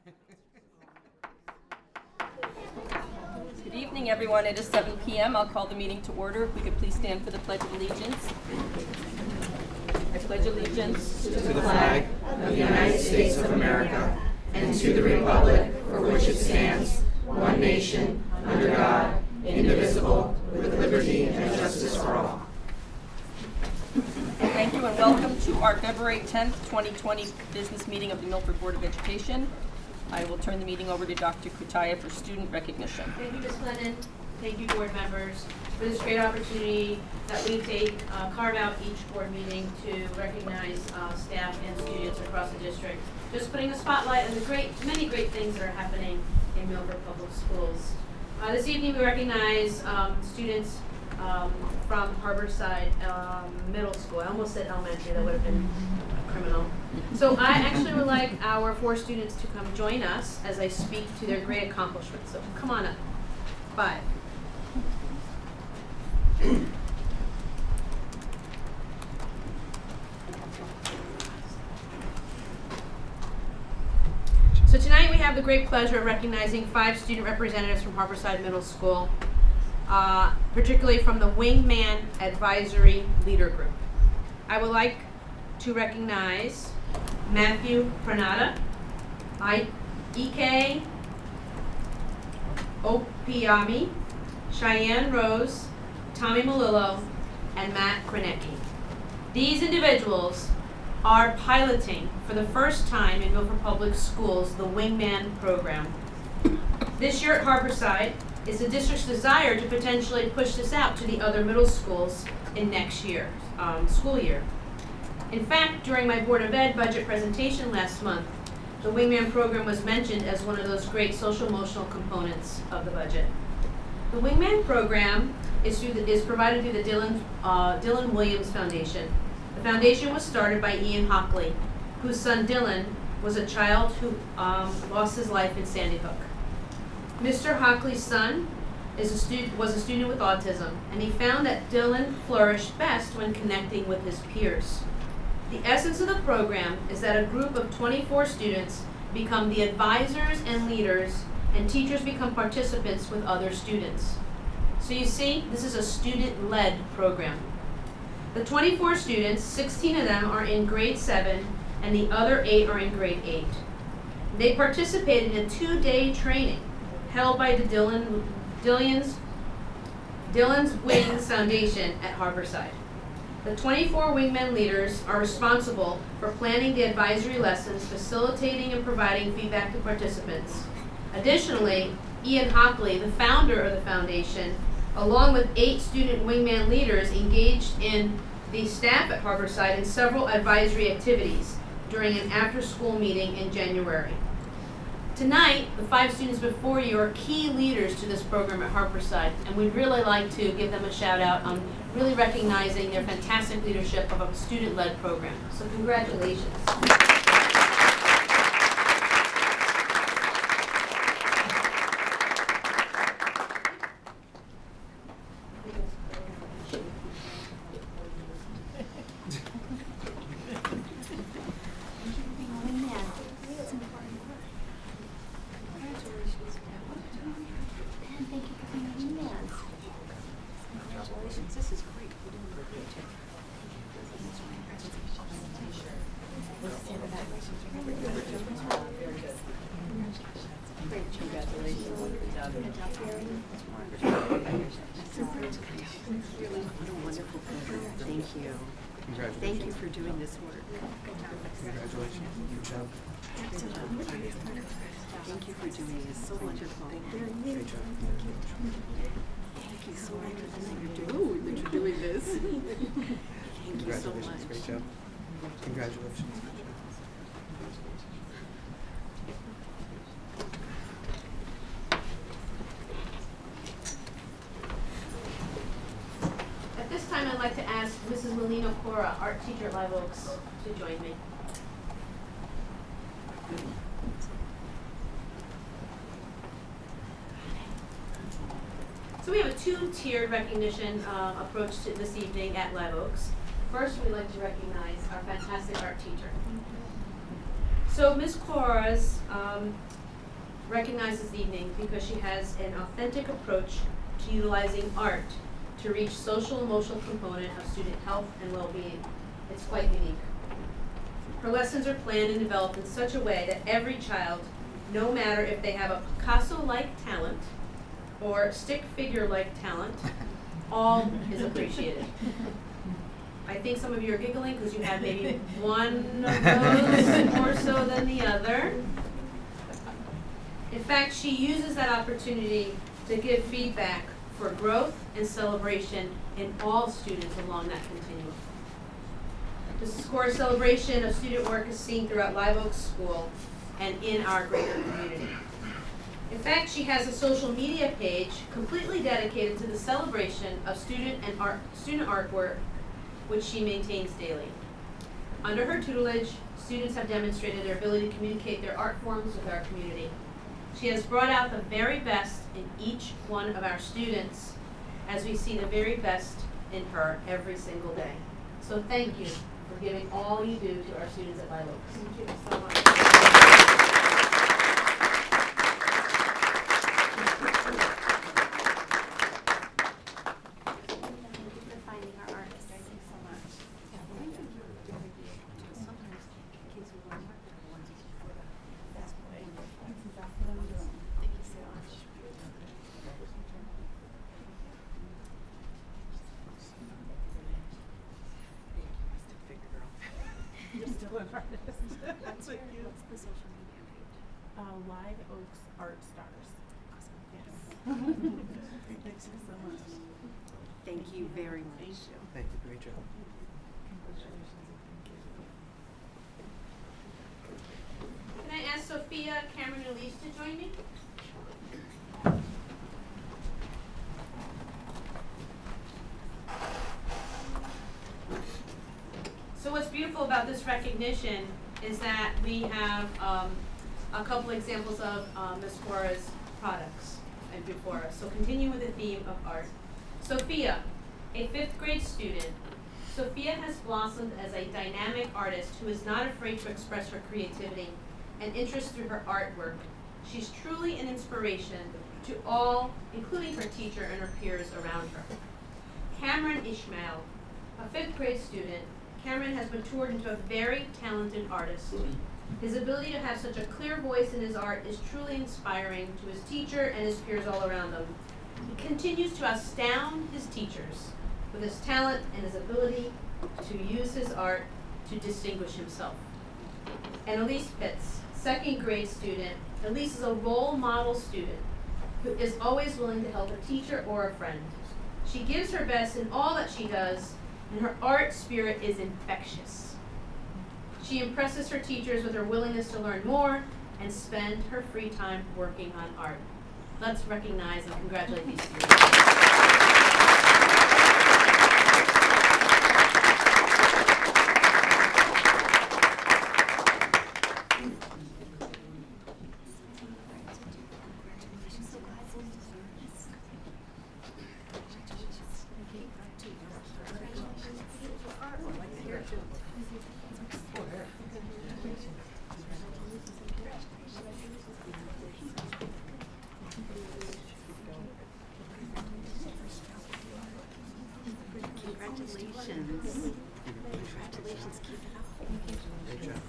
Good evening, everyone. It is 7 p.m. I'll call the meeting to order. If we could please stand for the Pledge of Allegiance. I pledge allegiance to the flag of the United States of America and to the republic for which it stands, one nation, under God, indivisible, with liberty and justice for all. Thank you and welcome to our February 10th, 2020 business meeting of the Milford Board of Education. I will turn the meeting over to Dr. Kutaya for student recognition. Thank you, Ms. Glennon. Thank you, board members, for this great opportunity that we carve out each board meeting to recognize staff and students across the district. Just putting a spotlight on the many great things that are happening in Milford Public Schools. This evening we recognize students from Harborside Middle School. I almost said elementary, that would have been criminal. So I actually would like our 4 students to come join us as I speak to their great accomplishments. So come on up. 5. So tonight we have the great pleasure of recognizing 5 student representatives from Harborside Middle School, particularly from the Wingman Advisory Leader Group. I would like to recognize Matthew Pranata, Ike Opiami, Cheyenne Rose, Tommy Malillo, and Matt Krenecki. These individuals are piloting for the first time in Milford Public Schools the Wingman program. This year at Harborside is the district's desire to potentially push this out to the other middle schools in next year, school year. In fact, during my Board of Ed budget presentation last month, the Wingman program was mentioned as one of those great social-emotional components of the budget. The Wingman program is provided through the Dylan Williams Foundation. The foundation was started by Ian Hockley, whose son Dylan was a child who lost his life in Sandy Hook. Mr. Hockley's son was a student with autism, and he found that Dylan flourished best when connecting with his peers. The essence of the program is that a group of 24 students become the advisors and leaders, and teachers become participants with other students. So you see, this is a student-led program. The 24 students, 16 of them are in grade 7, and the other 8 are in grade 8. They participated in a 2-day training held by the Dylan's Wings Foundation at Harborside. The 24 Wingmen leaders are responsible for planning the advisory lessons, facilitating and providing feedback to participants. Additionally, Ian Hockley, the founder of the foundation, along with 8 student Wingman leaders, engaged in the staff at Harborside in several advisory activities during an after-school meeting in January. Tonight, the 5 students before you are key leaders to this program at Harborside, and we'd really like to give them a shout out on really recognizing their fantastic leadership of a student-led program. So congratulations. Thank you for doing this work. Congratulations. Good job. Thank you for doing it. It's so wonderful. Great job. Thank you so much for doing this. Thank you so much. Great job. Congratulations. At this time, I'd like to ask Mrs. Melina Cora, art teacher at Live Oaks, to join me. So we have a 2-tiered recognition approach to this evening at Live Oaks. First, we'd like to recognize our fantastic art teacher. So Ms. Coras recognized this evening because she has an authentic approach to utilizing art to reach social emotional component of student health and well-being. It's quite unique. Her lessons are planned and developed in such a way that every child, no matter if they have a Picasso-like talent or stick figure-like talent, all is appreciated. I think some of you are giggling because you have maybe one of those more so than the other. In fact, she uses that opportunity to give feedback for growth and celebration in all students along that continuum. This core celebration of student work is seen throughout Live Oak School and in our greater community. In fact, she has a social media page completely dedicated to the celebration of student artwork, which she maintains daily. Under her tutelage, students have demonstrated their ability to communicate their art forms with our community. She has brought out the very best in each one of our students, as we see the very best in her every single day. So thank you for giving all you do to our students at Live Oak. Thank you so much. That's what you. What's the social media page? Live Oaks Art Stars. Awesome. Yes. Thanks so much. Thank you very much. Thank you. Great job. Can I ask Sophia, Cameron, and Elise to join me? So what's beautiful about this recognition is that we have a couple examples of Ms. Cora's products and before us. So continue with the theme of art. Sophia, a 5th grade student, Sophia has blossomed as a dynamic artist who is not afraid to express her creativity and interest through her artwork. She's truly an inspiration to all, including her teacher and her peers around her. Cameron Ishmael, a 5th grade student, Cameron has matured into a very talented artist. His ability to have such a clear voice in his art is truly inspiring to his teacher and his peers all around him. He continues to astound his teachers with his talent and his ability to use his art to distinguish himself. And Elise Pitts, 2nd grade student. Elise is a role model student who is always willing to help a teacher or a friend. She gives her best in all that she does, and her art spirit is infectious. She impresses her teachers with her willingness to learn more and spend her free time working on art. Let's recognize and congratulate these students. Congratulations. Congratulations. Keep it up. Great job.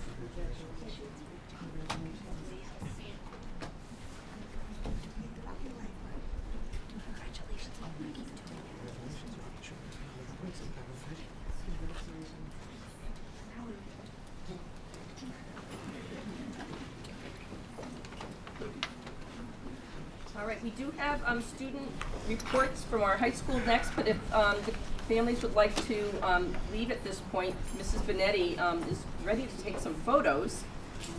All right, we do have student reports from our high school next, but if the families would like to leave at this point, Mrs. Benetti is ready to take some photos,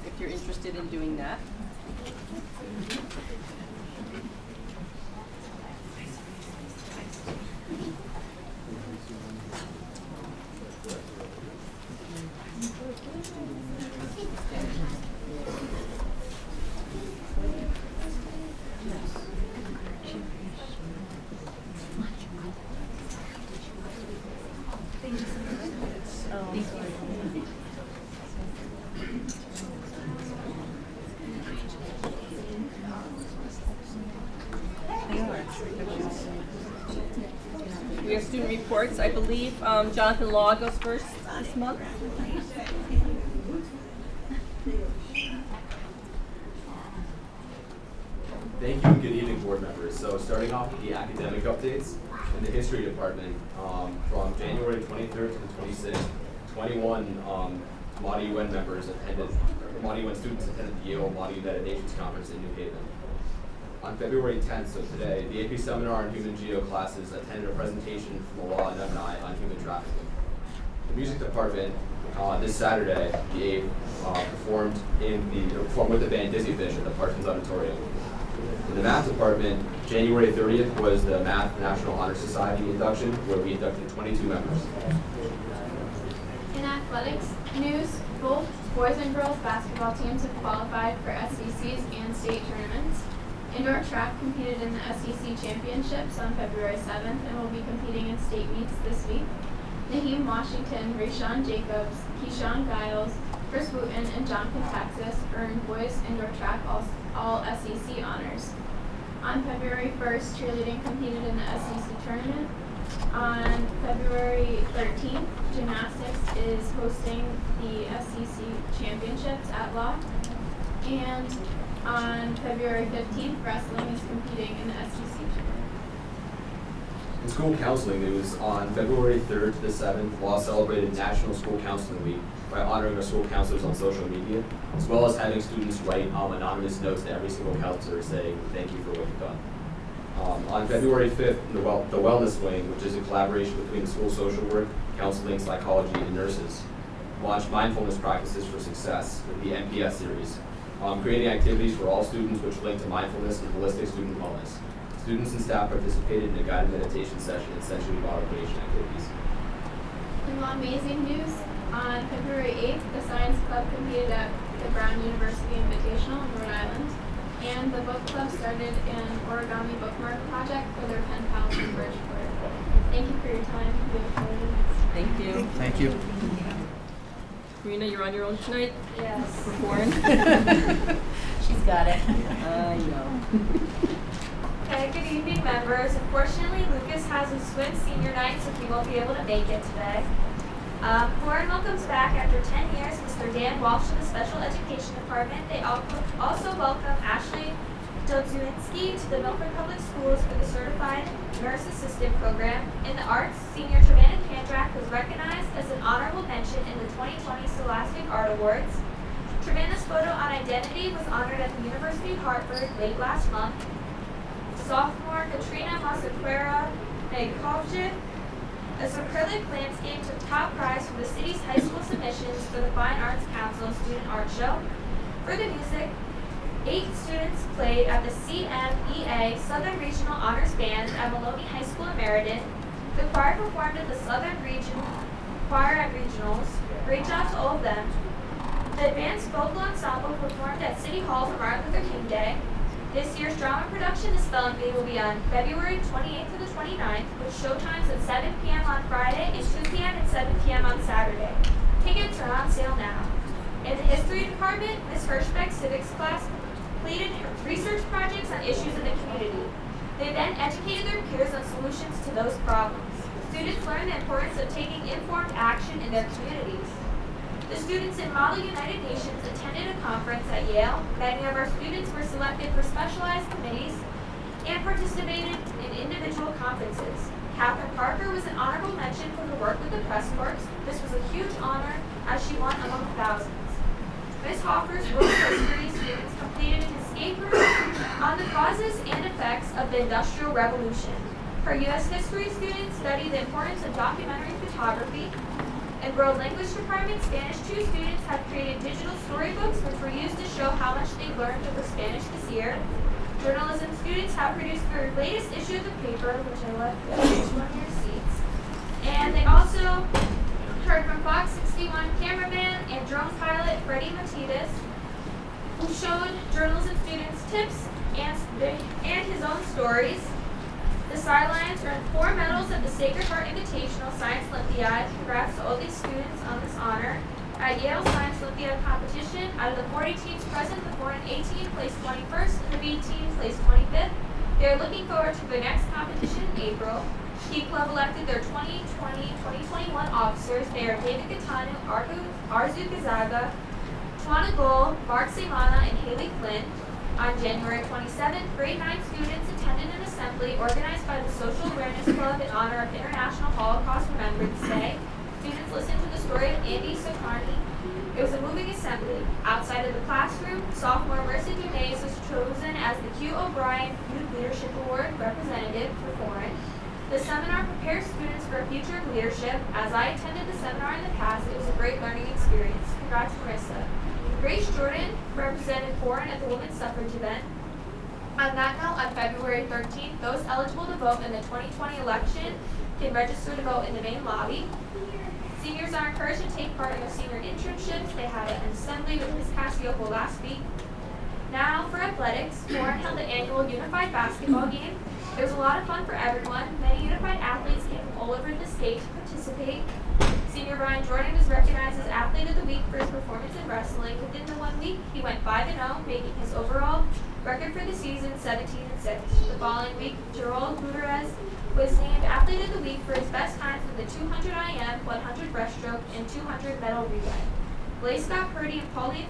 if you're interested in doing that. student reports. I believe Jonathan Law goes first this month. Thank you and good evening, board members. So starting off with the academic updates in the history department, from January 23rd to the 26th, 21 Model UN members attended, Model UN students attended the Yale Model United Nations Conference in New Haven. On February 10th, so today, the AP Seminar on Human Geo classes attended a presentation from the law and M&I on human trafficking. The music department, this Saturday, the 8th, performed with the band Dizzyfish at the Parsons Auditorium. In the math department, January 30th was the Math National Honor Society induction, where we inducted 22 members. In athletics news, both boys and girls basketball teams have qualified for SECs and state tournaments. Indoor track competed in the SEC championships on February 7th and will be competing in state meets this week. Naheem Washington, Rayshawn Jacobs, Keyshawn Giles, Chris Wooten, and John Contaxis earned boys indoor track all SEC honors. On February 1st, cheerleading competed in the SEC tournament. On February 13th, gymnastics is hosting the SEC championships at Locke. And on February 15th, wrestling is competing in the SEC tournament. In school counseling news, on February 3rd to the 7th, Law celebrated National School Counseling Week by honoring our school counselors on social media, as well as having students write anonymous notes to every single counselor saying thank you for what you've done. On February 5th, the Wellness Wing, which is a collaboration between the school social work, counseling, psychology, and nurses, launched mindfulness practices for success with the MPS series, creating activities for all students which link to mindfulness and holistic student wellness. Students and staff participated in a guided meditation session and sensory moderation activities. In Law Amazing news, on February 8th, the Science Club competed at the Brown University Invitational in Rhode Island, and the book club started an origami bookmark project for their pen pals in Bridgeport. Thank you for your time. You have 4 minutes. Thank you. Thank you. Karina, you're on your own tonight? Yes. Performing? She's got it. I know. Okay, good evening, members. Unfortunately, Lucas has a swim senior night, so he won't be able to make it today. Board welcomes back after 10 years Mr. Dan Walsh in the Special Education Department. They also welcome Ashley Dodzwinski to the Milford Public Schools for the Certified Nurse Assistant Program. In the arts, senior Trevana Kandrak was recognized as an honorable mention in the 2020 Scholastic Art Awards. Trevana's photo on identity was honored at the University of Hartford late last month. Sophomore Katrina Masaquera Nekovchik, as acrylic landscape took top prize for the city's high school submissions for the Fine Arts Council Student Art Show. For the music, 8 students played at the CMEA Southern Regional Honors Band at Maloney High School in Meriden. The choir performed at the Southern Region Choir at Regionals. Great job to all of them. The advanced vocal ensemble performed at City Hall for Martin Luther King Day. This year's drama production, The Spelling Bee, will be on February 28th to the 29th, with showtimes at 7 p.m. on Friday and 2 p.m. and 7 p.m. on Saturday. Tickets are on sale now. In the history department, Ms. Hirschbeck's civics class completed research projects on issues in the community. They then educated their peers on solutions to those problems. Students learned the importance of taking informed action in their communities. The students in Model United Nations attended a conference at Yale. Many of our students were selected for specialized committees and participated in individual conferences. Catherine Parker was an honorable mention for her work with the press corps. This was a huge honor as she won among thousands. Ms. Hoffer's World History students completed an escape route on the causes and effects of the Industrial Revolution. Her U.S. History students studied the importance of documentary photography. In World Language Department, Spanish 2 students have created digital storybooks which were used to show how much they learned over Spanish this year. Journalism students have produced their latest issue of the paper, which I left each one of your seats. And they also heard from Fox 61 cameraman and drone pilot Freddie Matidas, who showed journalism students tips and his own stories. The Sidelines earned 4 medals at the Sacred Heart Invitational Science Olympiad. Congrats to all these students on this honor. At Yale Science Olympiad competition, out of the 40 teams present, the 4 and 18 placed 21st and the B team placed 25th. They are looking forward to the next competition in April. Key Club elected their 2020-2021 officers. They are David Gattano, Arzu Gazaga, Tuana Gold, Mark Semana, and Haley Flynn. On January 27th, grade 9 students attended an assembly organized by the Social Awareness Club in honor of International Holocaust Remembrance Day. Students listened to the story of Andy Sokarni. It was a moving assembly. Outside of the classroom, sophomore Marissa Dumaze was chosen as the Q. O'Brien Youth Leadership Award representative for foreign. The seminar prepares students for a future of leadership. As I attended the seminar in the past, it was a great learning experience. Congrats, Marissa. Grace Jordan represented foreign at the women's suffrage event. On that note, on February 13th, those eligible to vote in the 2020 election can register to vote in the main lobby. Seniors are encouraged to take part in their senior internships. They had an assembly with Ms. Cassioppo last week. Now for athletics, Warren held an annual unified basketball game. It was a lot of fun for everyone. Many unified athletes came from all over the state to participate. Senior Ryan Jordan was recognized as Athlete of the Week for his performance in wrestling. Within the 1 week, he went 5-0, making his overall record for the season 17-6. The following week, Gerald Gutierrez was named Athlete of the Week for his best times in the 200 IM, 100 breaststroke, and 200 medal relay. Blaze Scott Purdy and Pauline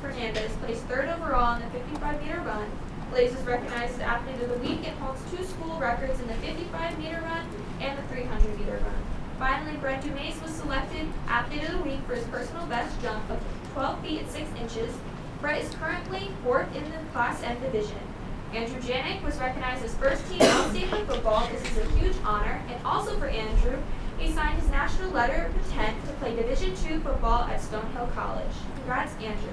Fernandez placed 3rd overall in the 55-meter run. Blaze was recognized as Athlete of the Week and holds 2 school records in the 55-meter run and the 300-meter run. Finally, Brett Dumaze was selected Athlete of the Week for his personal best jump of 12 feet and 6 inches. Brett is currently 4th in the Class M division. Andrew Janik was recognized as first team All-State for football. This is a huge honor. And also for Andrew, he signed his national letter of intent to play Division II football at Stonehill College. Congrats, Andrew.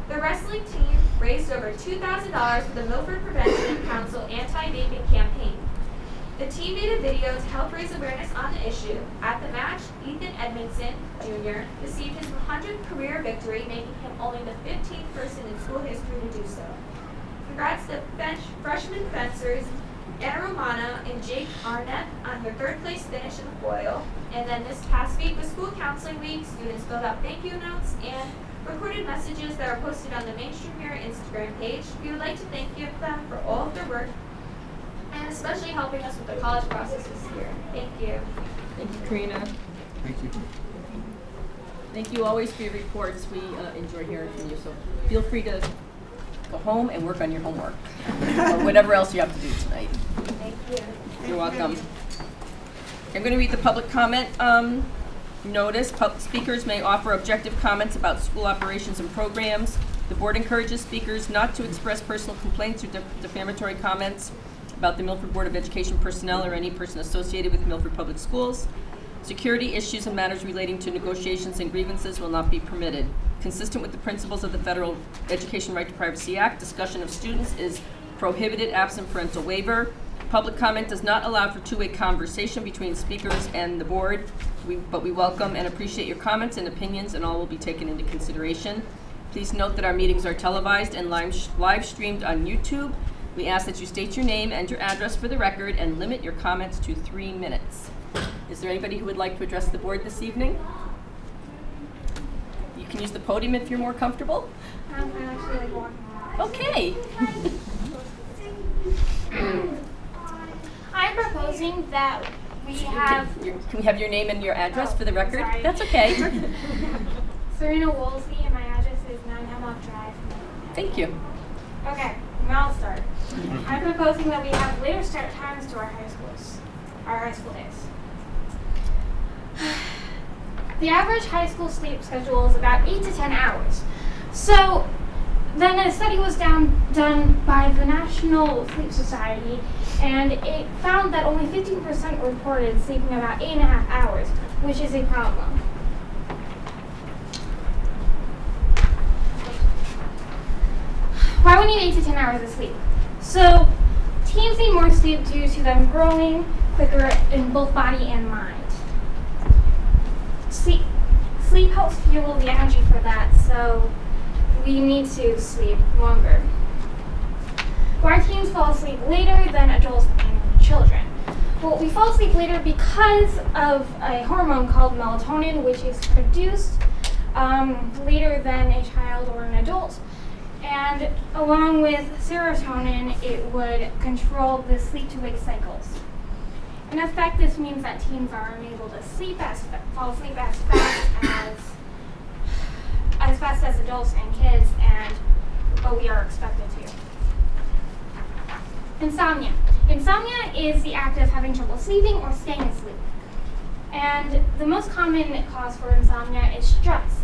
The wrestling team raised over $2,000 for the Milford Prevention Council anti-vaping campaign. The team made a video to help raise awareness on the issue. At the match, Ethan Edmondson, Jr. received his 100th career victory, making him only the 15th person in school history to do so. Congrats to freshman fencers Anna Romana and Jake Arnett on their 3rd place finish in the foil. And then this past week was school counseling week. Students filled out thank you notes and recorded messages that are posted on the Mainstream Mirror Instagram page. We would like to thank them for all of their work and especially helping us with the college process this year. Thank you. Thank you, Karina. Thank you. Thank you always for your reports. We enjoy hearing from you. So feel free to go home and work on your homework or whatever else you have to do tonight. Thank you. You're welcome. I'm going to read the public comment notice. Speakers may offer objective comments about school operations and programs. The board encourages speakers not to express personal complaints or defamatory comments about the Milford Board of Education personnel or any person associated with Milford Public Schools. Security issues and matters relating to negotiations and grievances will not be permitted. Consistent with the principles of the Federal Education Right to Privacy Act, discussion of students is prohibited absent parental waiver. Public comment does not allow for two-way conversation between speakers and the board, but we welcome and appreciate your comments and opinions, and all will be taken into consideration. Please note that our meetings are televised and live streamed on YouTube. We ask that you state your name and your address for the record and limit your comments to 3 minutes. Is there anybody who would like to address the board this evening? You can use the podium if you're more comfortable. I'm actually like walking around. Okay. I'm proposing that we have Can we have your name and your address for the record? sorry. That's okay. Serena Woolsey, and my address is 9 Hemlock Drive. Thank you. Okay, now I'll start. I'm proposing that we have later start times to our high school days. The average high school sleep schedule is about 8 to 10 hours. So then a study was done by the National Sleep Society, and it found that only 15% reported sleeping about 8.5 hours, which is a problem. Why we need 8 to 10 hours of sleep? So teens need more sleep due to them growing quicker in both body and mind. Sleep helps fuel the energy for that, so we need to sleep longer. Why teens fall asleep later than adults and children? Well, we fall asleep later because of a hormone called melatonin, which is produced later than a child or an adult. And along with serotonin, it would control the sleep-to-wake cycles. In effect, this means that teens are unable to fall asleep as fast as adults and kids, but we are expected to. Insomnia. Insomnia is the act of having trouble sleeping or staying asleep. And the most common cause for insomnia is stress.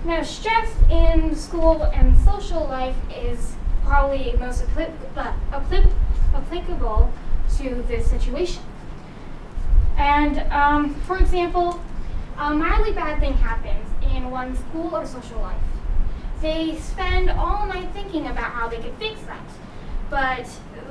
Now, stress in school and social life is probably most applicable to this situation. And for example, a mildly bad thing happens in one's school or social life. They spend all night thinking about how they could fix that, but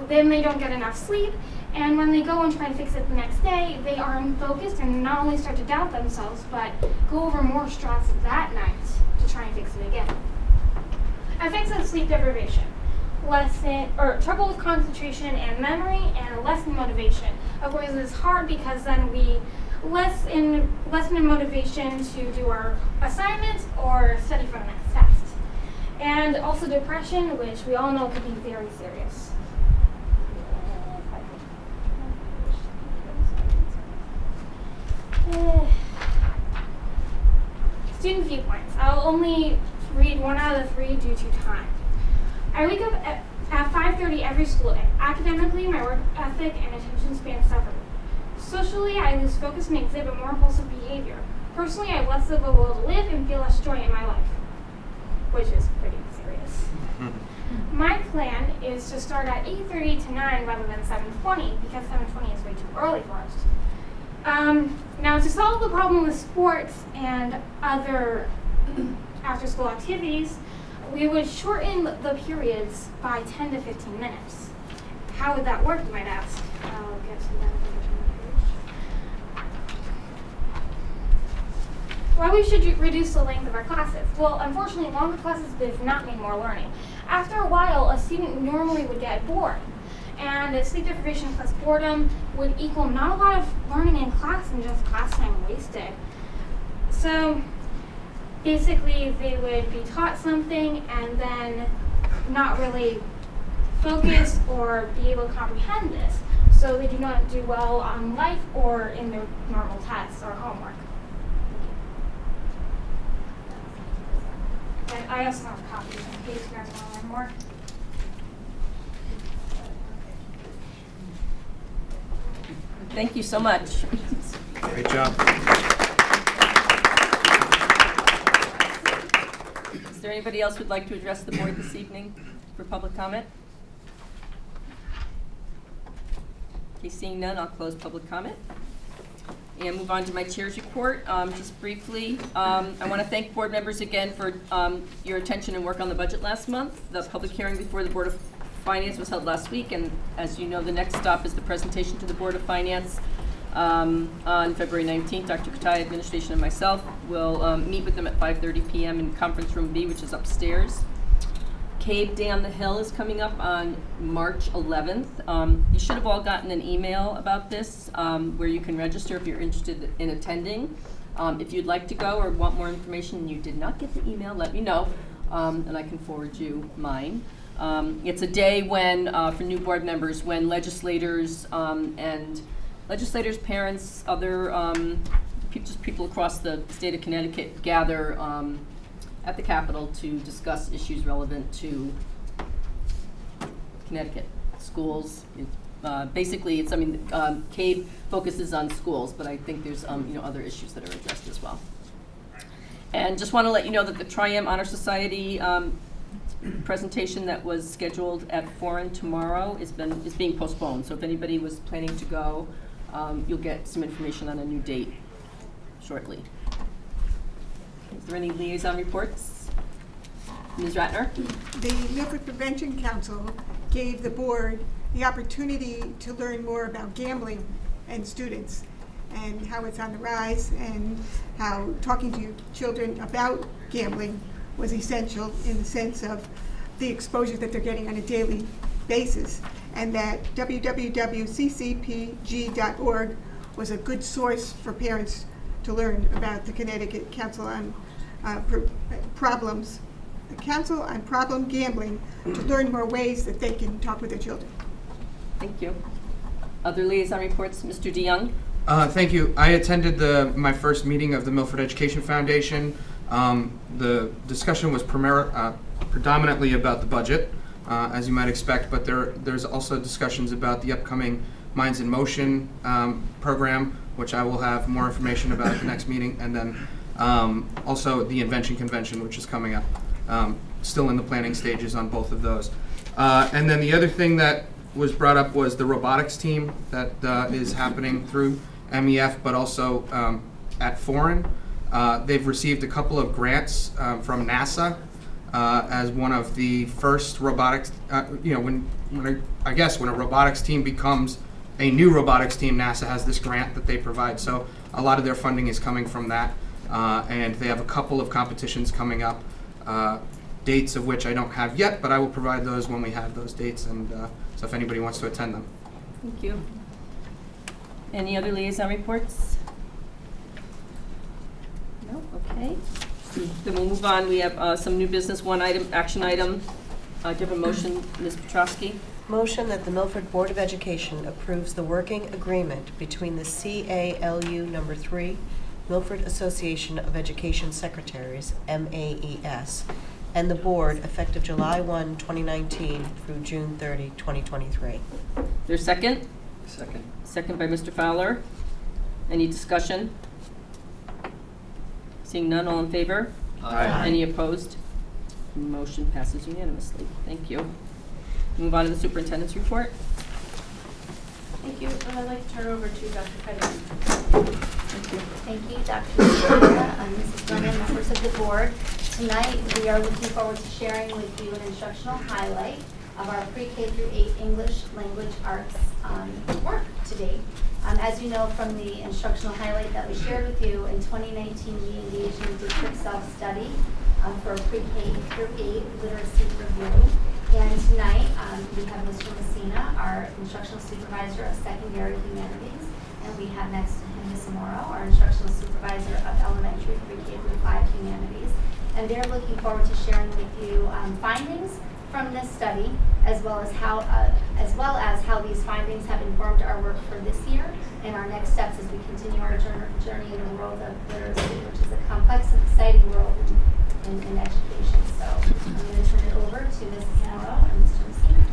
then they don't get enough sleep, and when they go and try to fix it the next day, they are unfocused and not only start to doubt themselves, but go over more stress that night to try and fix it again. Effects of sleep deprivation. Trouble with concentration and memory, and lessened motivation. Of course, it's hard because then we lessen in motivation to do our assignments or study for the next test. And also depression, which we all know can be very serious. Student viewpoints. I'll only read 1 out of the 3 due to time. I wake up at 5:30 every school day. Academically, my work ethic and attention span suffer. Socially, I lose focus and exhibit more impulsive behavior. Personally, I have less of a will to live and feel less joy in my life, which is pretty serious. My plan is to start at 8:30 to 9 rather than 7:20 because 7:20 is way too early for us. Now, to solve the problem with sports and other after-school activities, we would shorten the periods by 10 to 15 minutes. How would that work, you might ask? I'll get to that information on the page. Why we should reduce the length of our classes? Well, unfortunately, longer classes does not mean more learning. After a while, a student normally would get bored. And sleep deprivation plus boredom would equal not a lot of learning in class and just class time wasted. So basically, they would be taught something and then not really focus or be able to comprehend this. So they do not do well on life or in their normal tests or homework. And I also have copies in case you guys want to learn more. Thank you so much. Great job. Is there anybody else who'd like to address the board this evening for public comment? Okay, seeing none, I'll close public comment and move on to my chair's report. Just briefly, I want to thank board members again for your attention and work on the budget last month. The public hearing before the Board of Finance was held last week, and as you know, the next stop is the presentation to the Board of Finance on February 19th. Dr. Katai, administration, and myself will meet with them at 5:30 p.m. in conference room B, which is upstairs. CABE Day on the Hill is coming up on March 11th. You should have all gotten an email about this where you can register if you're interested in attending. If you'd like to go or want more information and you did not get the email, let me know, and I can forward you mine. It's a day when, for new board members, when legislators, parents, other just people across the state of Connecticut gather at the Capitol to discuss issues relevant to Connecticut schools. Basically, it's CABE focuses on schools, but I think there's other issues that are addressed as well. And just want to let you know that the Tri-M Honor Society presentation that was scheduled at Foreign tomorrow is being postponed. So if anybody was planning to go, you'll get some information on a new date shortly. Is there any liaison reports? Ms. Ratner? The Milford Prevention Council gave the board the opportunity to learn more about gambling and students and how it's on the rise and how talking to your children about gambling was essential in the sense of the exposure that they're getting on a daily basis, and that www.ccpg.org was a good source for parents to learn about the Connecticut Council on Problems, the Council on Problem Gambling, to learn more ways that they can talk with their children. Thank you. Other liaison reports, Mr. DeYoung? Thank you. I attended my first meeting of the Milford Education Foundation. The discussion was predominantly about the budget, as you might expect, but there's also discussions about the upcoming Minds in Motion program, which I will have more information about at the next meeting, and then also the Invention Convention, which is coming up. Still in the planning stages on both of those. And then the other thing that was brought up was the robotics team that is happening through MEF, but also at Foreign. They've received a couple of grants from NASA as one of the first robotics. When a robotics team becomes a new robotics team, NASA has this grant that they provide. So a lot of their funding is coming from that, and they have a couple of competitions coming up. Dates of which I don't have yet, but I will provide those when we have those dates, and so if anybody wants to attend them. Thank you. Any other liaison reports? No? Okay. Then we'll move on. We have some new business, one item, action item. Do you have a motion, Ms. Petrosky? Motion that the Milford Board of Education approves the working agreement between the CALU number 3, Milford Association of Education Secretaries, MAES, and the board effective July 1, 2019 through June 30, 2023. There's a second? Second. Second by Mr. Fowler. Any discussion? Seeing none, all in favor? Aye. Any opposed? Motion passes unanimously. Thank you. Move on to the superintendent's report. Thank you. I'd like to turn over to Dr. Federman. Thank you. Thank you, Dr. Estrada, Mrs. Glennon, members of the board. Tonight, we are looking forward to sharing with you an instructional highlight of our pre-K through 8 English language arts work to date. As you know from the instructional highlight that we shared with you, in 2019 we engaged in a district self-study for a pre-K through 8 literacy review. And tonight we have Mr. Messina, our instructional supervisor of secondary humanities, and we have next to him Ms. Morrow, our instructional supervisor of elementary pre-K through 5 humanities. And they're looking forward to sharing with you findings from this study, as well as how these findings have informed our work for this year and our next steps as we continue our journey in the world of literacy, which is a complex and exciting world in education. So I'm going to turn it over to Mrs. Morrow and Mr. Messina.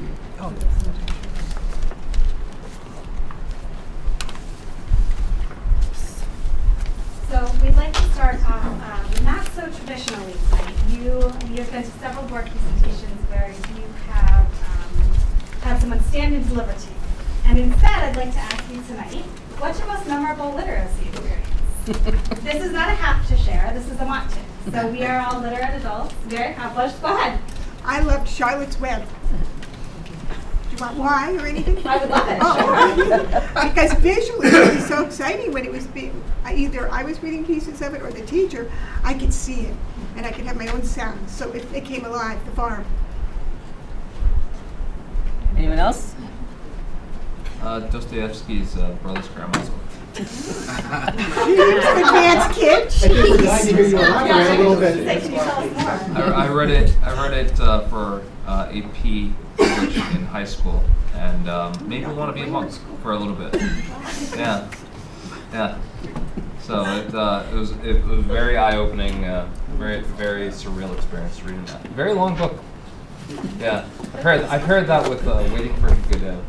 So we'd like to start off not so traditionally tonight. You've been to several board presentations where you have had someone stand and deliver to you. And instead, I'd like to ask you tonight, what's your most memorable literacy experience? This is not a have to share, this is a want to. So we are all literate adults, very accomplished. Go ahead. I loved Charlotte's Web. Do you want why or anything? I would love it. Oh, because visually it was so exciting when it was being, either I was reading pieces of it or the teacher, I could see it and I could have my own sound. So it came alive, the farm. Anyone else? Dostoevsky's Brothers Karamazov. You're an advanced kid. Glad to hear you elaborate a little bit. Can you tell us more? I read it for AP English in high school, and made me want to be a monk for a little bit. Yeah. So it was very eye-opening, very surreal experience reading that. Very long book. Yeah, I've heard that with Waiting for Godot.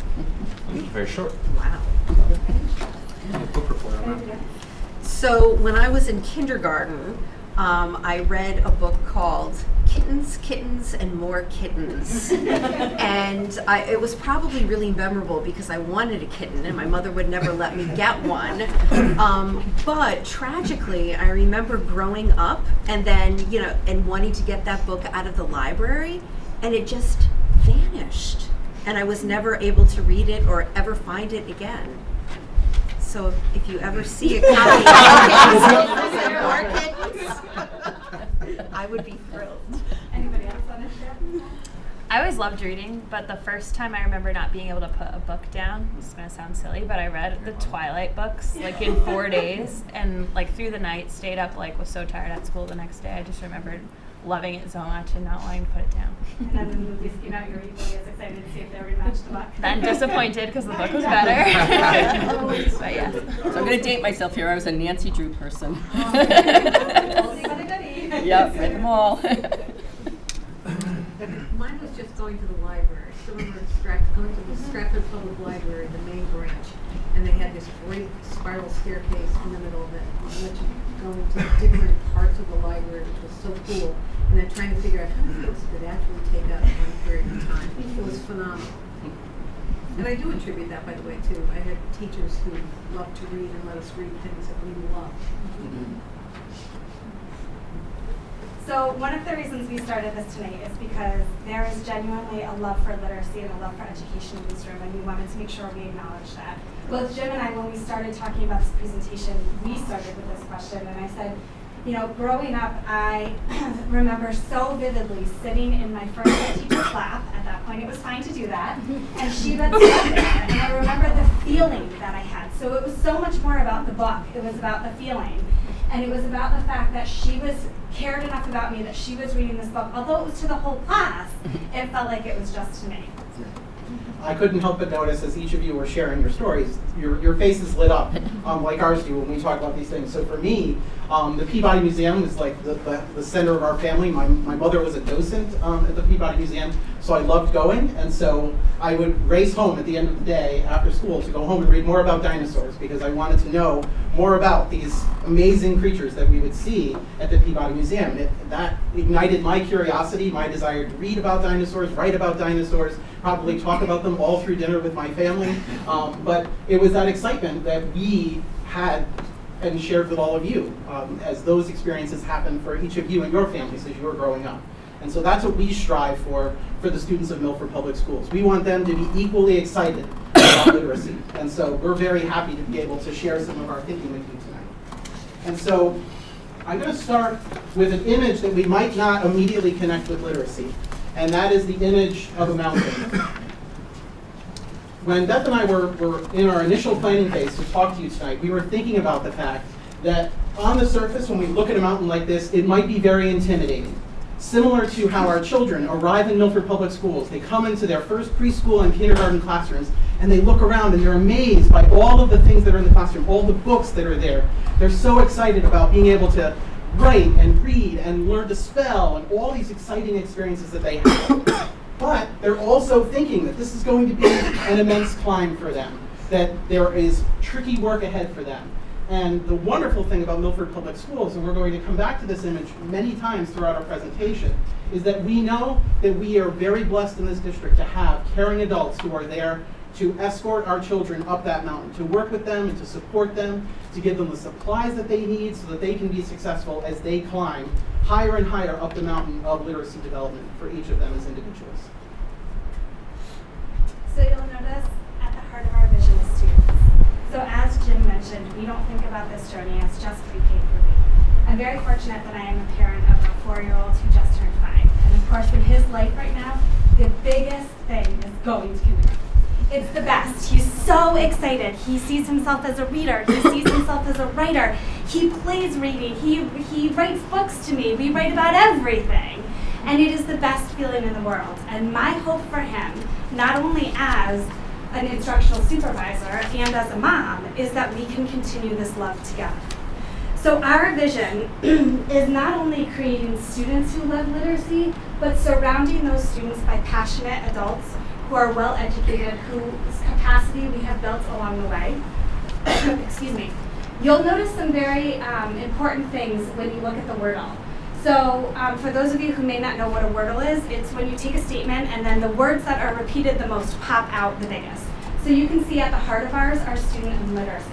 It was very short. Wow. Book report on that. So when I was in kindergarten, I read a book called Kittens, Kittens, and More Kittens. And it was probably really memorable because I wanted a kitten and my mother would never let me get one. But tragically, I remember growing up and then, and wanting to get that book out of the library, and it just vanished. And I was never able to read it or ever find it again. So if you ever see a copy of Kittens, I would be thrilled. And Anybody else want to share? I always loved reading, but the first time I remember not being able to put a book down, this is going to sound silly, but I read the Twilight books like in 4 days and like through the night, stayed up, like was so tired at school the next day. I just remembered loving it so much and not wanting to put it down. And then when the movies came out, you were equally as excited to see if they were matched the book. Then disappointed because the book was better. But yeah. So I'm going to date myself here. I was a Nancy Drew person. Oldie but a goodie. Yep, read them all. Mine was just going to the library. I still remember going to the Stratford Public Library, the main branch, and they had this great spiral staircase in the middle of it, that let you go into different parts of the library, which was so cool. And then trying to figure out how many books it could actually take up in one period of time. It was phenomenal. And I do attribute that, by the way, too. I had teachers who loved to read and let us read things that we loved. So one of the reasons we started this tonight is because there is genuinely a love for literacy and a love for education in this room, and we wanted to make sure we acknowledge that. Both Jim and I, when we started talking about this presentation, we started with this question, and I said, you know, growing up, I remember so vividly sitting in my first teacher's lap. At that point, it was fine to do that, and she read something, and I remember the feeling that I had. So it was so much more about the book. It was about the feeling. And it was about the fact that she cared enough about me that she was reading this book. Although it was to the whole class, it felt like it was just to me. I couldn't help but notice as each of you were sharing your stories, your faces lit up like ours do when we talk about these things. So for me, the Peabody Museum is like the center of our family. My mother was a docent at the Peabody Museum, so I loved going. And so I would race home at the end of the day after school to go home and read more about dinosaurs because I wanted to know more about these amazing creatures that we would see at the Peabody Museum. That ignited my curiosity, my desire to read about dinosaurs, write about dinosaurs, probably talk about them all through dinner with my family. But it was that excitement that we had and shared with all of you as those experiences happened for each of you and your families as you were growing up. And so that's what we strive for the students of Milford Public Schools. We want them to be equally excited about literacy. And so we're very happy to be able to share some of our thinking with you tonight. And so I'm going to start with an image that we might not immediately connect with literacy, and that is the image of a mountain. When Beth and I were in our initial planning phase to talk to you tonight, we were thinking about the fact that on the surface, when we look at a mountain like this, it might be very intimidating. Similar to how our children arrive in Milford Public Schools. They come into their first preschool and kindergarten classrooms, and they look around and they're amazed by all of the things that are in the classroom, all the books that are there. They're so excited about being able to write and read and learn to spell and all these exciting experiences that they have. But they're also thinking that this is going to be an immense climb for them, that there is tricky work ahead for them. And the wonderful thing about Milford Public Schools, and we're going to come back to this image many times throughout our presentation, is that we know that we are very blessed in this district to have caring adults who are there to escort our children up that mountain, to work with them and to support them, to give them the supplies that they need so that they can be successful as they climb higher and higher up the mountain of literacy development for each of them as individuals. So you'll notice at the heart of our vision is students. So as Jim mentioned, we don't think about this journey as just pre-K through 8. I'm very fortunate that I am a parent of a 4-year-old who just turned 5. And of course, in his life right now, the biggest thing is going to kindergarten. It's the best. He's so excited. He sees himself as a reader. He sees himself as a writer. He plays reading. He writes books to me. We write about everything. And it is the best feeling in the world. And my hope for him, not only as an instructional supervisor and as a mom, is that we can continue this love together. So our vision is not only creating students who love literacy, but surrounding those students by passionate adults who are well educated, whose capacity we have built along the way. Excuse me. You'll notice some very important things when you look at the Wordle. So for those of you who may not know what a Wordle is, it's when you take a statement and then the words that are repeated the most pop out the biggest. So you can see at the heart of ours are student and literacy.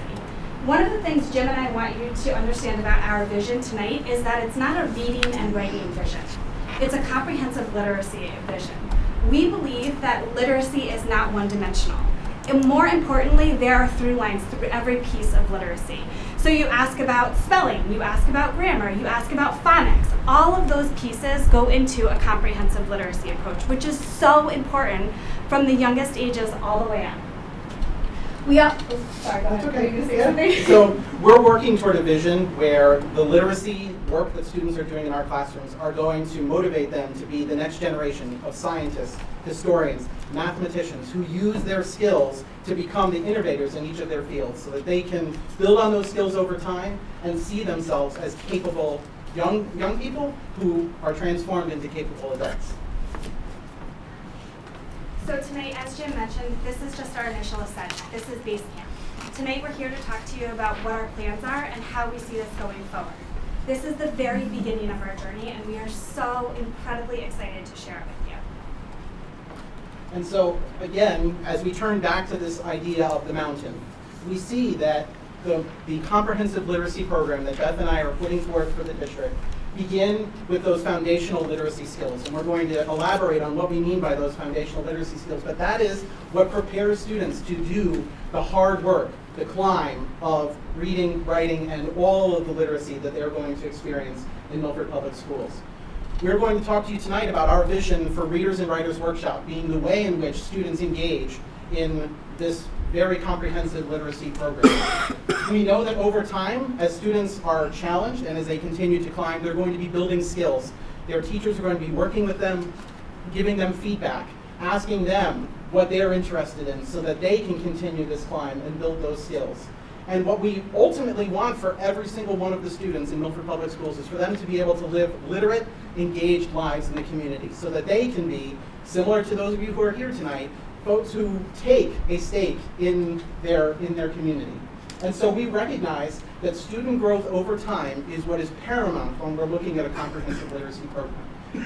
One of the things Jim and I want you to understand about our vision tonight is that it's not a reading and writing vision. It's a comprehensive literacy vision. We believe that literacy is not one-dimensional. And more importantly, there are through lines through every piece of literacy. So you ask about spelling, you ask about grammar, you ask about phonics. All of those pieces go into a comprehensive literacy approach, which is so important from the youngest ages all the way up. Sorry, go ahead. That's okay. Were you gonna say Yeah. something? So we're working toward a vision where the literacy work that students are doing in our classrooms are going to motivate them to be the next generation of scientists, historians, mathematicians who use their skills to become the innovators in each of their fields so that they can build on those skills over time and see themselves as capable young people who are transformed into capable adults. So tonight, as Jim mentioned, this is just our initial ascent. This is base camp. Tonight we're here to talk to you about what our plans are and how we see this going forward. This is the very beginning of our journey, and we are so incredibly excited to share it with you. And so, again, as we turn back to this idea of the mountain, we see that the comprehensive literacy program that Beth and I are putting forth for the district begin with those foundational literacy skills. And we're going to elaborate on what we mean by those foundational literacy skills. But that is what prepares students to do the hard work, the climb of reading, writing, and all of the literacy that they're going to experience in Milford Public Schools. We're going to talk to you tonight about our vision for Readers and Writers Workshop being the way in which students engage in this very comprehensive literacy program. We know that over time, as students are challenged and as they continue to climb, they're going to be building skills. Their teachers are going to be working with them, giving them feedback, asking them what they're interested in so that they can continue this climb and build those skills. And what we ultimately want for every single one of the students in Milford Public Schools is for them to be able to live literate, engaged lives in the community so that they can be, similar to those of you who are here tonight, folks who take a stake in their community. And so we recognize that student growth over time is what is paramount when we're looking at a comprehensive literacy program.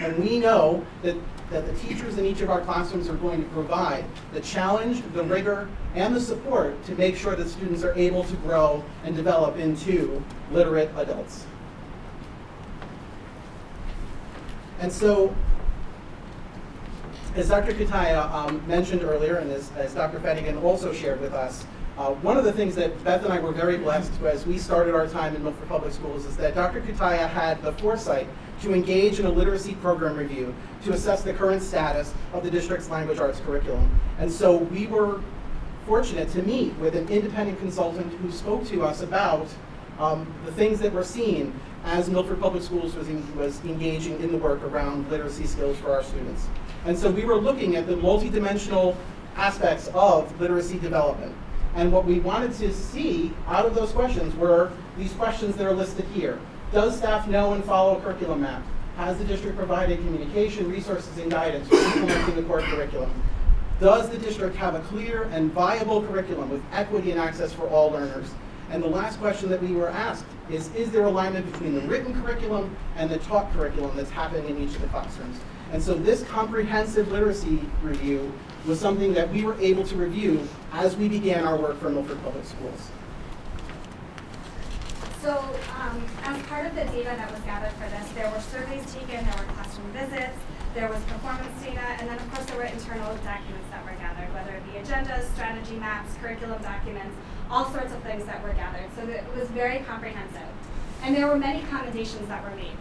And we know that the teachers in each of our classrooms are going to provide the challenge, the rigor, and the support to make sure that students are able to grow and develop into literate adults. And so, as Dr. Kataya mentioned earlier, and as Dr. Fadigan also shared with us, one of the things that Beth and I were very blessed as we started our time in Milford Public Schools is that Dr. Kataya had the foresight to engage in a literacy program review to assess the current status of the district's language arts curriculum. And so we were fortunate to meet with an independent consultant who spoke to us about the things that we're seeing as Milford Public Schools was engaging in the work around literacy skills for our students. And so we were looking at the multidimensional aspects of literacy development. And what we wanted to see out of those questions were these questions that are listed here. Does staff know and follow a curriculum map? Has the district provided communication, resources, and guidance for implementing the core curriculum? Does the district have a clear and viable curriculum with equity and access for all learners? And the last question that we were asked is there alignment between the written curriculum and the taught curriculum that's happening in each of the classrooms? And so this comprehensive literacy review was something that we were able to review as we began our work for Milford Public Schools. So as part of the data that was gathered for this, there were surveys taken, there were classroom visits, there was performance data, and then of course there were internal documents that were gathered, whether it be agendas, strategy maps, curriculum documents, all sorts of things that were gathered. So it was very comprehensive. And there were many commendations that were made.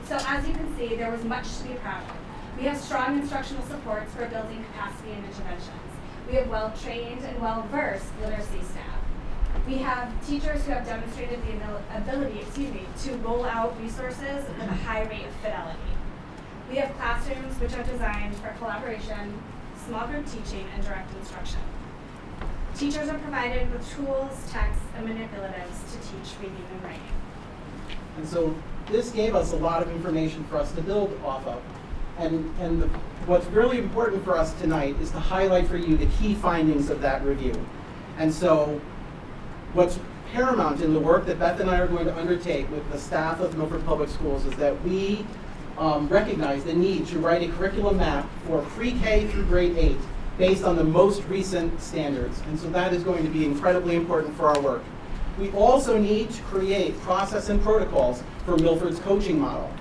So as you can see, there was much to be proud of. We have strong instructional supports for building capacity and interventions. We have well-trained and well-versed literacy staff. We have teachers who have demonstrated the ability, to roll out resources with a high rate of fidelity. We have classrooms which are designed for collaboration, small group teaching, and direct instruction. Teachers are provided with tools, texts, and manipulatives to teach reading and writing. And so this gave us a lot of information for us to build off of. And what's really important for us tonight is to highlight for you the key findings of that review. And so what's paramount in the work that Beth and I are going to undertake with the staff of Milford Public Schools is that we recognize the need to write a curriculum map for pre-K through grade 8 based on the most recent standards. And so that is going to be incredibly important for our work. We also need to create process and protocols for Milford's coaching model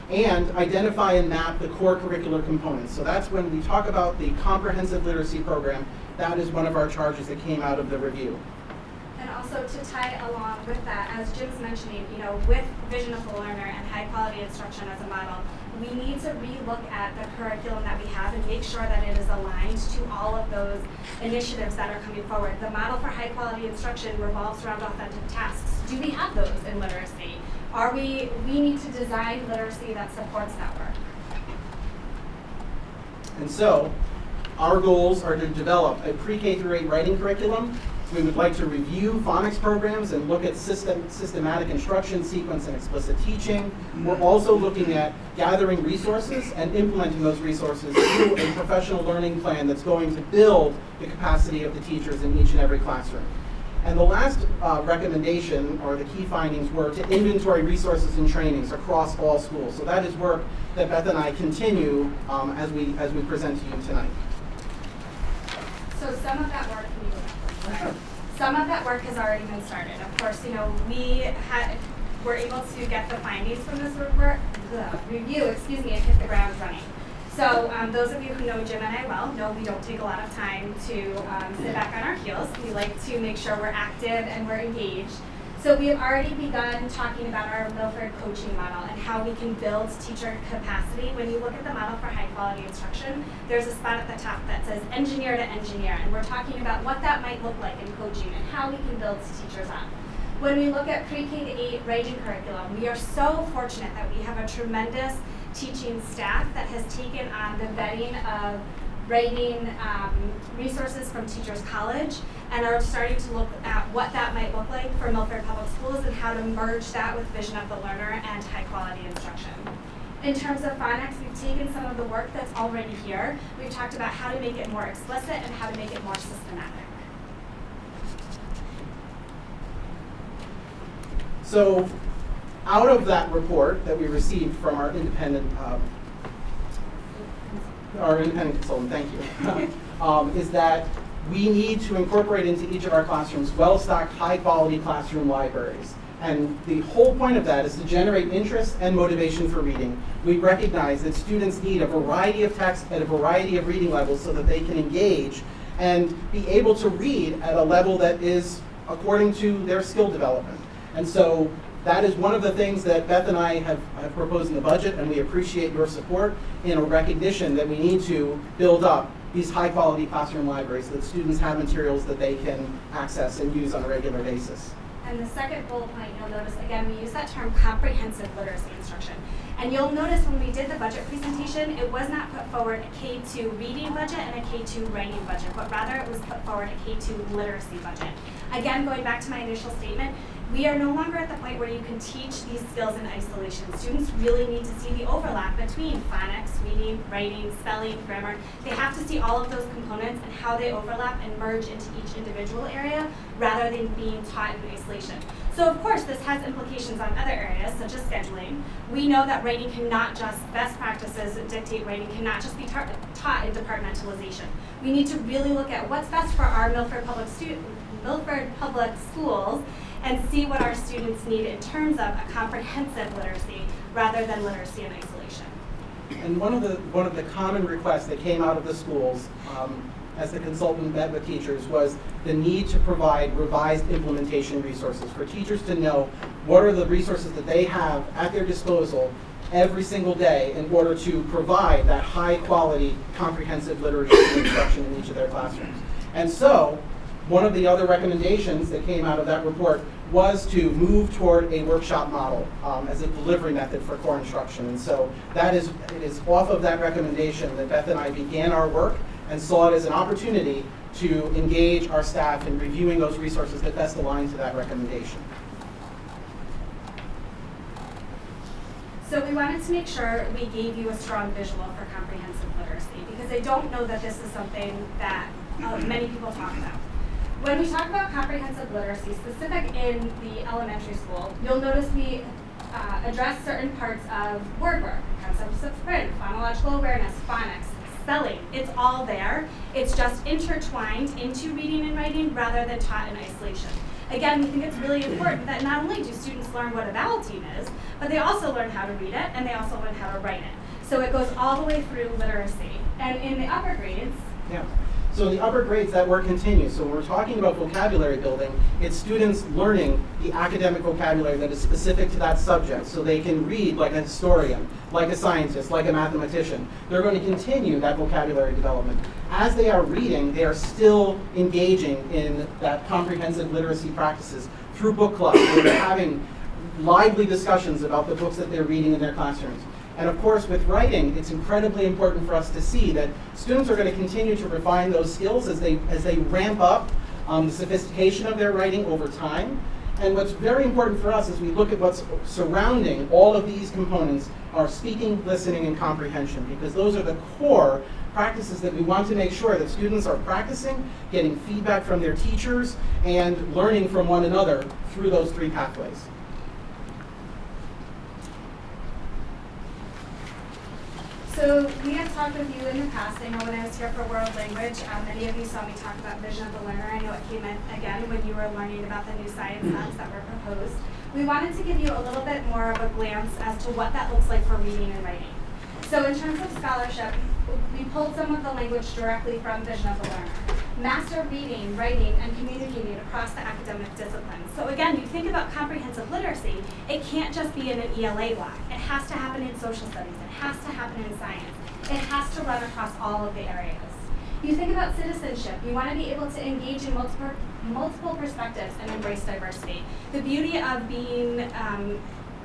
and identify and map the core curricular components. So that's when we talk about the comprehensive literacy program, that is one of our charges that came out of the review. And also to tie along with that, as Jim's mentioning, with vision of the learner and high quality instruction as a model, we need to relook at the curriculum that we have and make sure that it is aligned to all of those initiatives that are coming forward. The model for high quality instruction revolves around authentic tasks. Do we have those in literacy? We need to design literacy that supports that work. And so, our goals are to develop a pre-K through 8 writing curriculum. We would like to review phonics programs and look at systematic instruction, sequence, and explicit teaching. We're also looking at gathering resources and implementing those resources through a professional learning plan that's going to build the capacity of the teachers in each and every classroom. And the last recommendation, or the key findings, were to inventory resources and trainings across all schools. So that is work that Beth and I continue as we present to you tonight. So some of that work, some of that work has already been started. Of course, we were able to get the findings from this review, and hit the ground running. So those of you who know Jim and I well know we don't take a lot of time to sit back on our heels. We like to make sure we're active and we're engaged. So we have already begun talking about our Milford coaching model and how we can build teacher capacity. When you look at the model for high quality instruction, there's a spot at the top that says engineer to engineer, and we're talking about what that might look like in coaching and how we can build teachers up. When we look at pre-K to 8 writing curriculum, we are so fortunate that we have a tremendous teaching staff that has taken on the vetting of writing resources from Teachers College and are starting to look at what that might look like for Milford Public Schools and how to merge that with vision of the learner and high quality instruction. In terms of phonics, we've taken some of the work that's already here. We've talked about how to make it more explicit and how to make it more systematic. So out of that report that we received from our independent consultant, thank you, is that we need to incorporate into each of our classrooms well-stocked, high-quality classroom libraries. And the whole point of that is to generate interest and motivation for reading. We recognize that students need a variety of texts at a variety of reading levels so that they can engage and be able to read at a level that is according to their skill development. And so that is one of the things that Beth and I have proposed in the budget, and we appreciate your support in a recognition that we need to build up these high-quality classroom libraries so that students have materials that they can access and use on a regular basis. And the second bullet point, you'll notice, again, we use that term comprehensive literacy instruction. And you'll notice when we did the budget presentation, it was not put forward a K2 reading budget and a K2 writing budget, but rather it was put forward a K2 literacy budget. Again, going back to my initial statement, we are no longer at the point where you can teach these skills in isolation. Students really need to see the overlap between phonics, reading, writing, spelling, grammar. They have to see all of those components and how they overlap and merge into each individual area rather than being taught in isolation. So of course, this has implications on other areas, such as scheduling. We know that writing cannot just, best practices dictate writing cannot just be taught in departmentalization. We need to really look at what's best for our Milford Public Schools and see what our students need in terms of a comprehensive literacy rather than literacy in isolation. And one of the common requests that came out of the schools as the consultant met with teachers was the need to provide revised implementation resources for teachers to know what are the resources that they have at their disposal every single day in order to provide that high quality comprehensive literacy instruction in each of their classrooms. And so one of the other recommendations that came out of that report was to move toward a workshop model as a delivery method for core instruction. And so it is off of that recommendation that Beth and I began our work and saw it as an opportunity to engage our staff in reviewing those resources that best align to that recommendation. So we wanted to make sure we gave you a strong visual for comprehensive literacy because I don't know that this is something that many people talk about. When we talk about comprehensive literacy, specific in the elementary school, you'll notice we address certain parts of word work, concepts of print, phonological awareness, phonics, spelling. It's all there. It's just intertwined into reading and writing rather than taught in isolation. Again, we think it's really important that not only do students learn what a vowel team is, but they also learn how to read it and they also learn how to write it. So it goes all the way through literacy. And in the upper grades, yeah. So in the upper grades, that work continues. So when we're talking about vocabulary building, it's students learning the academic vocabulary that is specific to that subject. So they can read like a historian, like a scientist, like a mathematician. They're going to continue that vocabulary development. As they are reading, they are still engaging in that comprehensive literacy practices through book clubs, where they're having lively discussions about the books that they're reading in their classrooms. And of course, with writing, it's incredibly important for us to see that students are going to continue to refine those skills as they ramp up the sophistication of their writing over time. And what's very important for us as we look at what's surrounding all of these components are speaking, listening, and comprehension, because those are the core practices that we want to make sure that students are practicing, getting feedback from their teachers, and learning from one another through those three pathways. So we have talked with you in the past. I know when I was here for world language, many of you saw me talk about vision of the learner. I know it came in again when you were learning about the new science hubs that were proposed. We wanted to give you a little bit more of a glance as to what that looks like for reading and writing. So in terms of scholarship, we pulled some of the language directly from Vision of the Learner. Master reading, writing, and communicating across the academic disciplines. So again, you think about comprehensive literacy, it can't just be in an ELA block. It has to happen in social studies. It has to happen in science. It has to run across all of the areas. You think about citizenship. You want to be able to engage in multiple perspectives and embrace diversity. The beauty of being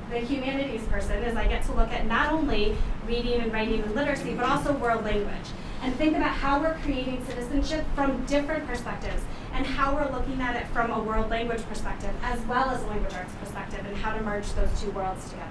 the humanities person is I get to look at not only reading and writing and literacy, but also world language. And think about how we're creating citizenship from different perspectives and how we're looking at it from a world language perspective as well as a language arts perspective and how to merge those two worlds together.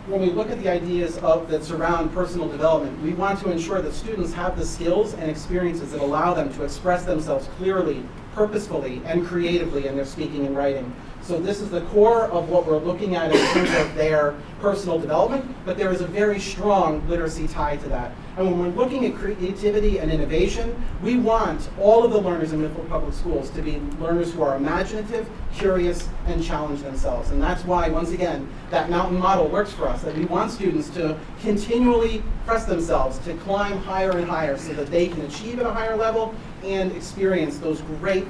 When we look at the ideas that surround personal development, we want to ensure that students have the skills and experiences that allow them to express themselves clearly, purposefully, and creatively in their speaking and writing. So this is the core of what we're looking at in terms of their personal development, but there is a very strong literacy tie to that. And when we're looking at creativity and innovation, we want all of the learners in Milford Public Schools to be learners who are imaginative, curious, and challenge themselves. And that's why, once again, that mountain model works for us, that we want students to continually press themselves to climb higher and higher so that they can achieve at a higher level and experience those great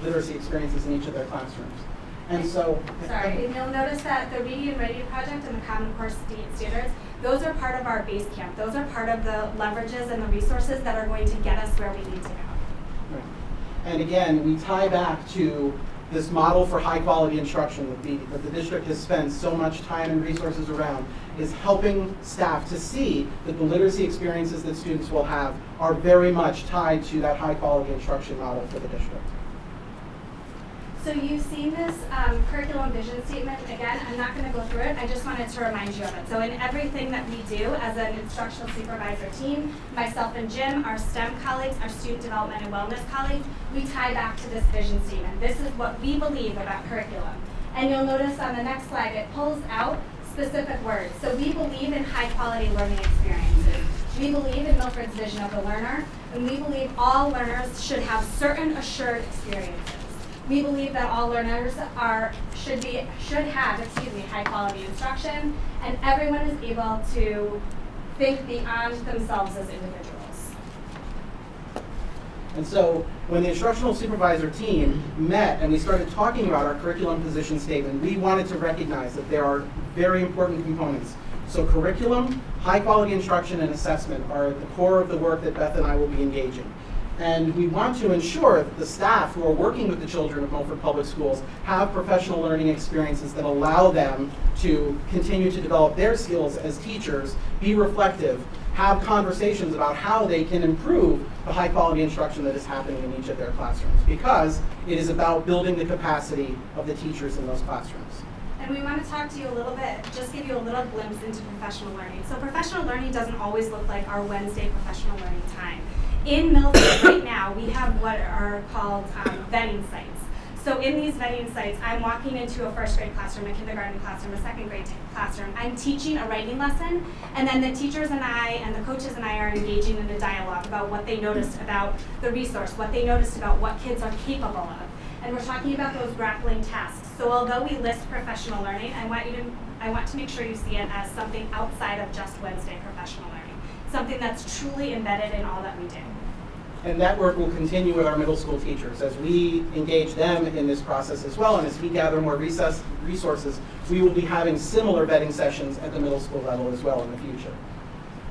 literacy experiences in each of their classrooms. And so... Sorry, and you'll notice that the Reading and Writing Project and the Common Core Standards, those are part of our base camp. Those are part of the leverages and the resources that are going to get us where we need to go. Right. And again, we tie back to this model for high quality instruction that the district has spent so much time and resources around, is helping staff to see that the literacy experiences that students will have are very much tied to that high quality instruction model for the district. So you've seen this curriculum vision statement. Again, I'm not going to go through it. I just wanted to remind you of it. So in everything that we do as an instructional supervisor team, myself and Jim, our STEM colleagues, our student development and wellness colleagues, we tie back to this vision statement. This is what we believe about curriculum. And you'll notice on the next slide, it pulls out specific words. So we believe in high quality learning experiences. We believe in Milford's vision of the learner, and we believe all learners should have certain assured experiences. We believe that all learners should have high quality instruction, and everyone is able to think beyond themselves as individuals. And so when the instructional supervisor team met and we started talking about our curriculum position statement, we wanted to recognize that there are very important components. So curriculum, high quality instruction, and assessment are at the core of the work that Beth and I will be engaging. And we want to ensure that the staff who are working with the children of Milford Public Schools have professional learning experiences that allow them to continue to develop their skills as teachers, be reflective, have conversations about how they can improve the high quality instruction that is happening in each of their classrooms, because it is about building the capacity of the teachers in those classrooms. And we want to talk to you a little bit, just give you a little glimpse into professional learning. So professional learning doesn't always look like our Wednesday professional learning time. In Milford right now, we have what are called vetting sites. So in these vetting sites, I'm walking into a first grade classroom, a kindergarten classroom, a second grade classroom. I'm teaching a writing lesson, and then the teachers and I and the coaches and I are engaging in a dialogue about what they noticed about the resource, what they noticed about what kids are capable of. And we're talking about those grappling tasks. So although we list professional learning, I want to make sure you see it as something outside of just Wednesday professional learning. something that's truly embedded in all that we do. And that work will continue with our middle school teachers as we engage them in this process as well. And as we gather more resources, we will be having similar vetting sessions at the middle school level as well in the future.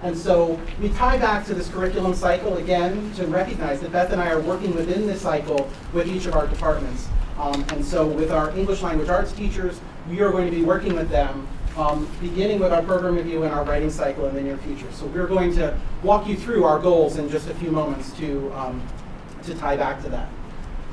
And so we tie back to this curriculum cycle again to recognize that Beth and I are working within this cycle with each of our departments. And so with our English language arts teachers, we are going to be working with them beginning with our program review and our writing cycle in the near future. So we're going to walk you through our goals in just a few moments to tie back to that.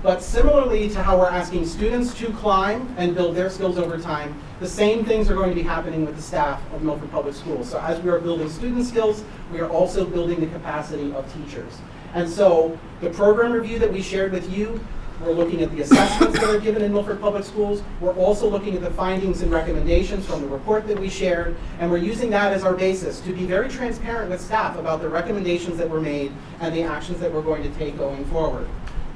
But similarly to how we're asking students to climb and build their skills over time, the same things are going to be happening with the staff of Milford Public Schools. So as we are building student skills, we are also building the capacity of teachers. And so the program review that we shared with you, we're looking at the assessments that are given in Milford Public Schools. We're also looking at the findings and recommendations from the report that we shared, and we're using that as our basis to be very transparent with staff about the recommendations that were made and the actions that we're going to take going forward.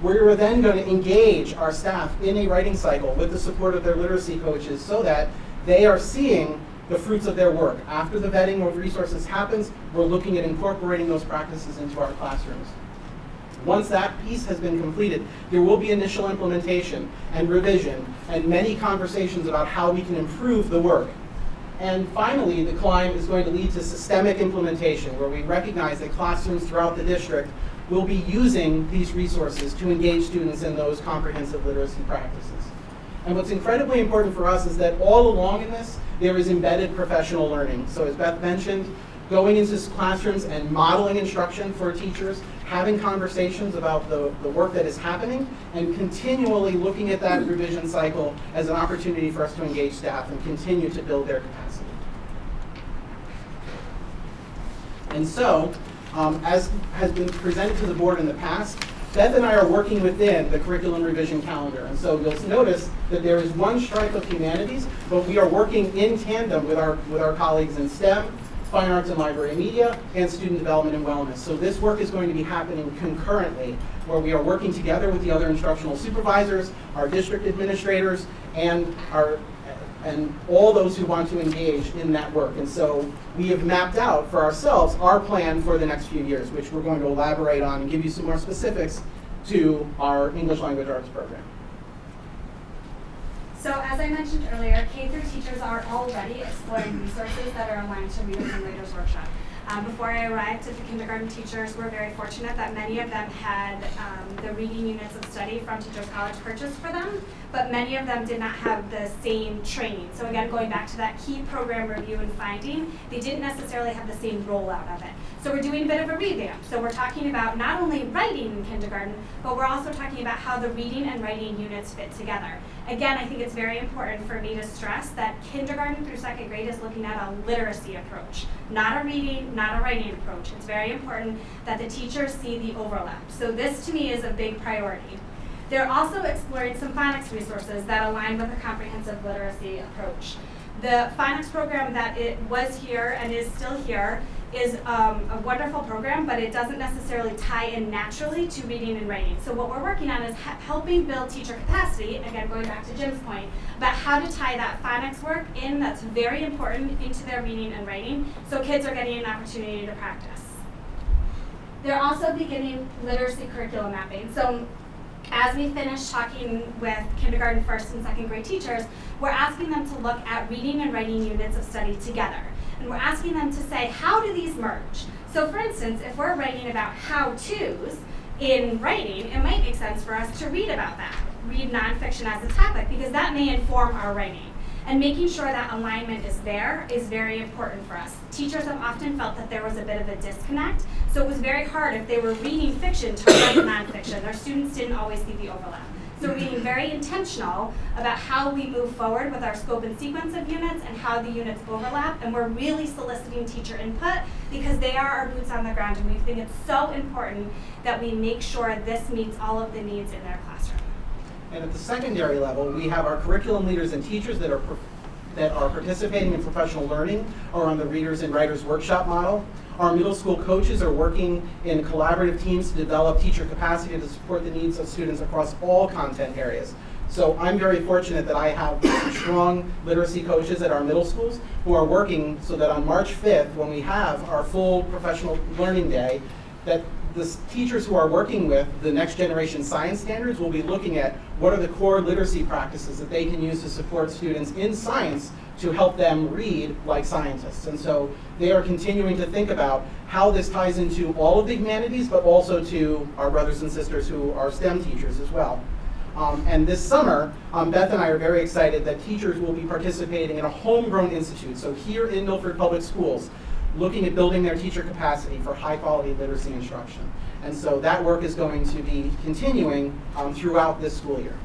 We're then going to engage our staff in a writing cycle with the support of their literacy coaches so that they are seeing the fruits of their work. After the vetting of resources happens, we're looking at incorporating those practices into our classrooms. Once that piece has been completed, there will be initial implementation and revision and many conversations about how we can improve the work. And finally, the climb is going to lead to systemic implementation, where we recognize that classrooms throughout the district will be using these resources to engage students in those comprehensive literacy practices. And what's incredibly important for us is that all along in this, there is embedded professional learning. So as Beth mentioned, going into classrooms and modeling instruction for teachers, having conversations about the work that is happening, and continually looking at that revision cycle as an opportunity for us to engage staff and continue to build their capacity. And so, as has been presented to the board in the past, Beth and I are working within the curriculum revision calendar. And so you'll notice that there is one stripe of humanities, but we are working in tandem with our colleagues in STEM, Fine Arts and Library Media, and Student Development and Wellness. So this work is going to be happening concurrently, where we are working together with the other instructional supervisors, our district administrators, and all those who want to engage in that work. And so we have mapped out for ourselves our plan for the next few years, which we're going to elaborate on and give you some more specifics to our English Language Arts program. So as I mentioned earlier, K-through teachers are already exploring resources that are aligned to Readers and Writers Workshop. Before I arrived at the kindergarten teachers, we're very fortunate that many of them had the reading units of study from Teachers College purchased for them, but many of them did not have the same training. So again, going back to that key program review and finding, they didn't necessarily have the same rollout of it. So we're doing a bit of a revamp. So we're talking about not only writing in kindergarten, but we're also talking about how the reading and writing units fit together. Again, I think it's very important for me to stress that kindergarten through second grade is looking at a literacy approach, not a reading, not a writing approach. It's very important that the teachers see the overlap. So this to me is a big priority. They're also exploring some phonics resources that align with a comprehensive literacy approach. The phonics program that it was here and is still here is a wonderful program, but it doesn't necessarily tie in naturally to reading and writing. So what we're working on is helping build teacher capacity, again going back to Jim's point, about how to tie that phonics work in that's very important into their reading and writing, so kids are getting an opportunity to practice. They're also beginning literacy curriculum mapping. So as we finish talking with kindergarten, first and second grade teachers, we're asking them to look at reading and writing units of study together. And we're asking them to say, how do these merge? So for instance, if we're writing about how-tos in writing, it might make sense for us to read about that, read nonfiction as a topic, because that may inform our writing. And making sure that alignment is there is very important for us. Teachers have often felt that there was a bit of a disconnect, so it was very hard if they were reading fiction to write nonfiction. Their students didn't always see the overlap. So we're being very intentional about how we move forward with our scope and sequence of units and how the units overlap, and we're really soliciting teacher input because they are our boots on the ground, and we think it's so important that we make sure this meets all of the needs in their classroom. And at the secondary level, we have our curriculum leaders and teachers that are participating in professional learning or on the Readers and Writers Workshop model. Our middle school coaches are working in collaborative teams to develop teacher capacity to support the needs of students across all content areas. So I'm very fortunate that I have strong literacy coaches at our middle schools who are working so that on March 5th, when we have our full professional learning day, that the teachers who are working with the next generation science standards will be looking at what are the core literacy practices that they can use to support students in science to help them read like scientists. And so they are continuing to think about how this ties into all of the humanities, but also to our brothers and sisters who are STEM teachers as well. And this summer, Beth and I are very excited that teachers will be participating in a homegrown institute. So here in Milford Public Schools, looking at building their teacher capacity for high quality literacy instruction. And so that work is going to be continuing throughout this school year.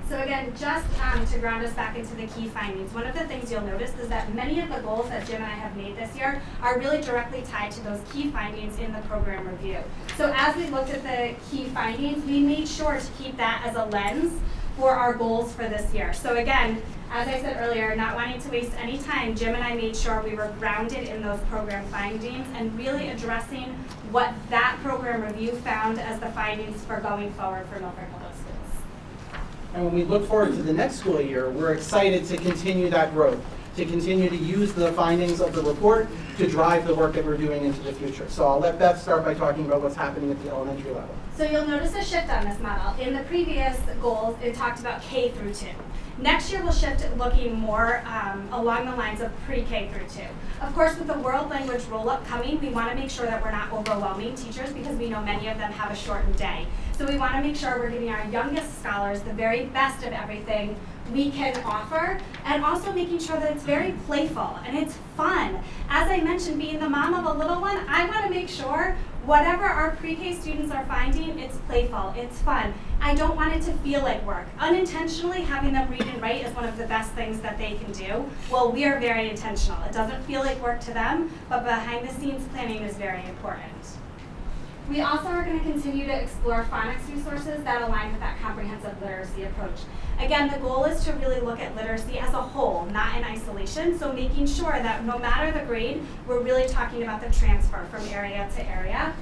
So again, just to ground us back into the key findings, one of the things you'll notice is that many of the goals that Jim and I have made this year are really directly tied to those key findings in the program review. So as we looked at the key findings, we made sure to keep that as a lens for our goals for this year. So again, as I said earlier, not wanting to waste any time, Jim and I made sure we were grounded in those program findings and really addressing what that program review found as the findings for going forward for Milford Public Schools. And when we look forward to the next school year, we're excited to continue that growth, to continue to use the findings of the report to drive the work that we're doing into the future. So I'll let Beth start by talking about what's happening at the elementary level. So you'll notice a shift on this model. In the previous goals, it talked about K through 2. Next year, we'll shift looking more along the lines of pre-K through 2. Of course, with the world language roll-up coming, we want to make sure that we're not overwhelming teachers because we know many of them have a shortened day. So we want to make sure we're giving our youngest scholars the very best of everything we can offer, and also making sure that it's very playful and it's fun. As I mentioned, being the mom of a little one, I want to make sure whatever our pre-K students are finding, it's playful, it's fun. I don't want it to feel like work. Unintentionally, having them read and write is one of the best things that they can do. Well, we are very intentional. It doesn't feel like work to them, but behind the scenes planning is very important. We also are going to continue to explore phonics resources that align with that comprehensive literacy approach. Again, the goal is to really look at literacy as a whole, not in isolation, so making sure that no matter the grade, we're really talking about the transfer from area to area.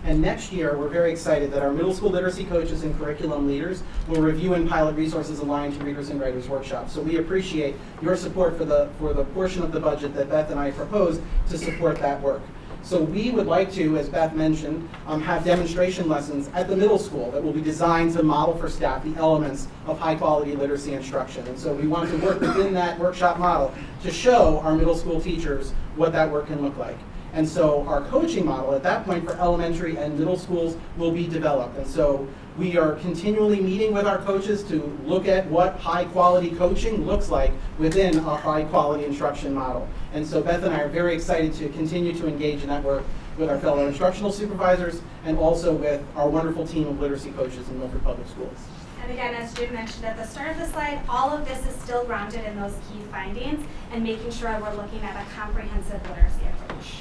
And next year, we're very excited that our middle school literacy coaches and curriculum leaders will review and pilot resources aligned to Readers and Writers Workshops. So we appreciate your support for the portion of the budget that Beth and I proposed to support that work. So we would like to, as Beth mentioned, have demonstration lessons at the middle school that will be designed to model for staff the elements of high quality literacy instruction. And so we want to work within that workshop model to show our middle school teachers what that work can look like. And so our coaching model at that point for elementary and middle schools will be developed. And so we are continually meeting with our coaches to look at what high quality coaching looks like within a high quality instruction model. And so Beth and I are very excited to continue to engage in that work with our fellow instructional supervisors and also with our wonderful team of literacy coaches in Milford Public Schools. And again, as Jim mentioned at the start of the slide, all of this is still grounded in those key findings and making sure we're looking at a comprehensive literacy approach.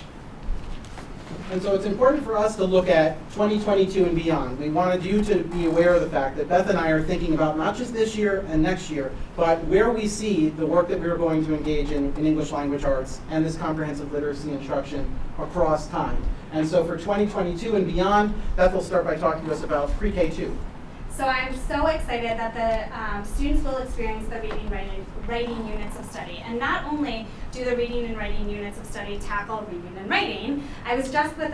And so it's important for us to look at 2022 and beyond. We wanted you to be aware of the fact that Beth and I are thinking about not just this year and next year, but where we see the work that we're going to engage in English language arts and this comprehensive literacy instruction across time. And so for 2022 and beyond, Beth will start by talking to us about pre-K2. So I'm so excited that the students will experience the reading, writing units of study. And not only do the reading and writing units of study tackle reading and writing, I was just with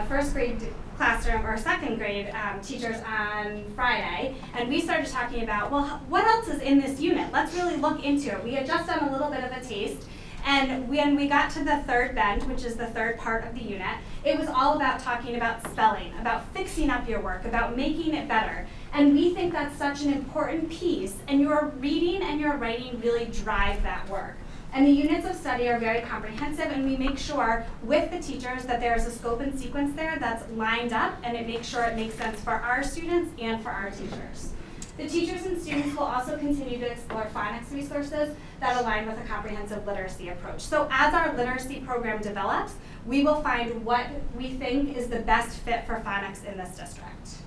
first grade classroom or second grade teachers on Friday, and we started talking about, well, what else is in this unit? Let's really look into it. We had just done a little bit of a taste. And when we got to the third bend, which is the third part of the unit, it was all about talking about spelling, about fixing up your work, about making it better. And we think that's such an important piece, and your reading and your writing really drive that work. And the units of study are very comprehensive, and we make sure with the teachers that there's a scope and sequence there that's lined up, and it makes sure it makes sense for our students and for our teachers. The teachers and students will also continue to explore phonics resources that align with a comprehensive literacy approach. So as our literacy program develops, we will find what we think is the best fit for phonics in this district.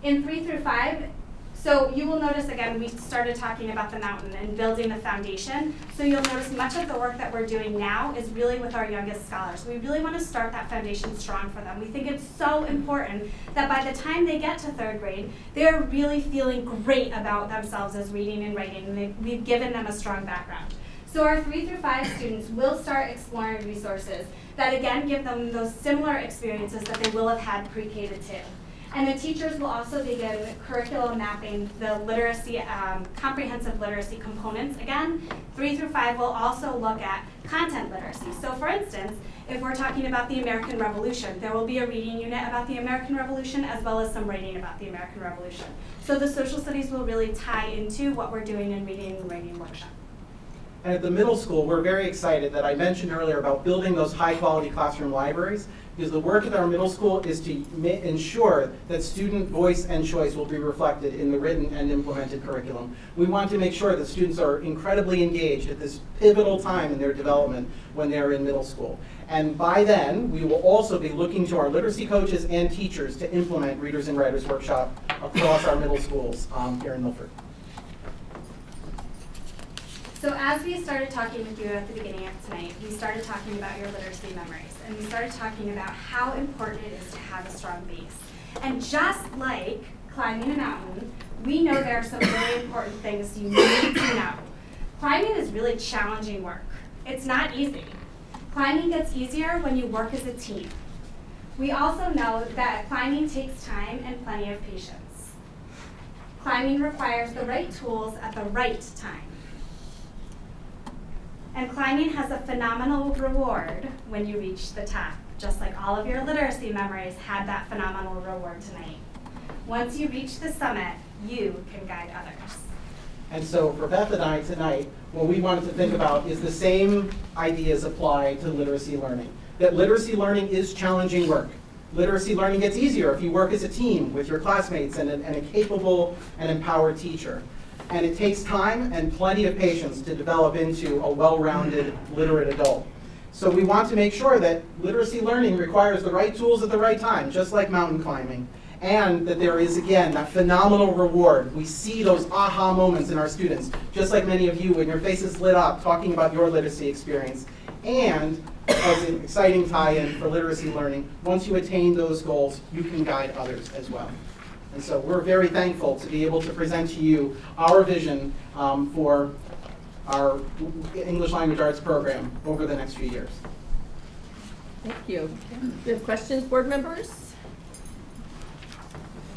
In 3 through 5, So you will notice, again, we started talking about the mountain and building the foundation. So you'll notice much of the work that we're doing now is really with our youngest scholars. We really want to start that foundation strong for them. We think it's so important that by the time they get to 3rd grade, they're really feeling great about themselves as reading and writing, and we've given them a strong background. So our 3 through 5 students will start exploring resources that again give them those similar experiences that they will have had pre-K to 2. And the teachers will also begin curriculum mapping the literacy, comprehensive literacy components. Again, 3 through 5 will also look at content literacy. So for instance, if we're talking about the American Revolution, there will be a reading unit about the American Revolution as well as some writing about the American Revolution. So the social studies will really tie into what we're doing in reading and writing workshop. And at the middle school, we're very excited that I mentioned earlier about building those high-quality classroom libraries, because the work at our middle school is to ensure that student voice and choice will be reflected in the written and implemented curriculum. We want to make sure that students are incredibly engaged at this pivotal time in their development when they're in middle school. And by then, we will also be looking to our literacy coaches and teachers to implement Readers and Writers Workshop across our middle schools here in Milford. So as we started talking with you at the beginning of tonight, we started talking about your literacy memories, and we started talking about how important it is to have a strong base. And just like climbing a mountain, we know there are some really important things you need to know. Climbing is really challenging work. It's not easy. Climbing gets easier when you work as a team. We also know that climbing takes time and plenty of patience. Climbing requires the right tools at the right time. And climbing has a phenomenal reward when you reach the top, just like all of your literacy memories had that phenomenal reward tonight. Once you reach the summit, you can guide others. And so for Beth and I tonight, what we wanted to think about is the same ideas apply to literacy learning. That literacy learning is challenging work. Literacy learning gets easier if you work as a team with your classmates and a capable and empowered teacher. And it takes time and plenty of patience to develop into a well-rounded, literate adult. So we want to make sure that literacy learning requires the right tools at the right time, just like mountain climbing, and that there is, again, that phenomenal reward. We see those aha moments in our students, just like many of you when your faces lit up talking about your literacy experience. And as an exciting tie-in for literacy learning, once you attain those goals, you can guide others as well. And so we're very thankful to be able to present to you our vision for our English Language Arts program over the next few years. Thank you. Do you have questions, board members?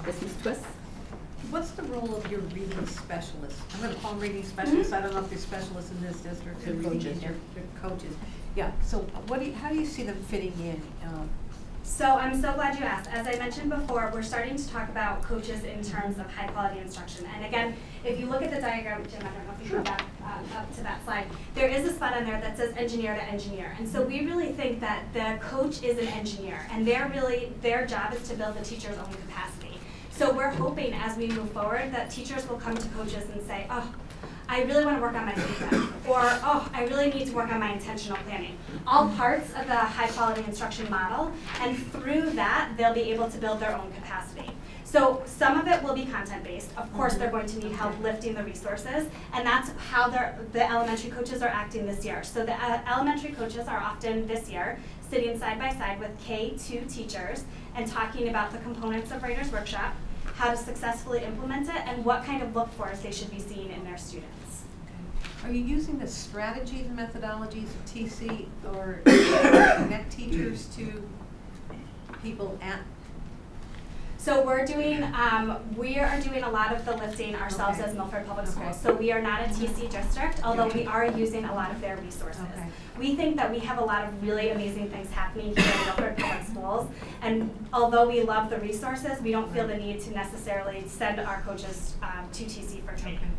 Mrs. Twist? What's the role of your reading specialist? I'm going to call them reading specialists. I don't know if they're specialists in this district or coaches. They're coaches. Yeah. So how do you see them fitting in? So I'm so glad you asked. As I mentioned before, we're starting to talk about coaches in terms of high quality instruction. And again, if you look at the diagram, Jim, I don't know if you go back up to that slide, there is a spot on there that says engineer to engineer. And so we really think that the coach is an engineer, and their job is to build the teacher's own capacity. So we're hoping as we move forward that teachers will come to coaches and say, oh, I really want to work on my feedback, or oh, I really need to work on my intentional planning. All parts of the high quality instruction model, and through that, they'll be able to build their own capacity. So some of it will be content based. Of course, they're going to need help lifting the resources, and that's how the elementary coaches are acting this year. So the elementary coaches are often this year sitting side by side with K2 teachers and talking about the components of Writers Workshop, how to successfully implement it, and what kind of look-fors they should be seeing in their students. Are you using the strategies and methodologies of TC or connect teachers to people at? So we are doing a lot of the lifting ourselves as Milford Public Schools. So we are not a TC district, although we are using a lot of their resources. We think that we have a lot of really amazing things happening here in Milford Public Schools, and although we love the resources, we don't feel the need to necessarily send our coaches to TC for training.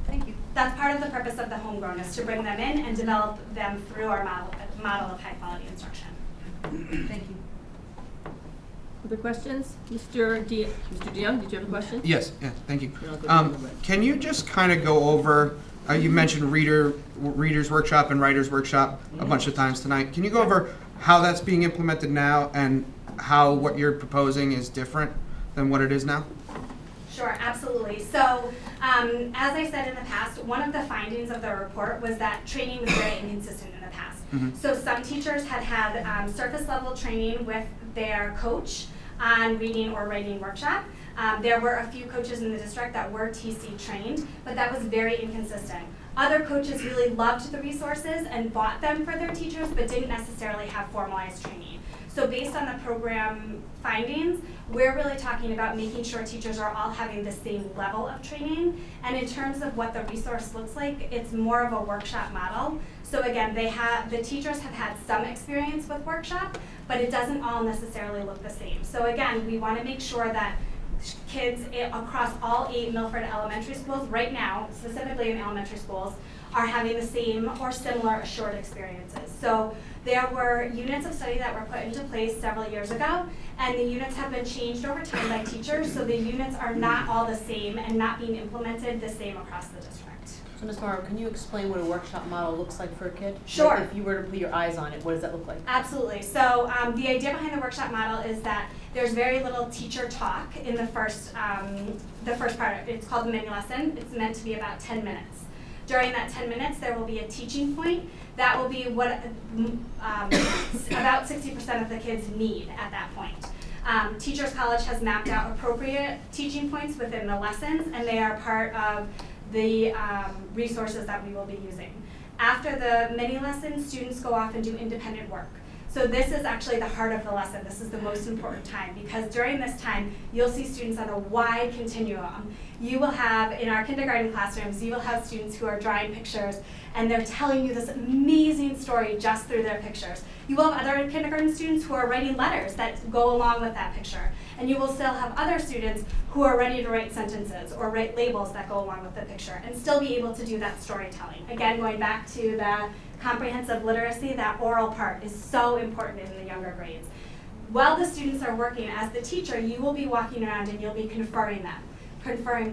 Thank you. That's part of the purpose of the homegrown, is to bring them in and develop them through our model of high quality instruction. Thank you. Other questions? Mr. DeYoung, did you have a question? Yes, yeah, thank you. Can you just kind of go over, you mentioned Readers Workshop and Writers Workshop a bunch of times tonight. Can you go over how that's being implemented now and how what you're proposing is different than what it is now? Sure, absolutely. So, as I said in the past, one of the findings of the report was that training was very inconsistent in the past. So some teachers had surface level training with their coach on reading or writing workshop. There were a few coaches in the district that were TC trained, but that was very inconsistent. Other coaches really loved the resources and bought them for their teachers, but didn't necessarily have formalized training. So based on the program findings, we're really talking about making sure teachers are all having the same level of training. And in terms of what the resource looks like, it's more of a workshop model. So again, the teachers have had some experience with workshop, but it doesn't all necessarily look the same. So again, we want to make sure that kids across all 8 Milford elementary schools right now, specifically in elementary schools, are having the same or similar assured experiences. So there were units of study that were put into place several years ago, and the units have been changed over time by teachers, so the units are not all the same and not being implemented the same across the district. So Ms. Morrow, can you explain what a workshop model looks like for a kid? Sure. Like if you were to put your eyes on it, what does that look like? Absolutely. So the idea behind the workshop model is that there's very little teacher talk in the first part. It's called the mini lesson. It's meant to be about 10 minutes. During that 10 minutes, there will be a teaching point. That will be what about 60% of the kids need at that point. Teachers College has mapped out appropriate teaching points within the lessons, and they are part of the resources that we will be using. After the mini lesson, students go off and do independent work. So this is actually the heart of the lesson. This is the most important time, because during this time, you'll see students on a wide continuum. You will have, in our kindergarten classrooms, you will have students who are drawing pictures, and they're telling you this amazing story just through their pictures. You will have other kindergarten students who are writing letters that go along with that picture. And you will still have other students who are ready to write sentences or write labels that go along with the picture and still be able to do that storytelling. Again, going back to the comprehensive literacy, that oral part is so important in the younger grades. While the students are working, as the teacher, you will be walking around and you'll be conferring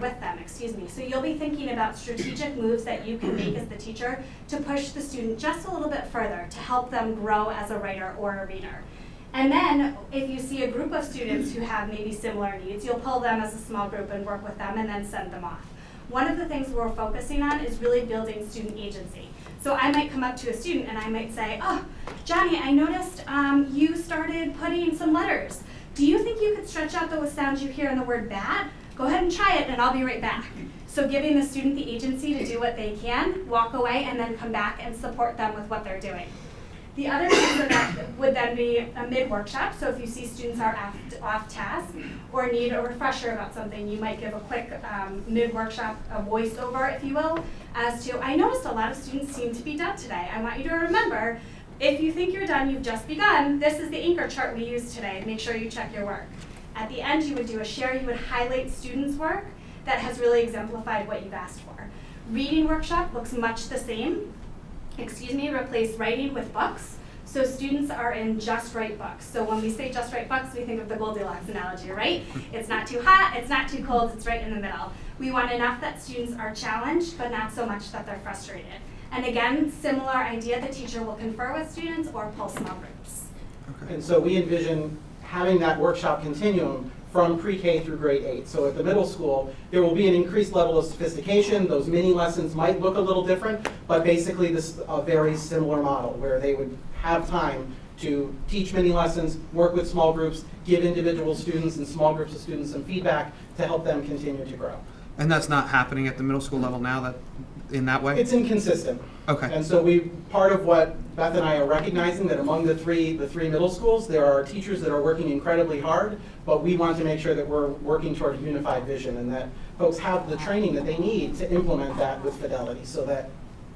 with them, So you'll be thinking about strategic moves that you can make as the teacher to push the student just a little bit further to help them grow as a writer or a reader. And then if you see a group of students who have maybe similar needs, you'll pull them as a small group and work with them and then send them off. One of the things we're focusing on is really building student agency. So I might come up to a student and I might say, oh, Johnny, I noticed you started putting some letters. Do you think you could stretch out those sounds you hear in the word bat? Go ahead and try it and I'll be right back. So giving the student the agency to do what they can, walk away, and then come back and support them with what they're doing. The other piece of that would then be a mid-workshop. So if you see students are off task or need a refresher about something, you might give a quick mid-workshop, a voiceover, if you will, as to, I noticed a lot of students seem to be done today. I want you to remember, if you think you're done, you've just begun, this is the anchor chart we used today. Make sure you check your work. At the end, you would do a share. You would highlight students' work that has really exemplified what you've asked for. Reading workshop looks much the same. Replace writing with books. So students are in just right books. So when we say just right books, we think of the Goldilocks analogy, right? It's not too hot, it's not too cold, it's right in the middle. We want enough that students are challenged, but not so much that they're frustrated. And again, similar idea, the teacher will confer with students or pull small groups. And so we envision having that workshop continuum from pre-K through grade 8. So at the middle school, there will be an increased level of sophistication. Those mini lessons might look a little different, but basically this is a very similar model where they would have time to teach mini lessons, work with small groups, give individual students and small groups of students some feedback to help them continue to grow. And that's not happening at the middle school level now, that in that way? It's inconsistent. Okay. And so part of what Beth and I are recognizing that among the three middle schools, there are teachers that are working incredibly hard, but we want to make sure that we're working toward a unified vision and that folks have the training that they need to implement that with fidelity, so that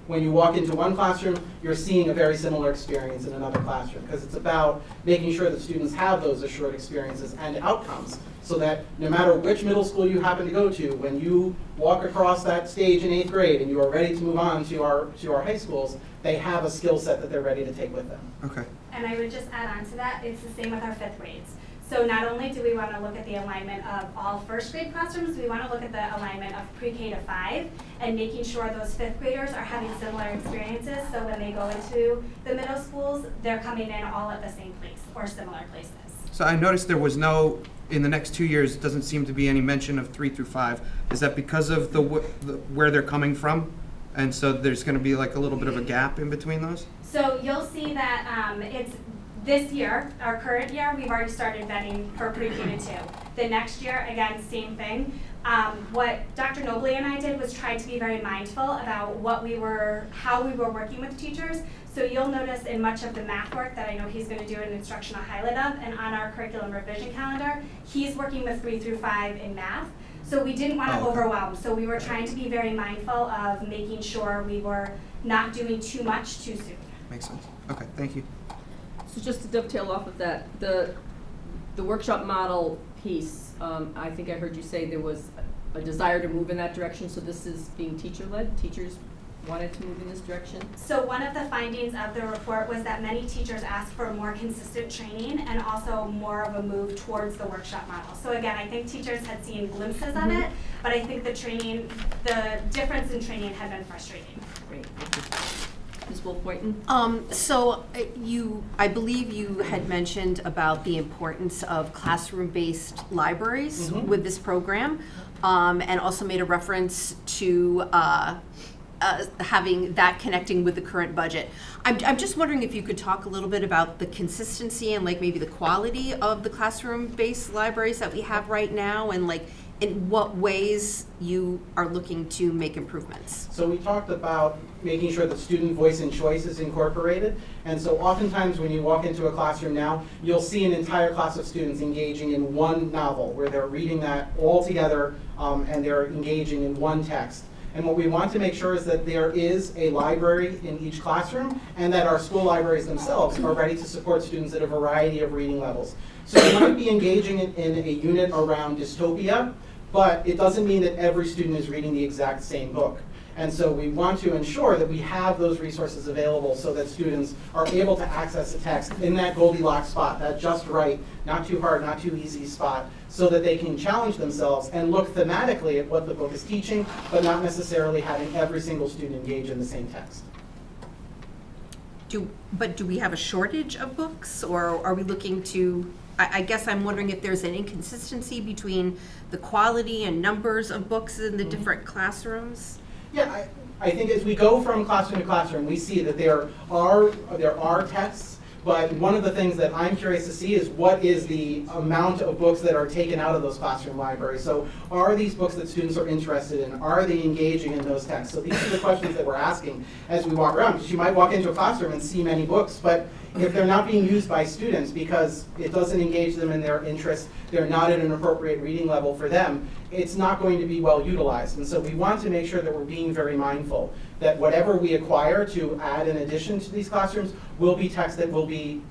when you walk into one classroom, you're seeing a very similar experience in another classroom, because it's about making sure that students have those assured experiences and outcomes, so that no matter which middle school you happen to go to, when you walk across that stage in 8th grade and you are ready to move on to our high schools, they have a skill set that they're ready to take with them. Okay. And I would just add on to that, it's the same with our 5th grades. So not only do we want to look at the alignment of all 1st grade classrooms, we want to look at the alignment of pre-K to 5 and making sure those 5th graders are having similar experiences, so when they go into the middle schools, they're coming in all at the same place or similar places. So I noticed there was no, in the next 2 years, doesn't seem to be any mention of 3 through 5. Is that because of where they're coming from? And so there's going to be like a little bit of a gap in between those? So you'll see that it's this year, our current year, we've already started vetting for pre-K to 2. The next year, again, same thing. What Dr. Nobley and I did was try to be very mindful about how we were working with teachers. So you'll notice in much of the math work that I know he's going to do an instructional highlight of, and on our curriculum revision calendar, he's working with 3 through 5 in math. So we didn't want to overwhelm. So we were trying to be very mindful of making sure we were not doing too much too soon. Makes sense. Okay, thank you. So just to dovetail off of that, the workshop model piece, I think I heard you say there was a desire to move in that direction, so this is being teacher-led? Teachers wanted to move in this direction? So one of the findings of the report was that many teachers asked for more consistent training and also more of a move towards the workshop model. So again, I think teachers had seen glimpses of it, but I think the difference in training had been frustrating. Great, thank you. Ms. Wolf-Boynton? So I believe you had mentioned about the importance of classroom-based libraries with this program, and also made a reference to having that connecting with the current budget. I'm just wondering if you could talk a little bit about the consistency and like maybe the quality of the classroom-based libraries that we have right now, and like in what ways you are looking to make improvements. So we talked about making sure that student voice and choice is incorporated. And so oftentimes when you walk into a classroom now, you'll see an entire class of students engaging in one novel where they're reading that all together and they're engaging in one text. And what we want to make sure is that there is a library in each classroom and that our school libraries themselves are ready to support students at a variety of reading levels. So you might be engaging in a unit around dystopia, but it doesn't mean that every student is reading the exact same book. And so we want to ensure that we have those resources available so that students are able to access the text in that Goldilocks spot, that just right, not too hard, not too easy spot, so that they can challenge themselves and look thematically at what the book is teaching, but not necessarily having every single student engage in the same text. Do we have a shortage of books, or are we looking to, I guess I'm wondering if there's an inconsistency between the quality and numbers of books in the different classrooms? Yeah, I think as we go from classroom to classroom, we see that there are texts, but one of the things that I'm curious to see is what is the amount of books that are taken out of those classroom libraries. So are these books that students are interested in, are they engaging in those texts? So these are the questions that we're asking as we walk around, because you might walk into a classroom and see many books, but if they're not being used by students because it doesn't engage them in their interests, they're not at an appropriate reading level for them, it's not going to be well utilized. And so we want to make sure that we're being very mindful that whatever we acquire to add in addition to these classrooms will be text that will be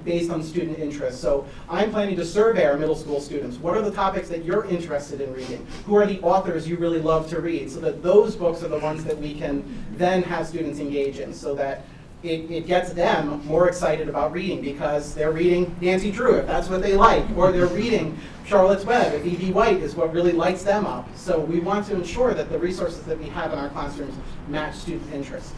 based on student interest. So I'm planning to survey our middle school students. What are the topics that you're interested in reading? Who are the authors you really love to read? So that those books are the ones that we can then have students engage in, so that it gets them more excited about reading because they're reading Nancy Drew, if that's what they like, or they're reading Charlotte's Web, if E.B. White is what really lights them up. So we want to ensure that the resources that we have in our classrooms match student interest.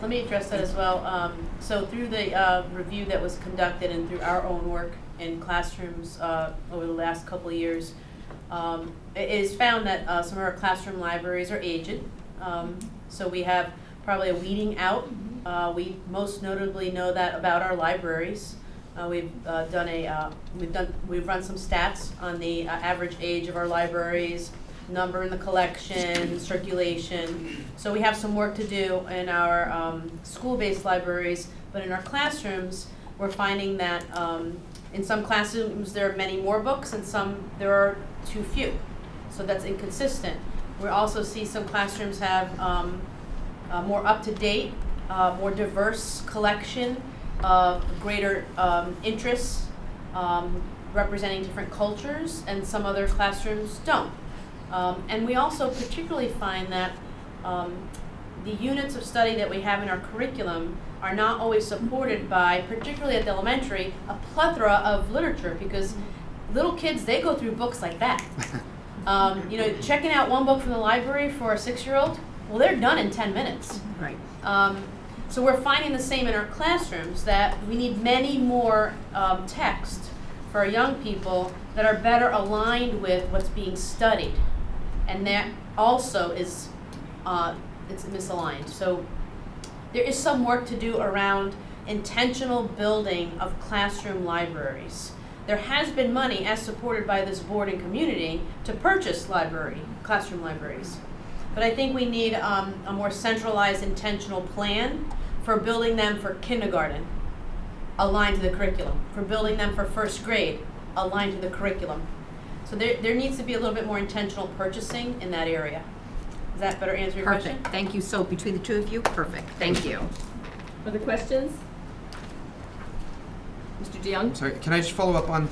Let me address that as well. So through the review that was conducted and through our own work in classrooms over the last couple of years, it is found that some of our classroom libraries are aged. So we have probably a weeding out. We most notably know that about our libraries. We've run some stats on the average age of our libraries, number in the collection, circulation. So we have some work to do in our school-based libraries, but in our classrooms, we're finding that in some classrooms there are many more books, and some there are too few. So that's inconsistent. We also see some classrooms have more up-to-date, more diverse collection of greater interests representing different cultures, and some other classrooms don't. And we also particularly find that the units of study that we have in our curriculum are not always supported by, particularly at the elementary, a plethora of literature, because little kids, they go through books like that. Checking out one book from the library for a 6-year-old, well, they're done in 10 minutes. Right. So we're finding the same in our classrooms, that we need many more text for our young people that are better aligned with what's being studied. And that also is, it's misaligned. So there is some work to do around intentional building of classroom libraries. There has been money, as supported by this board and community, to purchase classroom libraries. But I think we need a more centralized, intentional plan for building them for kindergarten, aligned to the curriculum, for building them for first grade, aligned to the curriculum. So there needs to be a little bit more intentional purchasing in that area. Does that better answer your question? Perfect. Thank you. So between the two of you, perfect. Thank you. Other questions? Mr. DeYoung? Sorry, can I just follow up on,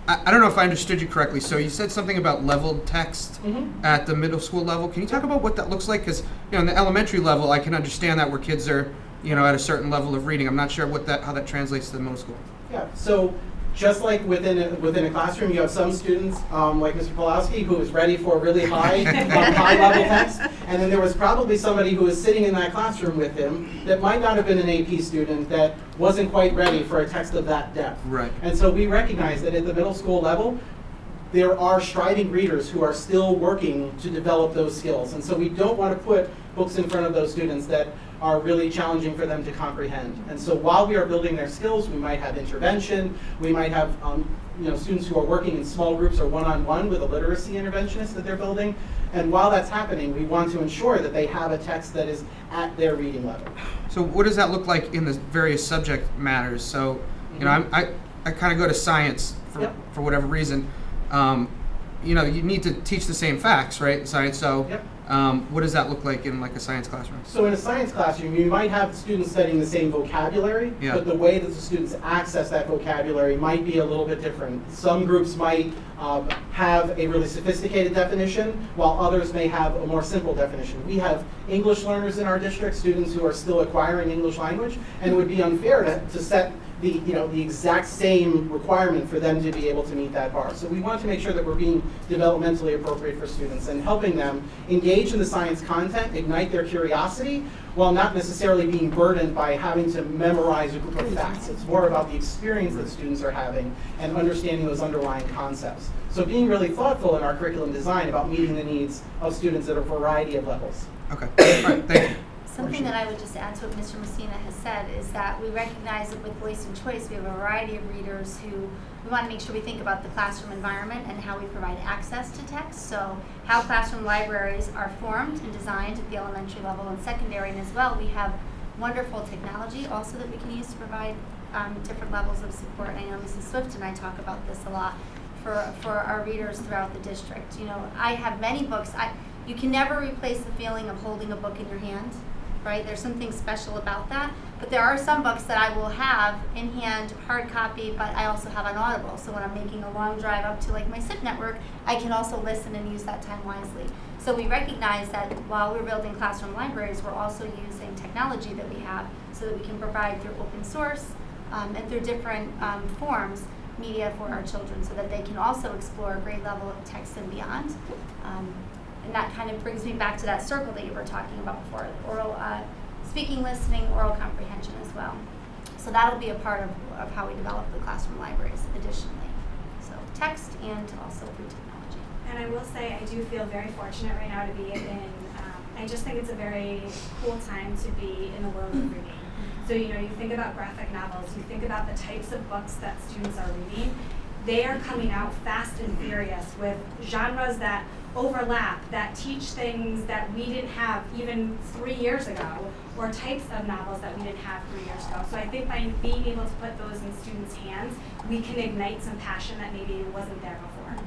I don't know if I understood you correctly. So you said something about leveled text at the middle school level. Can you talk about what that looks like? Because, in the elementary level, I can understand that where kids are, at a certain level of reading. I'm not sure how that translates to the middle school. Yeah, so just like within a classroom, you have some students, like Mr. Pulowski, who is ready for really high level text, and then there was probably somebody who was sitting in that classroom with him that might not have been an AP student that wasn't quite ready for a text of that depth. Right. And so we recognize that at the middle school level, there are striving readers who are still working to develop those skills, and so we don't want to put books in front of those students that are really challenging for them to comprehend. And so while we are building their skills, we might have intervention, we might have students who are working in small groups or one-on-one with a literacy interventionist that they're building. And while that's happening, we want to ensure that they have a text that is at their reading level. So what does that look like in the various subject matters? So, I kind of go to science for whatever reason. You need to teach the same facts, right, in science. So what does that look like in like a science classroom? So in a science classroom, you might have students studying the same vocabulary, but the way that the students access that vocabulary might be a little bit different. Some groups might have a really sophisticated definition, while others may have a more simple definition. We have English learners in our district, students who are still acquiring English language, and it would be unfair to set the exact same requirement for them to be able to meet that bar. So we want to make sure that we're being developmentally appropriate for students and helping them engage in the science content, ignite their curiosity, while not necessarily being burdened by having to memorize a group of facts. It's more about the experience that students are having and understanding those underlying concepts. So being really thoughtful in our curriculum design about meeting the needs of students at a variety of levels. Okay, all right, thank you. Something that I would just add to what Mr. Messina has said is that we recognize that with Voice and Choice, we have a variety of readers who we want to make sure we think about the classroom environment and how we provide access to text. So how classroom libraries are formed and designed at the elementary level and secondary, and as well, we have wonderful technology also that we can use to provide different levels of support. And I know Mrs. Swift and I talk about this a lot for our readers throughout the district. I have many books. You can never replace the feeling of holding a book in your hand. Right? There's something special about that. But there are some books that I will have in hand, hard copy, but I also have on Audible. So when I'm making a long drive up to like my SIP network, I can also listen and use that time wisely. So we recognize that while we're building classroom libraries, we're also using technology that we have so that we can provide through open source and through different forms media for our children so that they can also explore a grade level of text and beyond. And that kind of brings me back to that circle that you were talking about before, oral speaking, listening, oral comprehension as well. So that'll be a part of how we develop the classroom libraries additionally. So text and also through technology. And I will say I do feel very fortunate right now to be in, I just think it's a very cool time to be in the world of reading. So you think about graphic novels, you think about the types of books that students are reading. They are coming out fast and furious with genres that overlap, that teach things that we didn't have even 3 years ago, or types of novels that we didn't have 3 years ago. So I think by being able to put those in students' hands, we can ignite some passion that maybe wasn't there before.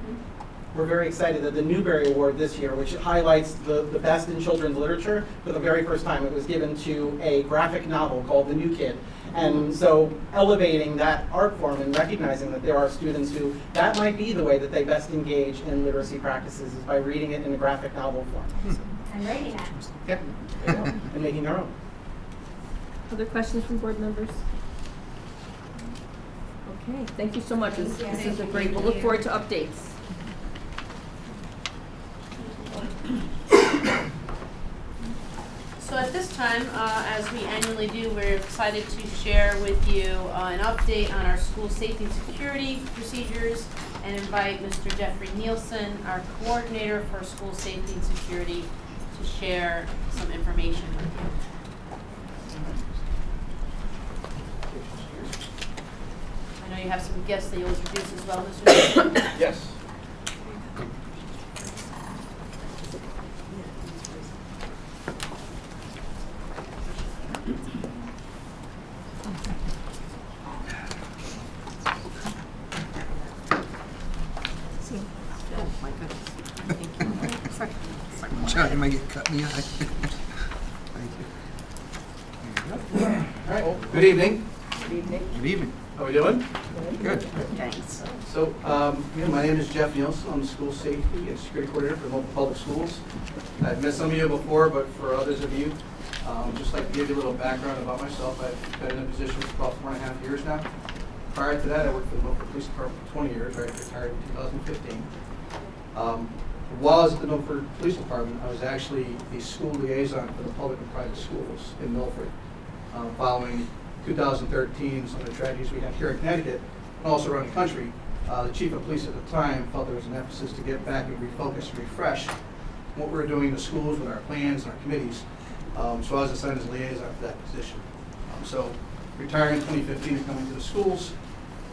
We're very excited that the Newbery Award this year, which highlights the best in children's literature, for the very first time it was given to a graphic novel called The New Kid. And so elevating that art form and recognizing that there are students who that might be the way that they best engage in literacy practices is by reading it in a graphic novel form. And writing it. Yep. And making their own. Other questions from board members? Okay, thank you so much. This is a great, we'll look forward to updates. So at this time, as we annually do, we're excited to share with you an update on our school safety and security procedures and invite Mr. Jeffrey Nielsen, our coordinator for school safety and security, to share some information with you. I know you have some guests that you'll introduce as well, Mr. Nielsen. Yes. John, you might get cut in the eye. Thank you. All right. Good evening. Good evening. How are we doing? Good. Thanks. So, my name is Jeff Nielsen. I'm the school safety and security coordinator for Milford Public Schools. I've met some of you before, but for others of you, just like to give you a little background about myself. I've been in a position for about 4.5 years now. Prior to that, I worked for the Milford Police Department for 20 years. I retired in 2015. While I was at the Milford Police Department, I was actually the school liaison for the public and private schools in Milford. Following 2013, some of the tragedies we had here in Connecticut, and also around the country, the chief of police at the time felt there was an emphasis to get back and refocus and refresh what we were doing in the schools with our plans and our committees. So I was assigned as liaison for that position. So retiring in 2015 and coming to the schools,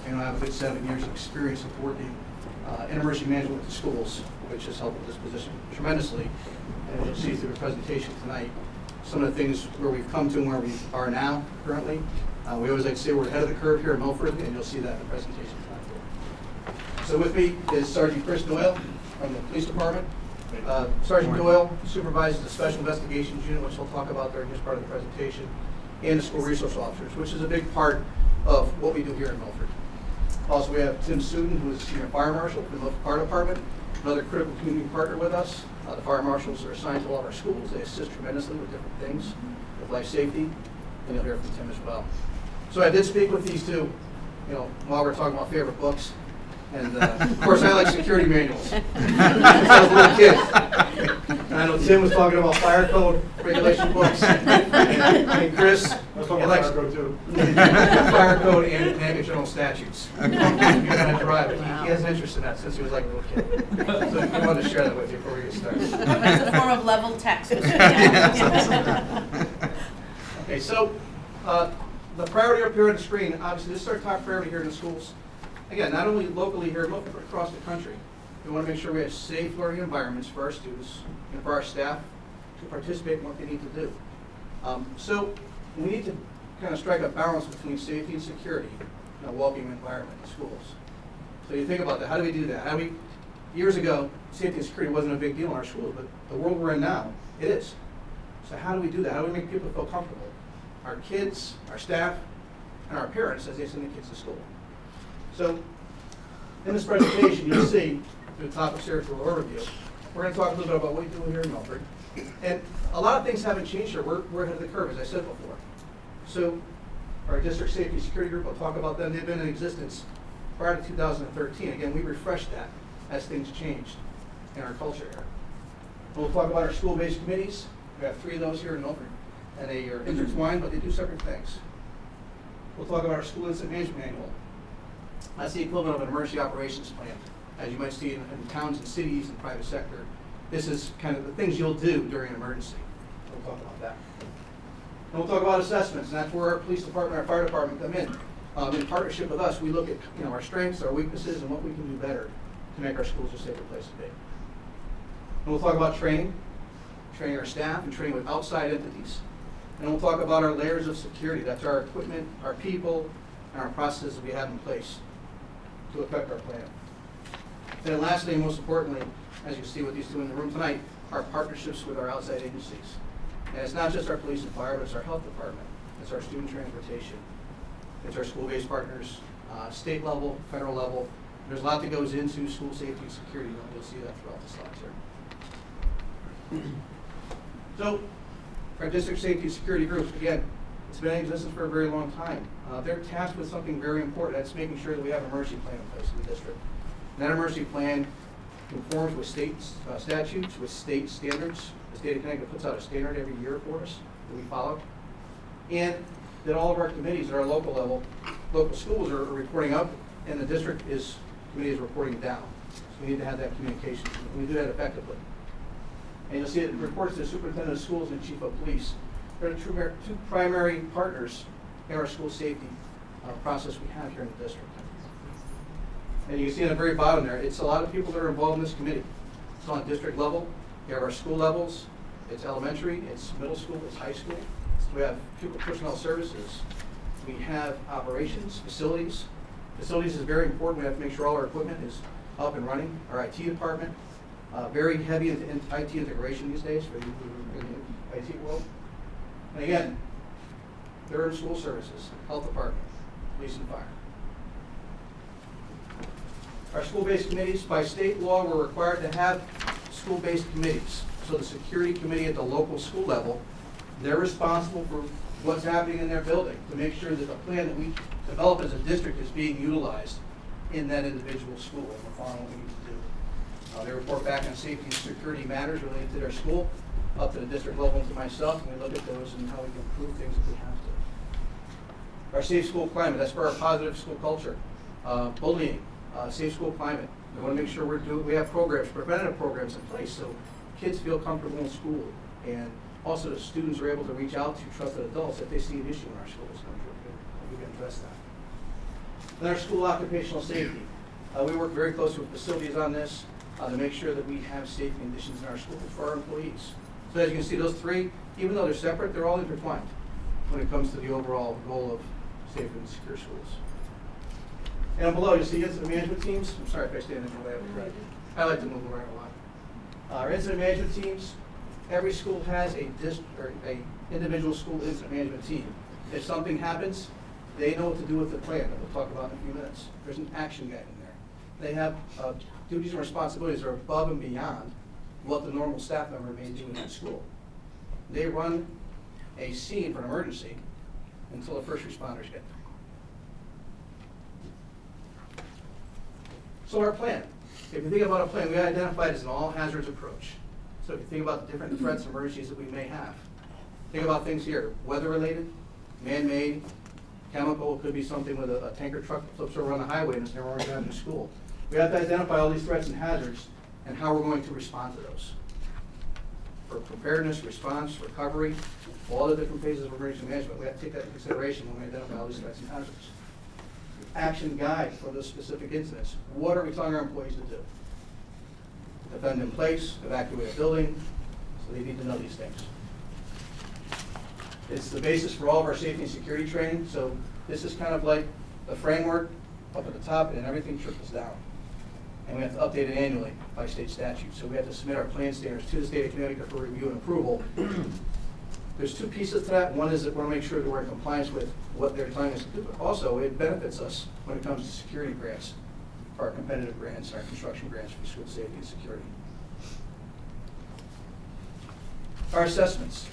and I have a good 7 years of experience of working in emergency management with the schools, which has helped with this position tremendously. And you'll see through the presentation tonight some of the things where we've come to and where we are now currently. We always like to say we're ahead of the curve here in Milford, and you'll see that in the presentation tonight. So with me is Sergeant Chris Doyle from the police department. Sergeant Doyle supervises the special investigations unit, which he'll talk about during his part of the presentation, and the school resource officers, which is a big part of what we do here in Milford. Also, we have Tim Suden, who is senior fire marshal for the Milford Fire Department, another critical community partner with us. The fire marshals are assigned to all of our schools. They assist tremendously with different things, with life safety, and you'll hear from Tim as well. So I did speak with these two, while we were talking about favorite books. And of course, I like security manuals. Since I was a little kid. And I know Tim was talking about fire code regulation books. And Chris, he likes fire code too. Fire code and general statutes. He has an interest in that since he was like a little kid. So I wanted to share that with you before we get started. It's a form of level text. Okay, so the priority up here on the screen, obviously this is our top priority here in the schools. Again, not only locally here, but across the country. We want to make sure we have safe learning environments for our students and for our staff to participate in what they need to do. So we need to kind of strike a balance between safety and security in a welcoming environment in schools. So you think about that. How do we do that? Years ago, safety and security wasn't a big deal in our schools, but the world we're in now, it is. So how do we do that? How do we make people feel comfortable? Our kids, our staff, and our parents as they send the kids to school. So in this presentation, you'll see through the topics here through an overview, we're going to talk a little bit about what we do here in Milford. And a lot of things haven't changed here. We're ahead of the curve, as I said before. So our district safety and security group, I'll talk about them. They've been in existence prior to 2013. Again, we refreshed that as things changed in our culture here. We'll talk about our school-based committees. We have 3 of those here in Milford. And they are intertwined, but they do separate things. We'll talk about our school incident management manual. That's the equivalent of an emergency operations plan, as you might see in towns and cities and private sector. This is kind of the things you'll do during an emergency. We'll talk about that. And we'll talk about assessments, and that's where our police department, our fire department come in. In partnership with us, we look at our strengths, our weaknesses, and what we can do better to make our schools a safer place to be. And we'll talk about training our staff, and training with outside entities. And we'll talk about our layers of security. That's our equipment, our people, and our processes we have in place to affect our plan. And then lastly, and most importantly, as you see with these two in the room tonight, our partnerships with our outside agencies. And it's not just our police and fire, but it's our health department. It's our student transportation. It's our school-based partners, state level, federal level. There's a lot that goes into school safety and security, and you'll see that throughout the slides here. So, our district safety and security groups, again, it's been in existence for a very long time. They're tasked with something very important. That's making sure that we have an emergency plan in place in the district. And that emergency plan conforms with state statutes, with state standards. The state of Connecticut puts out a standard every year for us, that we follow, and that all of our committees at our local level, local schools are reporting up, and the district committee is reporting down. So we need to have that communication, and we do that effectively. And you'll see it reports to the superintendent of schools and chief of police. They're the two primary partners in our school safety process we have here in the district. And you can see on the very bottom there, it's a lot of people that are involved in this committee. It's on a district level. You have our school levels. It's elementary, it's middle school, it's high school. We have pupil personnel services. We have operations, facilities. Facilities is very important. We have to make sure all our equipment is up and running. Our IT department, very heavy into IT integration these days for the IT world. And again, they're in school services, health department, police and fire. Our school-based committees, by state law, we're required to have school-based committees. So the security committee at the local school level, they're responsible for what's happening in their building to make sure that the plan that we develop as a district is being utilized in that individual school, and we're following what we need to do. They report back on safety and security matters related to their school, up to the district level and to myself, and we look at those and how we can improve things if we have to. Our safe school climate, that's for our positive school culture. Bullying, safe school climate. We want to make sure we have programs, preventative programs in place so kids feel comfortable in school, and also the students are able to reach out to trusted adults if they see an issue in our schools, and we can address that. Then our school occupational safety. We work very closely with facilities on this to make sure that we have safe conditions in our schools for our employees. So as you can see, those three, even though they're separate, they're all intertwined when it comes to the overall goal of safe and secure schools. And below, you see incident management teams. I'm sorry if I stand in the way of the crowd. I like to move around a lot. Our incident management teams, every school has a individual school incident management team. If something happens, they know what to do with the plan that we'll talk about in a few minutes. There's an action guide in there. They have duties and responsibilities that are above and beyond what the normal staff member may do in that school. They run a scene for an emergency until the first responders get there. So our plan, if you think about a plan, we identified as an all hazards approach. So if you think about the different threats and emergencies that we may have, think about things here, weather related, man-made, chemical, could be something with a tanker truck that flips over on the highway and it's never already in school. We have to identify all these threats and hazards and how we're going to respond to those. For preparedness, response, recovery, all the different phases of emergency management, we have to take that into consideration when we identify all these threats and hazards. Action guide for those specific incidents. What are we telling our employees to do? Defend in place, evacuate a building, so they need to know these things. It's the basis for all of our safety and security training, so this is kind of like the framework up at the top and everything trickles down. And we have to update it annually by state statute. So we have to submit our plan standards to the state of Connecticut for review and approval. There's two pieces to that. One is that we want to make sure that we're in compliance with what they're telling us to do, but also it benefits us when it comes to security grants, our competitive grants, our construction grants for school safety and security. Our assessments.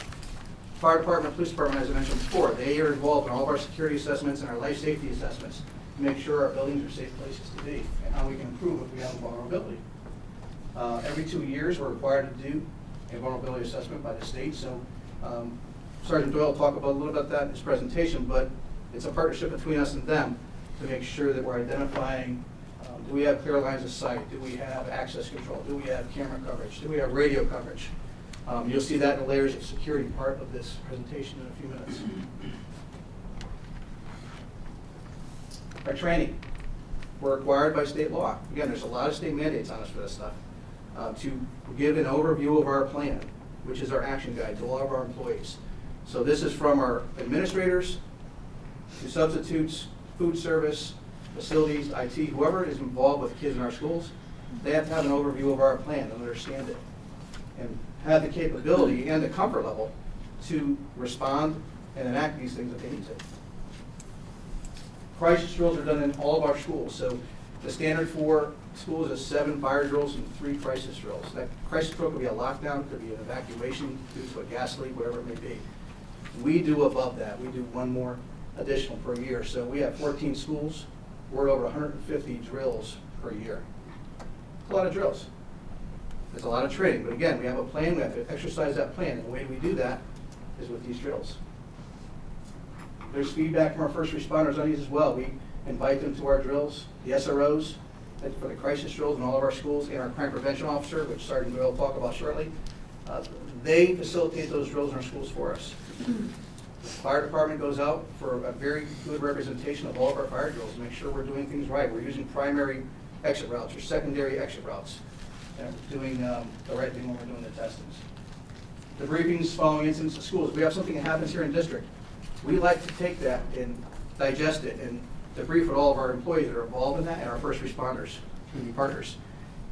Fire department, police department, as I mentioned before, they are involved in all of our security assessments and our life safety assessments to make sure our buildings are safe places to be and how we can improve if we have a vulnerability. Every 2 years, we're required to do a vulnerability assessment by the state. So Sergeant Doyle will talk about a little about that in his presentation, but it's a partnership between us and them to make sure that we're identifying, do we have clear lines of sight? Do we have access control? Do we have camera coverage? Do we have radio coverage? You'll see that in the layers of security part of this presentation in a few minutes. Our training. We're required by state law. Again, there's a lot of state mandates on us for this stuff. To give an overview of our plan, which is our action guide to all of our employees. So this is from our administrators to substitutes, food service, facilities, IT, whoever is involved with kids in our schools, they have to have an overview of our plan and understand it. And have the capability and the comfort level to respond and enact these things if they need to. Crisis drills are done in all of our schools. So the standard for schools is 7 fire drills and 3 crisis drills. That crisis drill could be a lockdown, could be an evacuation due to a gas leak, whatever it may be. We do above that. We do 1 more additional per year. So we have 14 schools. We're over 150 drills per year. It's a lot of drills. It's a lot of training. But again, we have a plan. We have to exercise that plan. And the way we do that is with these drills. There's feedback from our first responders on these as well. We invite them to our drills, the SROs, for the crisis drills in all of our schools, and our crime prevention officer, which Sergeant Doyle will talk about shortly. They facilitate those drills in our schools for us. The fire department goes out for a very good representation of all of our fire drills to make sure we're doing things right. We're using primary exit routes or secondary exit routes, and we're doing the right thing when we're doing the testings. The briefings following incidents at schools. If we have something that happens here in district, we like to take that and digest it and debrief with all of our employees that are involved in that and our first responders, community partners.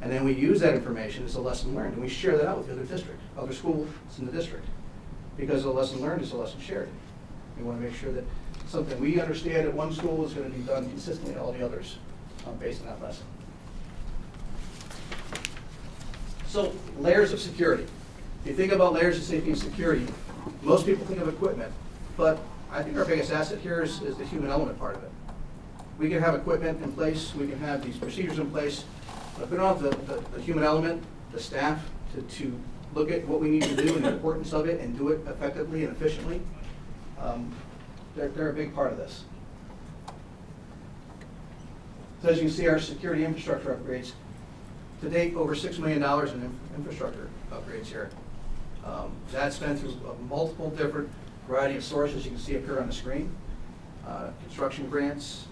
And then we use that information as a lesson learned, and we share that out with the other district, other schools in the district. Because a lesson learned is a lesson shared. We want to make sure that something we understand at one school is going to be done consistently at all the others based on that lesson. So, layers of security. If you think about layers of safety and security, most people think of equipment, but I think our biggest asset here is the human element part of it. We can have equipment in place, we can have these procedures in place, but if we don't have the human element, the staff, to look at what we need to do and the importance of it and do it effectively and efficiently, they're a big part of this. So as you can see, our security infrastructure upgrades, to date, over $6 million in infrastructure upgrades here. That's been through multiple different variety of sources you can see up here on the screen. Construction grants,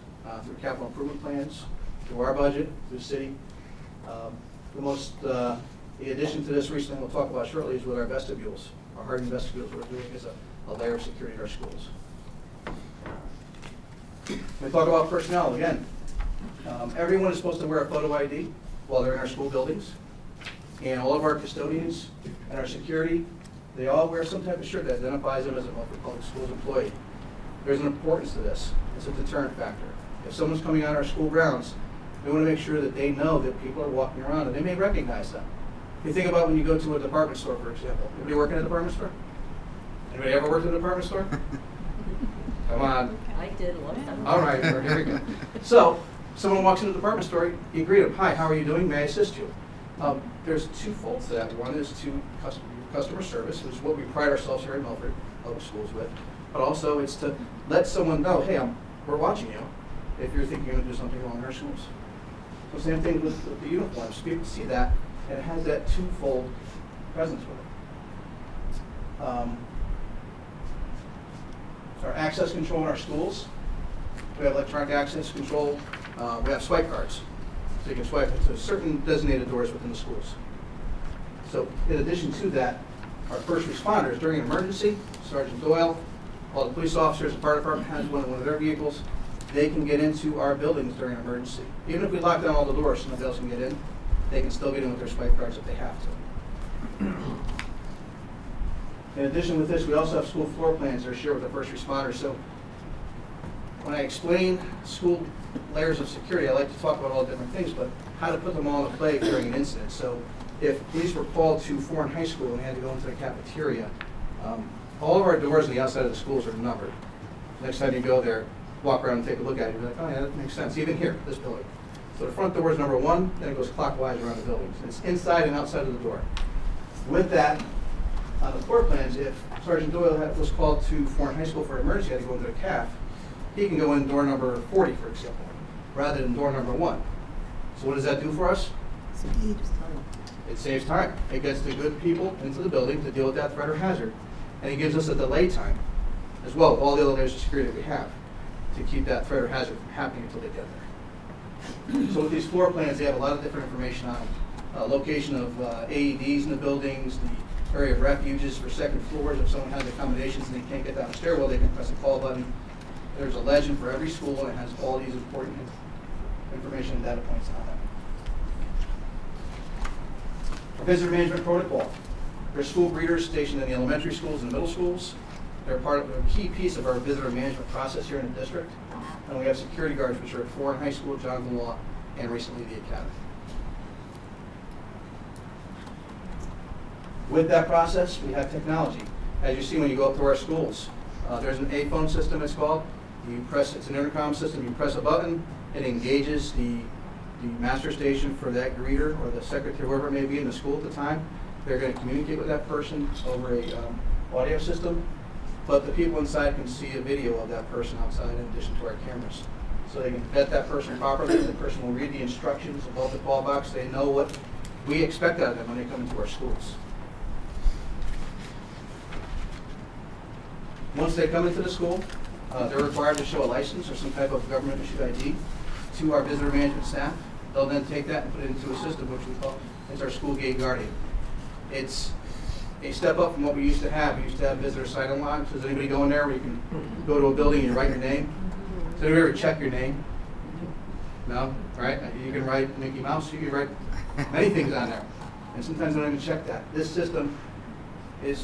through capital improvement plans, through our budget, through the city. In addition to this recently, we'll talk about shortly, is with our vestibules, our hardened vestibules we're doing as a layer of security in our schools. We talk about personnel again. Everyone is supposed to wear a photo ID while they're in our school buildings. And all of our custodians and our security, they all wear some type of shirt that identifies them as a Milford Public Schools employee. There's an importance to this. It's a deterrent factor. If someone's coming out of our school grounds, we want to make sure that they know that people are walking around and they may recognize them. If you think about when you go to a department store, for example. Anybody work in a department store? Anybody ever worked in a department store? Come on. I did a long time ago. All right, here we go. So, someone walks into the department store, you greet them. Hi, how are you doing? May I assist you? There's two folds to that. One is to customer service, which is what we pride ourselves here in Milford Public Schools with. But also it's to let someone know, hey, we're watching you if you're thinking you're going to do something wrong in our schools. So same thing with the uniforms. People see that, and it has that twofold presence with it. Our access control in our schools. We have electronic access control. We have swipe cards. So you can swipe into certain designated doors within the schools. So in addition to that, our first responders during an emergency, Sergeant Doyle, all the police officers, the fire department has one of their vehicles. They can get into our buildings during an emergency. Even if we lock down all the doors so nobody else can get in, they can still get in with their swipe cards if they have to. In addition with this, we also have school floor plans that are shared with the first responders. So when I explain school layers of security, I like to talk about all the different things, but how to put them all into play during an incident. So if police were called to Foreign High School and they had to go into the cafeteria, all of our doors on the outside of the schools are numbered. Next time you go there, walk around and take a look at it, you're like, oh yeah, that makes sense. Even here, this building. So the front door is number 1, then it goes clockwise around the buildings. It's inside and outside of the door. With that, on the floor plans, if Sergeant Doyle was called to Foreign High School for an emergency, had to go into a CAF, he can go in door number 40, for example, rather than door number 1. So what does that do for us? It saves time. It gets the good people into the building to deal with that threat or hazard. And it gives us a delay time as well, with all the other layers of security that we have to keep that threat or hazard from happening until they get there. So with these floor plans, they have a lot of different information on them. Location of AEDs in the buildings, the area of refuges for second floors. If someone has accommodations and they can't get down the stairwell, they can press a call button. There's a legend for every school, and it has all these important information and data points on it. Our visitor management protocol. There's school greeters stationed in the elementary schools and middle schools. They're part of a key piece of our visitor management process here in the district. And we have security guards, which are at Foreign High School, Jonathan Law, and recently the Academy. With that process, we have technology. As you see when you go up to our schools, there's an A-phone system, it's called. It's an intercom system. You press a button, it engages the master station for that greeter or the secretary, whoever it may be in the school at the time. They're going to communicate with that person over a audio system. but the people inside can see a video of that person outside in addition to our cameras. So they can vet that person properly, the person will read the instructions above the call box, they know what we expect out of them when they come into our schools. Once they come into the school, they're required to show a license or some type of government-issued ID to our visitor management staff. They'll then take that and put it into a system which we call is our school gate guardian. It's a step up from what we used to have. We used to have visitor sign-in logs. Does anybody go in there where you can go to a building and you write your name? Does anybody ever check your name? No? Right? You can write Mickey Mouse. You can write many things on there. And sometimes they don't even check that. This system it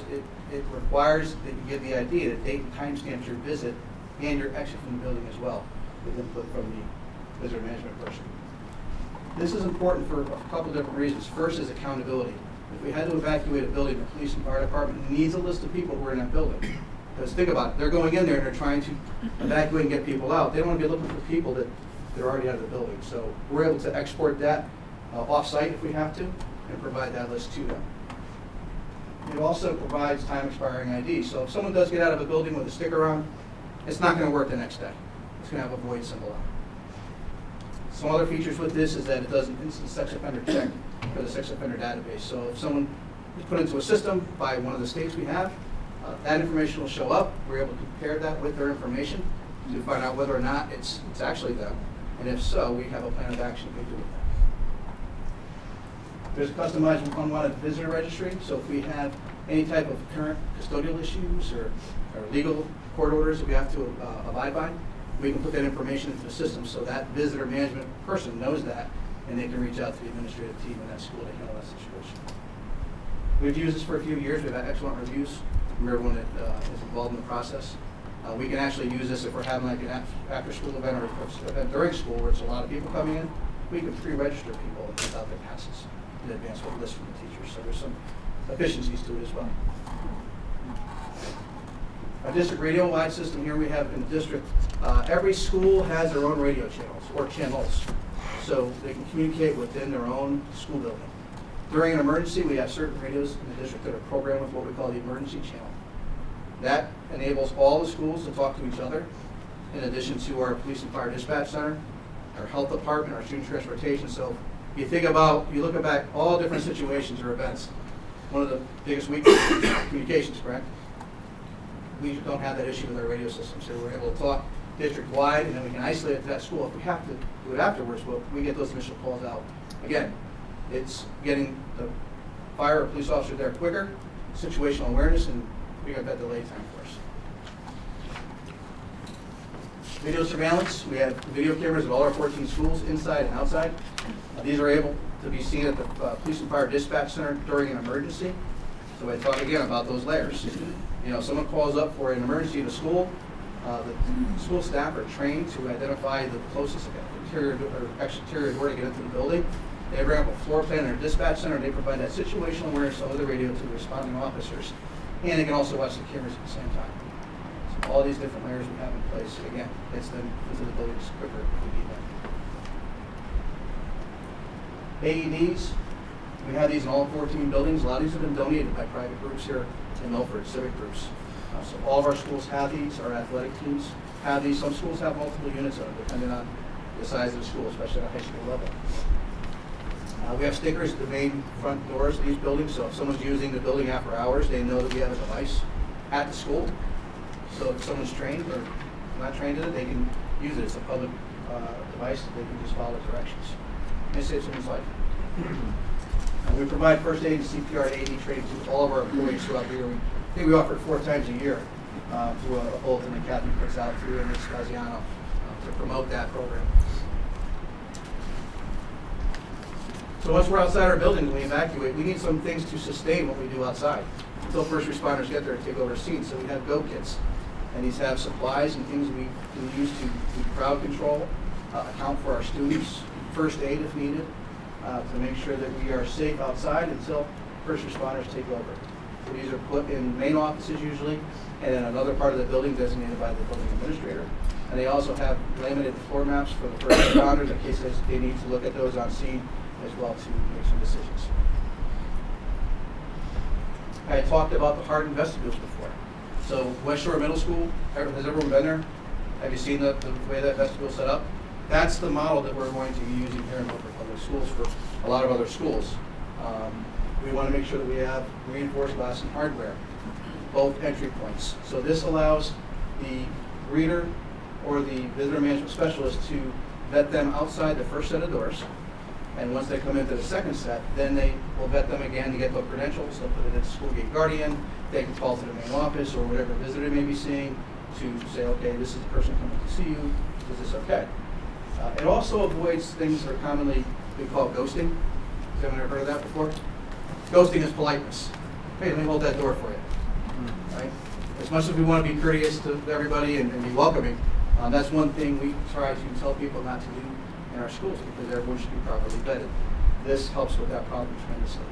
requires that you give the ID that date and time stamps your visit and your exit from the building as well, with input from the visitor management person. This is important for a couple different reasons. First is accountability. If we had to evacuate a building, the police and fire department needs a list of people who are in that building. Because think about it, they're going in there and they're trying to evacuate and get people out. They don't want to be looking for people that are already out of the building. So we're able to export that off-site if we have to and provide that list to them. It also provides time expiring ID. So if someone does get out of a building with a sticker on, it's not going to work the next day. It's going to have a void symbol on it. Some other features with this is that it does an instant sex offender check for the sex offender database. So if someone is put into a system by one of the states we have, that information will show up. We're able to compare that with their information to find out whether or not it's actually them. And if so, we have a plan of action we do with that. There's a customized unwanted visitor registry. So if we have any type of current custodial issues or legal court orders that we have to abide by, we can put that information into the system so that visitor management person knows that and they can reach out to the administrative team in that school to handle that situation. We've used this for a few years. We've had excellent reviews from everyone that is involved in the process. We can actually use this if we're having like an after-school event or an event during school where it's a lot of people coming in. We can pre-register people and give out their passes in advance with a list from the teachers. So there's some efficiencies to it as well. Our district radio-wide system here we have in the district. Every school has their own radio channels or channels, so they can communicate within their own school building. During an emergency, we have certain radios in the district that are programmed with what we call the emergency channel. That enables all the schools to talk to each other, in addition to our police and fire dispatch center, our health department, our student transportation. So you think about, you look back all different situations or events. One of the biggest weaknesses is communications, correct? We don't have that issue with our radio system, so we're able to talk district-wide, and then we can isolate it to that school. If we have to do it afterwards, well, we get those initial calls out. Again, it's getting the fire or police officer there quicker, situational awareness, and we got that delay time for us. Video surveillance, we have video cameras at all our 14 schools, inside and outside. These are able to be seen at the police and fire dispatch center during an emergency. So I talk again about those layers. You know, someone calls up for an emergency in a school, the school staff are trained to identify the closest interior or exterior door to get into the building. They bring up a floor plan in their dispatch center, and they provide that situational awareness over the radio to the responding officers. And they can also watch the cameras at the same time. So all these different layers we have in place, again, gets them into the buildings quicker if we need them. AEDs, we have these in all 14 buildings. A lot of these have been donated by private groups here in Milford, civic groups. So all of our schools have these, our athletic teams have these. Some schools have multiple units of them, depending on the size of the school, especially at a high school level. We have stickers at the main front doors of these buildings, so if someone's using the building after hours, they know that we have a device at the school. So if someone's trained or not trained in it, they can use it. It's a public device that they can just follow directions. And it saves someone's life. We provide first aid and CPR and AED training to all of our employees throughout the year. I think we offer it 4 times a year through a bulletin that Kathy puts out through Ms. Spaziano to promote that program. So once we're outside our building and we evacuate, we need some things to sustain what we do outside until first responders get there to take over scenes. So we have go kits, and these have supplies and things we can use to crowd control, account for our students, first aid if needed, to make sure that we are safe outside until first responders take over. So these are put in main offices usually, and in another part of the building designated by the building administrator. And they also have laminated floor maps for the first responders in case they need to look at those on scene as well to make some decisions. I had talked about the hardened vestibules before. So West Shore Middle School, has everyone been there? Have you seen the way that vestibule is set up? That's the model that we're going to be using here in Milford Public Schools for a lot of other schools. We want to make sure that we have reinforced glass and hardware, both entry points. So this allows the greeter or the visitor management specialist to vet them outside the first set of doors. And once they come into the second set, then they will vet them again to get their credentials. They'll put it in the school gate guardian. They can call to the main office or whatever visitor they may be seeing to say, okay, this is the person coming to see you. Is this okay? It also avoids things that are commonly we call ghosting. Has anyone ever heard of that before? Ghosting is politeness. Hey, let me hold that door for you. Right? As much as we want to be courteous to everybody and be welcoming, that's one thing we try to tell people not to do in our schools because everyone should be properly vetted. This helps with that problem tremendously.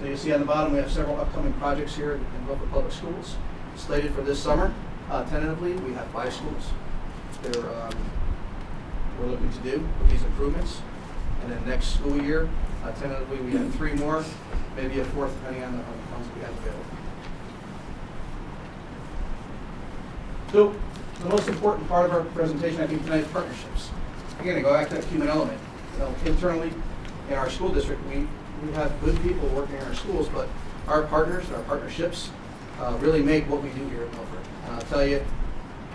So you see on the bottom we have several upcoming projects here in local public schools. Slated for this summer, tentatively, we have 5 schools that we're looking to do with these improvements. And then next school year, tentatively, we have 3 more, maybe a 4th, depending on the funds we have available. So the most important part of our presentation, I think, tonight is partnerships. Again, I go back to that human element. Internally, in our school district, we have good people working in our schools, but our partners, our partnerships, really make what we do here at Milford. And I'll tell you,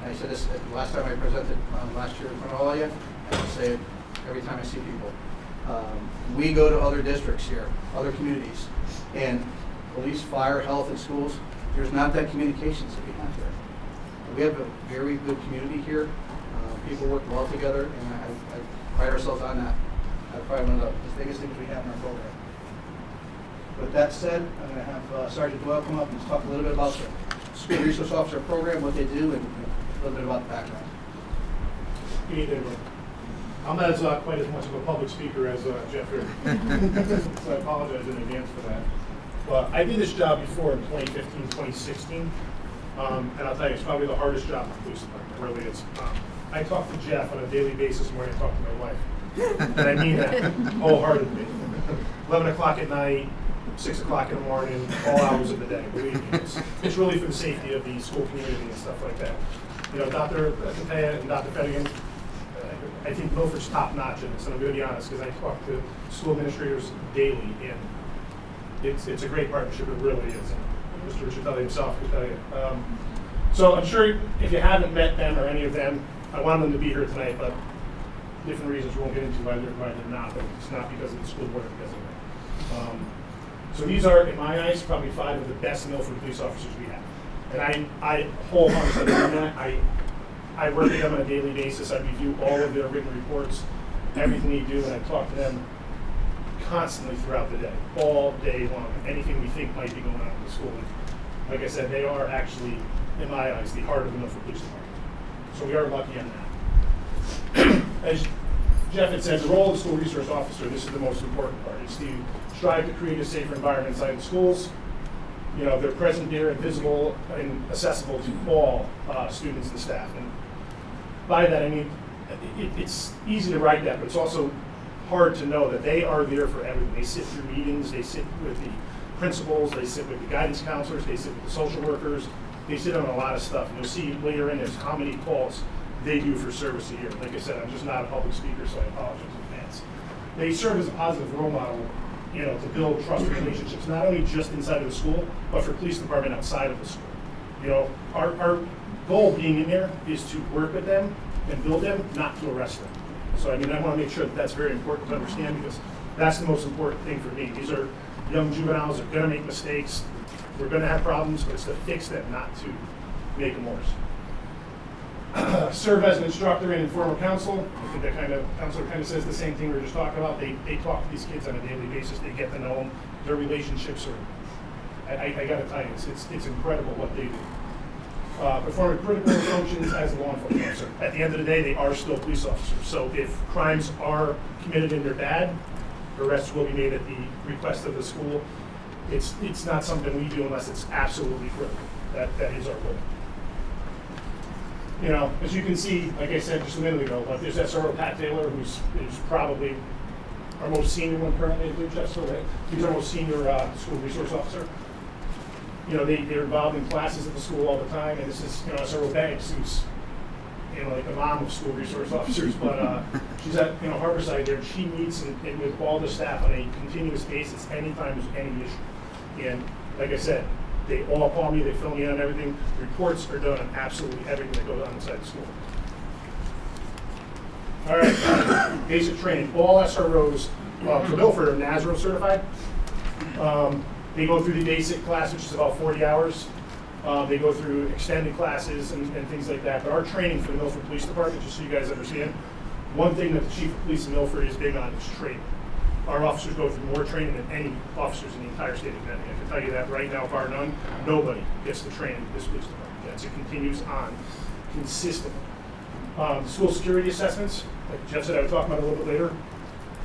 and I said this the last time I presented last year in front of all of you, and I'll say it every time I see people. We go to other districts here, other communities, and police, fire, health, and schools, there's not that communications that we have here. We have a very good community here. People work well together, and I pride ourselves on that. That's probably one of the biggest things we have in our program. With that said, I'm going to have Sergeant Doyle come up and talk a little bit about the School Resource Officer Program, what they do, and a little bit about the background. Good evening, everyone. I'm not quite as much of a public speaker as Jeff here, so I apologize in advance for that. But I did this job before in 2015, 2016, and I'll tell you, it's probably the hardest job in the police department, it really is. I talk to Jeff on a daily basis more than I talk to my wife, and I mean that wholeheartedly. 11 o'clock at night, 6 o'clock in the morning, all hours of the day. Believe me, it's really for the safety of the school community and stuff like that. You know, Dr. Capea and Dr. Fettigan, I think Milford's top notch in this, and I'm going to be honest because I talk to school administrators daily, and it's a great partnership. It really is. And Mr. Richatelli himself could tell you. So I'm sure if you haven't met them or any of them, I want them to be here tonight, but different reasons we won't get into why they're not, but it's not because of the school board or because of it. So these are, in my eyes, probably 5 of the best Milford police officers we have. And I wholeheartedly mean that. I work with them on a daily basis. I review all of their written reports, everything they do, and I talk to them constantly throughout the day, all day long, anything we think might be going on in the school. And like I said, they are actually, in my eyes, the heart of the Milford Police Department. So we are lucky on that. As Jeff had said, the role of the school resource officer, this is the most important part, is to strive to create a safer environment inside the schools. You know, they're present there and visible and accessible to all students and staff. And by that, I mean, it's easy to write that, but it's also hard to know that they are there for everything. They sit through meetings, they sit with the principals, they sit with the guidance counselors, they sit with the social workers, they sit on a lot of stuff. And you'll see later in this how many calls they do for service a year. Like I said, I'm just not a public speaker, so I apologize in advance. They serve as a positive role model, you know, to build trusting relationships, not only just inside of the school, but for police department outside of the school. You know, our goal being in there is to work with them and build them, not to arrest them. So I mean, I want to make sure that that's very important to understand because that's the most important thing for me. These are young juveniles, they're going to make mistakes, we're going to have problems, but it's to fix them, not to make them worse. Serve as an instructor and informal counsel. I think that counselor kind of says the same thing we were just talking about. They talk to these kids on a daily basis. They get to know them. Their relationships are, I got to tell you, it's incredible what they do. Performing critical functions as a law enforcement officer. At the end of the day, they are still police officers. So if crimes are committed and they're bad, arrests will be made at the request of the school. It's not something we do unless it's absolutely critical. That is our goal. You know, as you can see, like I said just a minute ago, there's SRO Pat Taylor, who's probably our most senior one currently, I believe, Jeff, so right? He's our most senior school resource officer. you know, they're involved in classes at the school all the time, and this is, you know, SRO Banks, who's, you know, like the mom of school resource officers, but she's at, you know, Harborside there, and she meets and with all the staff on a continuous basis anytime there's any issue. And like I said, they all call me, they fill me in on everything. Reports are done on absolutely everything that goes on inside the school. All right, basic training. All SROs for Milford are NASRO certified. They go through the basic class, which is about 40 hours. They go through extended classes and things like that. But our training for the Milford Police Department, just so you guys understand, one thing that the Chief of Police in Milford is big on is training. Our officers go through more training than any officers in the entire state of Connecticut. I can tell you that right now, bar none, nobody gets the training in this police department gets. It continues on consistently. The school security assessments, like Jeff said, I would talk about a little bit later,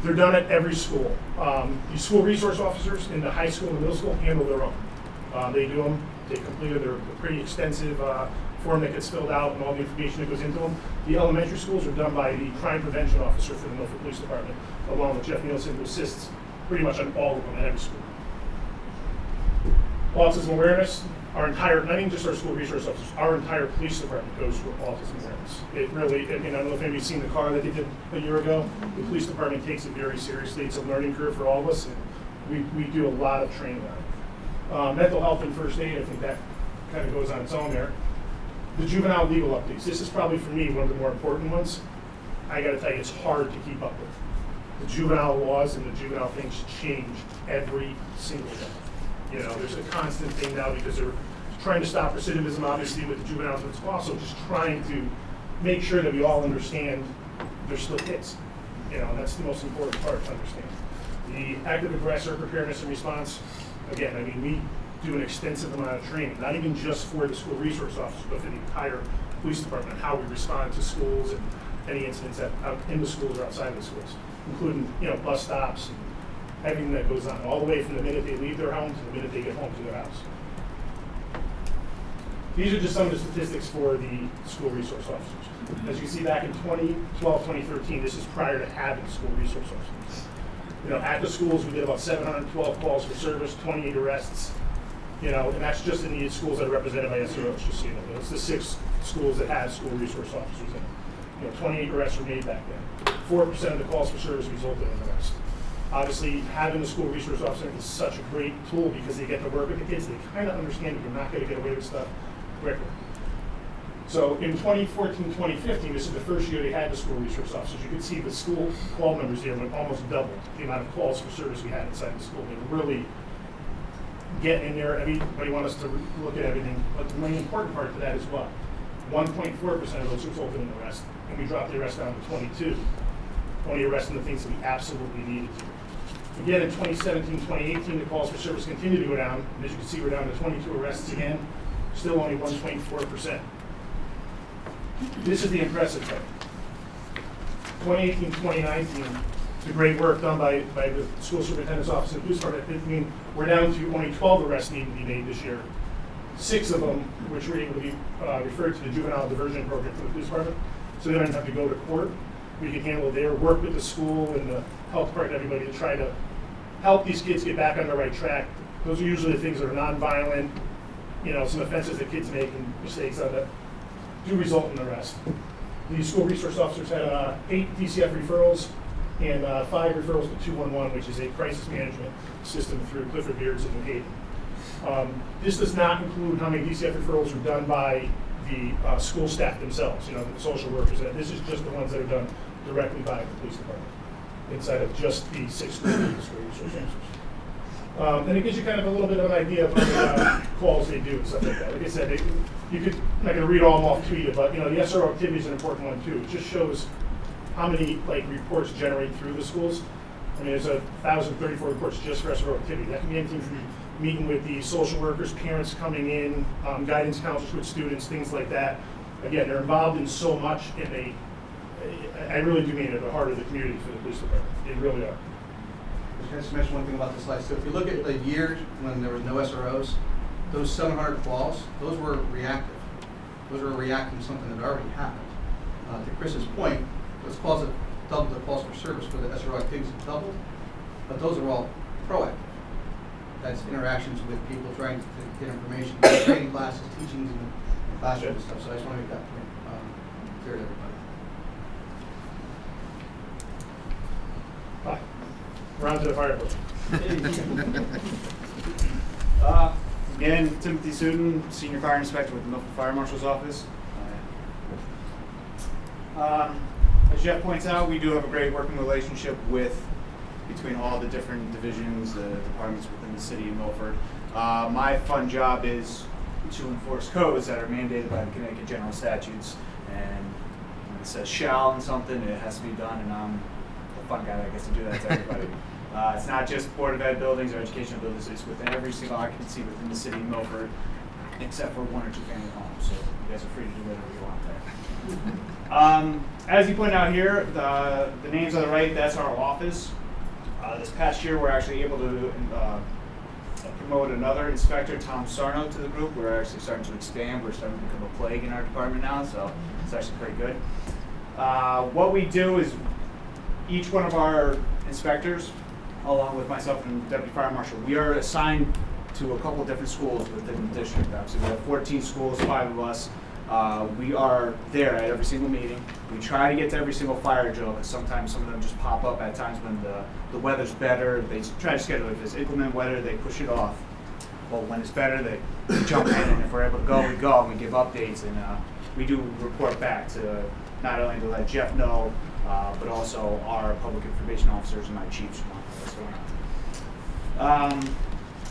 they're done at every school. The school resource officers in the high school and the middle school handle their own. They do them, they completed their pretty extensive form that gets filled out and all the information that goes into them. The elementary schools are done by the crime prevention officer for the Milford Police Department, along with Jeff Nielsen, who assists pretty much on all of them at every school. Autism awareness, our entire, not even just our school resource officers, our entire police department goes through autism awareness. It really, I mean, I don't know if anybody's seen the car that they did a year ago. The police department takes it very seriously. It's a learning curve for all of us, and we do a lot of training on it. Mental health and first aid, I think that kind of goes on its own there. The juvenile legal updates. This is probably, for me, one of the more important ones. I got to tell you, it's hard to keep up with. The juvenile laws and the juvenile things change every single day. You know, there's a constant thing now because they're trying to stop recidivism, obviously, with the juveniles, but it's also just trying to make sure that we all understand they're still kids. You know, and that's the most important part to understand. The active aggressor preparedness and response, again, I mean, we do an extensive amount of training, not even just for the school resource officers, but for the entire police department, how we respond to schools and any incidents out in the schools or outside of the schools, including, you know, bus stops and everything that goes on, all the way from the minute they leave their home to the minute they get home to their house. These are just some of the statistics for the school resource officers. As you see, back in 2012, 2013, this is prior to having school resource officers. You know, at the schools, we did about 712 calls for service, 28 arrests. You know, and that's just in the schools that are represented by SROs, just so you know. It's the 6 schools that have school resource officers in it. You know, 28 arrests were made back then. 4% of the calls for service resulted in an arrest. Obviously, having the school resource officer is such a great tool because they get to work with the kids. They kind of understand that you're not going to get away with stuff quickly. So in 2014, 2015, this is the first year they had the school resource officers. You could see the school call numbers there went almost double the amount of calls for service we had inside the school. They were really getting in there. Everybody wants us to look at everything. But the main important part to that is what? 1.4% of those resulted in arrest. And we dropped the arrest down to 22. Only arresting the things that we absolutely needed to. Again, in 2017, 2018, the calls for service continued to go down. And as you can see, we're down to 22 arrests again. Still only 1.4%. This is the impressive thing. 2018, 2019, the great work done by the school superintendent's office and police department. I mean, we're down to only 12 arrests needing to be made this year. 6 of them, which were able to be referred to the juvenile diversion program for the police department. So they don't have to go to court. We can handle their work with the school and the health department, everybody, to try to help these kids get back on the right track. Those are usually the things that are nonviolent, you know, some offenses that kids make and mistakes that do result in arrest. The school resource officers had 8 DCF referrals and 5 referrals to 211, which is a crisis management system through Clifford Beards in New Haven. This does not include how many DCF referrals are done by the school staff themselves, you know, the social workers. This is just the ones that are done directly by the police department inside of just the 6 school resource officers. And it gives you kind of a little bit of an idea of how many calls they do and stuff like that. Like I said, I'm not going to read all of them off to you, but you know, the SRO activity is an important one too. It just shows how many reports generate through the schools. I mean, there's 1,034 reports just for SRO activity. That can be anything from meeting with the social workers, parents coming in, guidance counselors with students, things like that. Again, they're involved in so much, and I really do mean it at the heart of the community for the police department. They really are. I just mention one thing about this slide. So if you look at the years when there was no SROs, those 700 calls, those were reactive. Those were reacting to something that already happened. To Chris's point, those calls have doubled the calls for service for the SRO activities have doubled, but those are all proactive. that's interactions with people trying to get information, training classes, teachings in the classroom and stuff. So I just want to make that point clear to everybody. Hi. We're on to the fire department. Again, Timothy Suden, Senior Fire Inspector with the Milford Fire Marshal's Office. As Jeff points out, we do have a great working relationship between all the different divisions, departments within the city of Milford. My fun job is to enforce codes that are mandated by the Connecticut General Statutes. And when it says shall and something, it has to be done, and I'm the fun guy that gets to do that to everybody. It's not just Board of Ed buildings or educational buildings, it's within every single occupancy within the city of Milford, except for 1 or 2 family homes. So you guys are free to do whatever you want there. As you pointed out here, the names on the right, that's our office. This past year, we're actually able to promote another inspector, Tom Sarno, to the group. We're actually starting to expand. We're starting to become a plague in our department now, so it's actually pretty good. What we do is each one of our inspectors, along with myself and Deputy Fire Marshal, we are assigned to a couple different schools within the district. So we have 14 schools, 5 of us. We are there at every single meeting. We try to get to every single fire drill, because sometimes some of them just pop up at times when the weather's better. They try to schedule it. If it's inclement weather, they push it off. Well, when it's better, they jump in, and if we're able to go, we go, and we give updates, and we do report back to not only to let Jeff know, but also our public information officers and my chiefs know what's going on.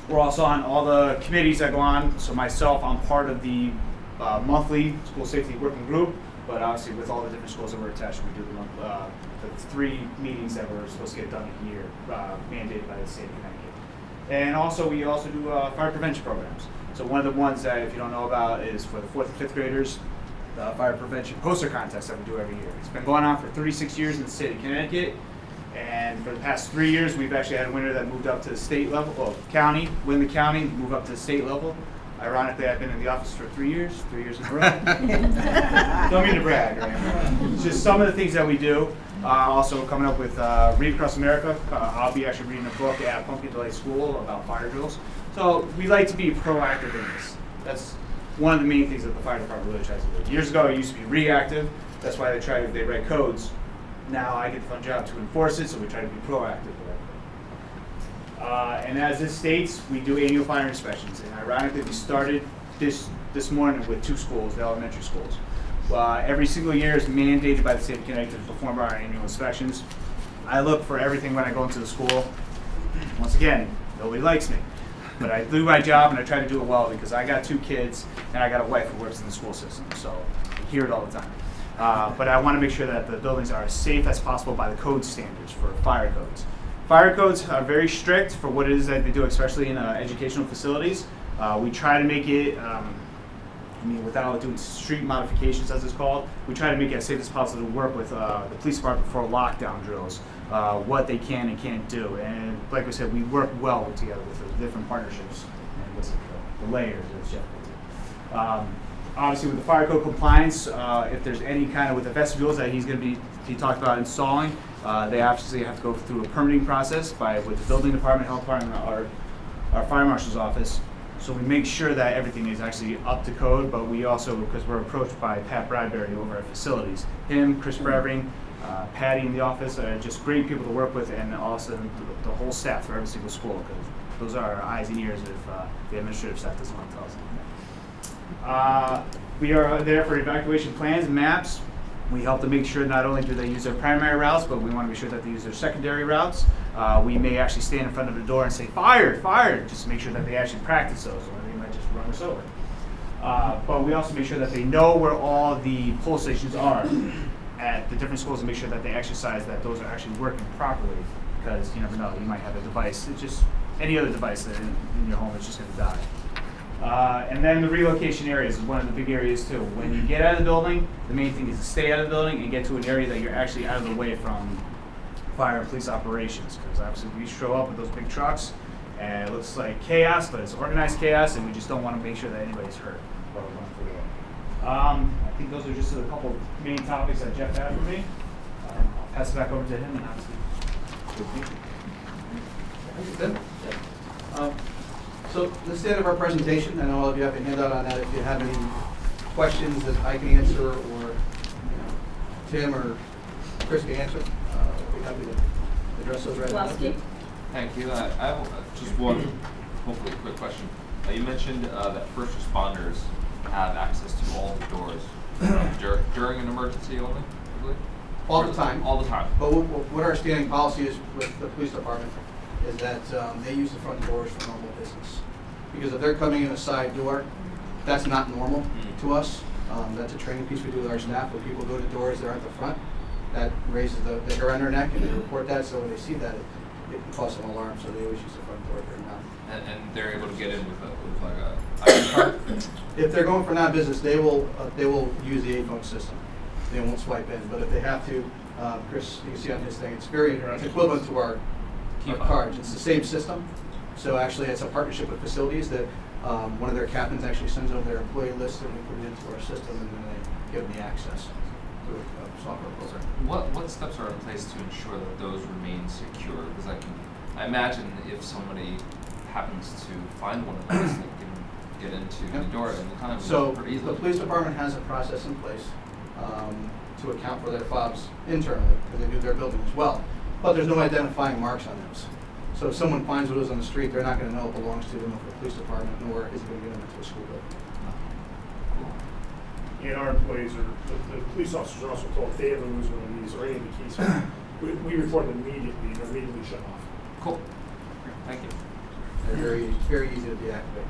We're also on all the committees that go on. So myself, I'm part of the monthly school safety working group, but obviously with all the different schools that we're attached, we do the 3 meetings that we're supposed to get done a year, mandated by the state of Connecticut. And also, we also do fire prevention programs. So one of the ones that, if you don't know about, is for the 4th and 5th graders, the fire prevention poster contest that we do every year. It's been going on for 36 years in the state of Connecticut, and for the past 3 years, we've actually had a winner that moved up to the state level, well, county, win the county, move up to the state level. Ironically, I've been in the office for 3 years in a row. Don't mean to brag, right? It's just some of the things that we do. Also coming up with Read Across America. I'll be actually reading a book at Pumpkin Delight School about fire drills. So we like to be proactive in this. That's one of the main things that the fire department really tries to do. Years ago, it used to be reactive. That's why they write codes. Now I get the fun job to enforce it, so we try to be proactive with it. And as this states, we do annual fire inspections. And ironically, we started this morning with 2 schools, the elementary schools. Every single year is mandated by the state of Connecticut to perform our annual inspections. I look for everything when I go into the school. Once again, nobody likes me. But I do my job, and I try to do it well, because I got 2 kids, and I got a wife who works in the school system, so I hear it all the time. But I want to make sure that the buildings are as safe as possible by the code standards for fire codes. Fire codes are very strict for what it is that they do, especially in educational facilities. We try to make it, without doing street modifications, as it's called, we try to make it as safe as possible to work with the police department for lockdown drills, what they can and can't do. And like we said, we work well together with the different partnerships and the layers, as Jeff put it. Obviously, with the fire code compliance, if there's any kind of with the vestibules that he talked about installing, they obviously have to go through a permitting process with the building department, health department, our fire marshal's office. So we make sure that everything is actually up to code, but we also, because we're approached by Pat Bradbury over at facilities, him, Chris Bravering, Patty in the office, are just great people to work with, and also the whole staff for every single school, because those are our eyes and ears if the administrative staff doesn't want to tell us anything. We are there for evacuation plans and maps. We help to make sure not only do they use their primary routes, but we want to be sure that they use their secondary routes. We may actually stand in front of the door and say, fire, fire, just to make sure that they actually practice those, or they might just run us over. But we also make sure that they know where all the pull stations are at the different schools, and make sure that they exercise that those are actually working properly, because you never know, you might have a device, it's just any other device that in your home is just going to die. And then the relocation areas is one of the big areas too. When you get out of the building, the main thing is to stay out of the building and get to an area that you're actually out of the way from fire and police operations. Because obviously we show up with those big trucks and it looks like chaos, but it's organized chaos, and we just don't want to make sure that anybody's hurt while we're going through it. I think those are just a couple main topics that Jeff had for me. I'll pass it back over to him and obviously. So this is the end of our presentation. I know all of you have a handout on that. If you have any questions that I can answer or Tim or Chris can answer, we'll be happy to address those right now. Thank you. I have just one, hopefully, quick question. You mentioned that first responders have access to all the doors during an emergency only, I believe? All the time. All the time. But what our standing policy is with the police department is that they use the front doors for normal business. Because if they're coming in a side door, that's not normal to us. That's a training piece we do with our staff. When people go to doors that aren't the front, that raises the hair on their neck, and they report that. So when they see that, it causes an alarm. So they always use the front door during that. And they're able to get in with like a ID card? If they're going for non-business, they will use the A-phone system. They won't swipe in. But if they have to, Chris, you can see on his thing, it's equivalent to our cards. It's the same system. So actually, it's a partnership with facilities that one of their captains actually sends over their employee list, and we put it into our system, and then they give them the access to a software program. What steps are in place to ensure that those remain secure? Because I imagine if somebody happens to find one of those, they can get into the door and the kind of So pretty easily. the police department has a process in place to account for their fobs internally, because they do their building as well. But there's no identifying marks on those. So if someone finds one of those on the street, they're not going to know it belongs to them or the police department, nor is it going to get them into a school building. And our employees are, the police officers are also told if they ever lose one of these or any of the keys, we report them immediately. They're immediately shut off. Cool. Thank you. They're very easy to deactivate.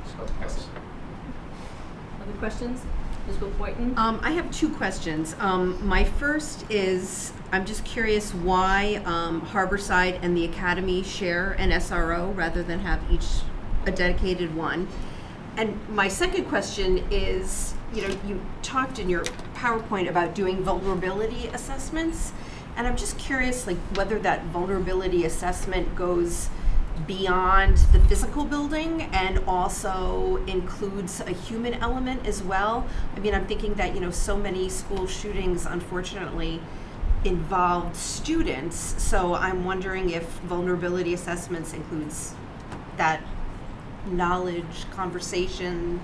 Other questions? Ms. Boynton? I have two questions. My first is, I'm just curious why Harborside and the Academy share an SRO rather than have each a dedicated one. And my second question is, you talked in your PowerPoint about doing vulnerability assessments, and I'm just curious, whether that vulnerability assessment goes beyond the physical building and also includes a human element as well. I mean, I'm thinking that, so many school shootings, unfortunately, involved students, so I'm wondering if vulnerability assessments includes that knowledge, conversation.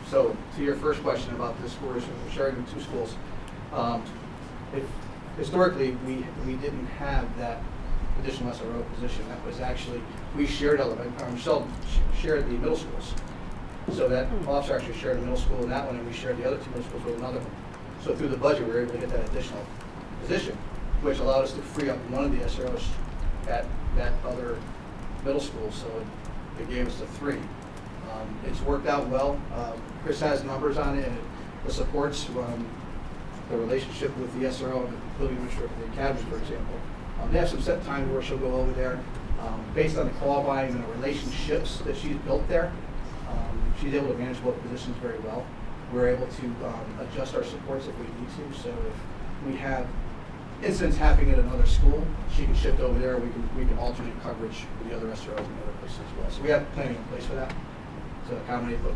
So to your first question about this, we're sharing the two schools. Historically, we didn't have that additional SRO position. That was actually, we shared Michelle shared the middle schools. So that officer actually shared the middle school in that one, and we shared the other two middle schools with another one. So through the budget, we were able to get that additional position, which allowed us to free up one of the SROs at that other middle school. So it gave us the 3. It's worked out well. Chris has numbers on it, and it supports the relationship with the SRO and the building administrator for the academy, for example. They have some set times where she'll go over there. Based on the qualifying and the relationships that she's built there, she's able to manage both positions very well. We're able to adjust our supports if we need to. So if we have incidents happening at another school, she can shift over there. We can alternate coverage with the other SROs in the other places as well. So we have planning in place for that to accommodate, but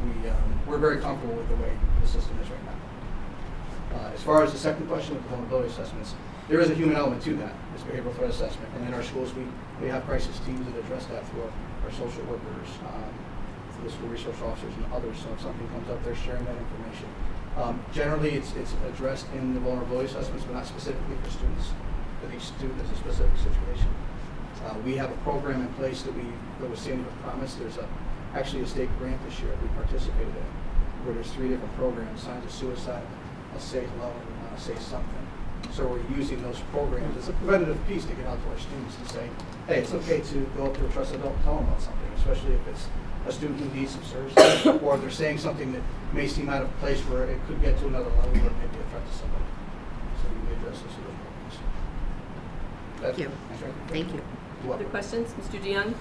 we're very comfortable with the way the system is right now. As far as the second question with the vulnerability assessments, there is a human element to that, this behavioral threat assessment. And in our schools, we have crisis teams that address that through our social workers, through the school resource officers and others. So if something comes up, they're sharing that information. Generally, it's addressed in the vulnerability assessments, but not specifically for students. But each student is a specific situation. We have a program in place that was Sandy with Promise. There's actually a state grant this year that we participated in, where there's 3 different programs: Signs of Suicide, Say Hello, and Say Something. So we're using those programs as a preventative piece to get out to our students to say, hey, it's okay to go up to a trusted adult and tell them about something, especially if it's a student who needs some services, or they're saying something that may seem out of place where it could get to another level where it may be a threat to somebody. So we address those programs. Thank you. Thank you. Other questions? Mr. DeYoung?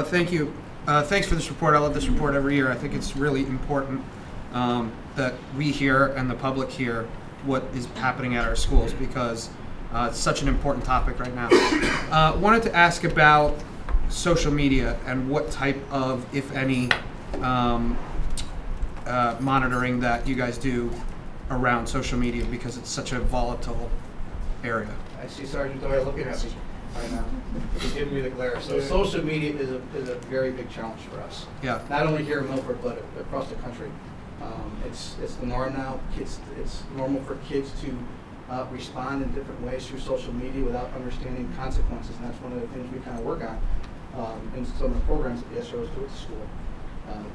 Thank you. Thanks for this report. I love this report every year. I think it's really important that we hear and the public hear what is happening at our schools, because it's such an important topic right now. Wanted to ask about social media and what type of, if any, monitoring that you guys do around social media, because it's such a volatile area. I see Sergeant Doyle looking at me. right now. He's giving me the glare. So social media is a very big challenge for us. Yeah. Not only here in Milford, but across the country. It's the norm now. It's normal for kids to respond in different ways through social media without understanding consequences, and that's one of the things we kind of work on in some of the programs that the SROs do at the school.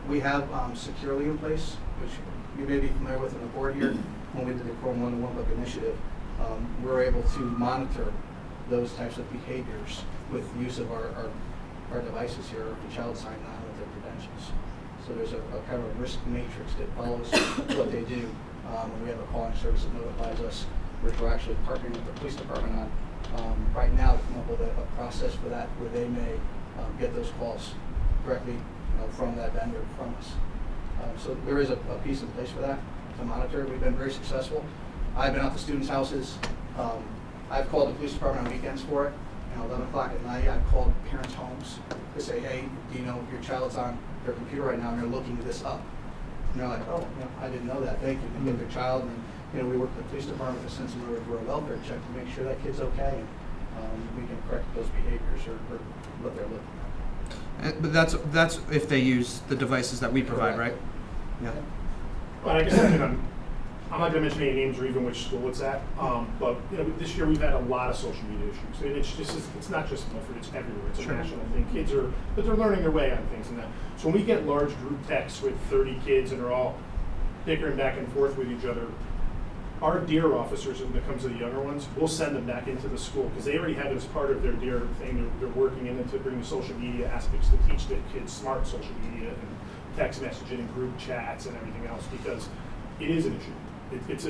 We have Securely in place, which you may be familiar with on the board here. When we did the Chrome 1-to-1 Book initiative, we're able to monitor those types of behaviors with the use of our devices here, the child sign on with their credentials. So there's a kind of a risk matrix that follows what they do. When we have a calling service that notifies us, which we're actually partnering with the police department on right now to come up with a process for that, where they may get those calls directly from that vendor, from us. So there is a piece in place for that to monitor. We've been very successful. I've been out to students' houses. I've called the police department on weekends for it. 11 o'clock at night, I've called parents' homes to say, hey, do you know your child's on their computer right now and they're looking this up? And they're like, oh, I didn't know that. Thank you. They get their child, and we work with the police department to send them over for a welfare check to make sure that kid's okay, and we can correct those behaviors or what they're looking at. But that's if they use the devices that we provide, right? Yeah. Well, I guess I'm not going to mention any names or even which school it's at, but this year we've had a lot of social media issues. And it's not just Milford, it's everywhere. It's a national thing. Kids but they're learning their way on things and that. So when we get large group texts with 30 kids and they're all bickering back and forth with each other, our DEAR officers, when it comes to the younger ones, we'll send them back into the school because they already have it as part of their DEAR thing. They're working in it to bring the social media aspects to teach the kids smart social media and text messaging and group chats and everything else, because it is an issue. It's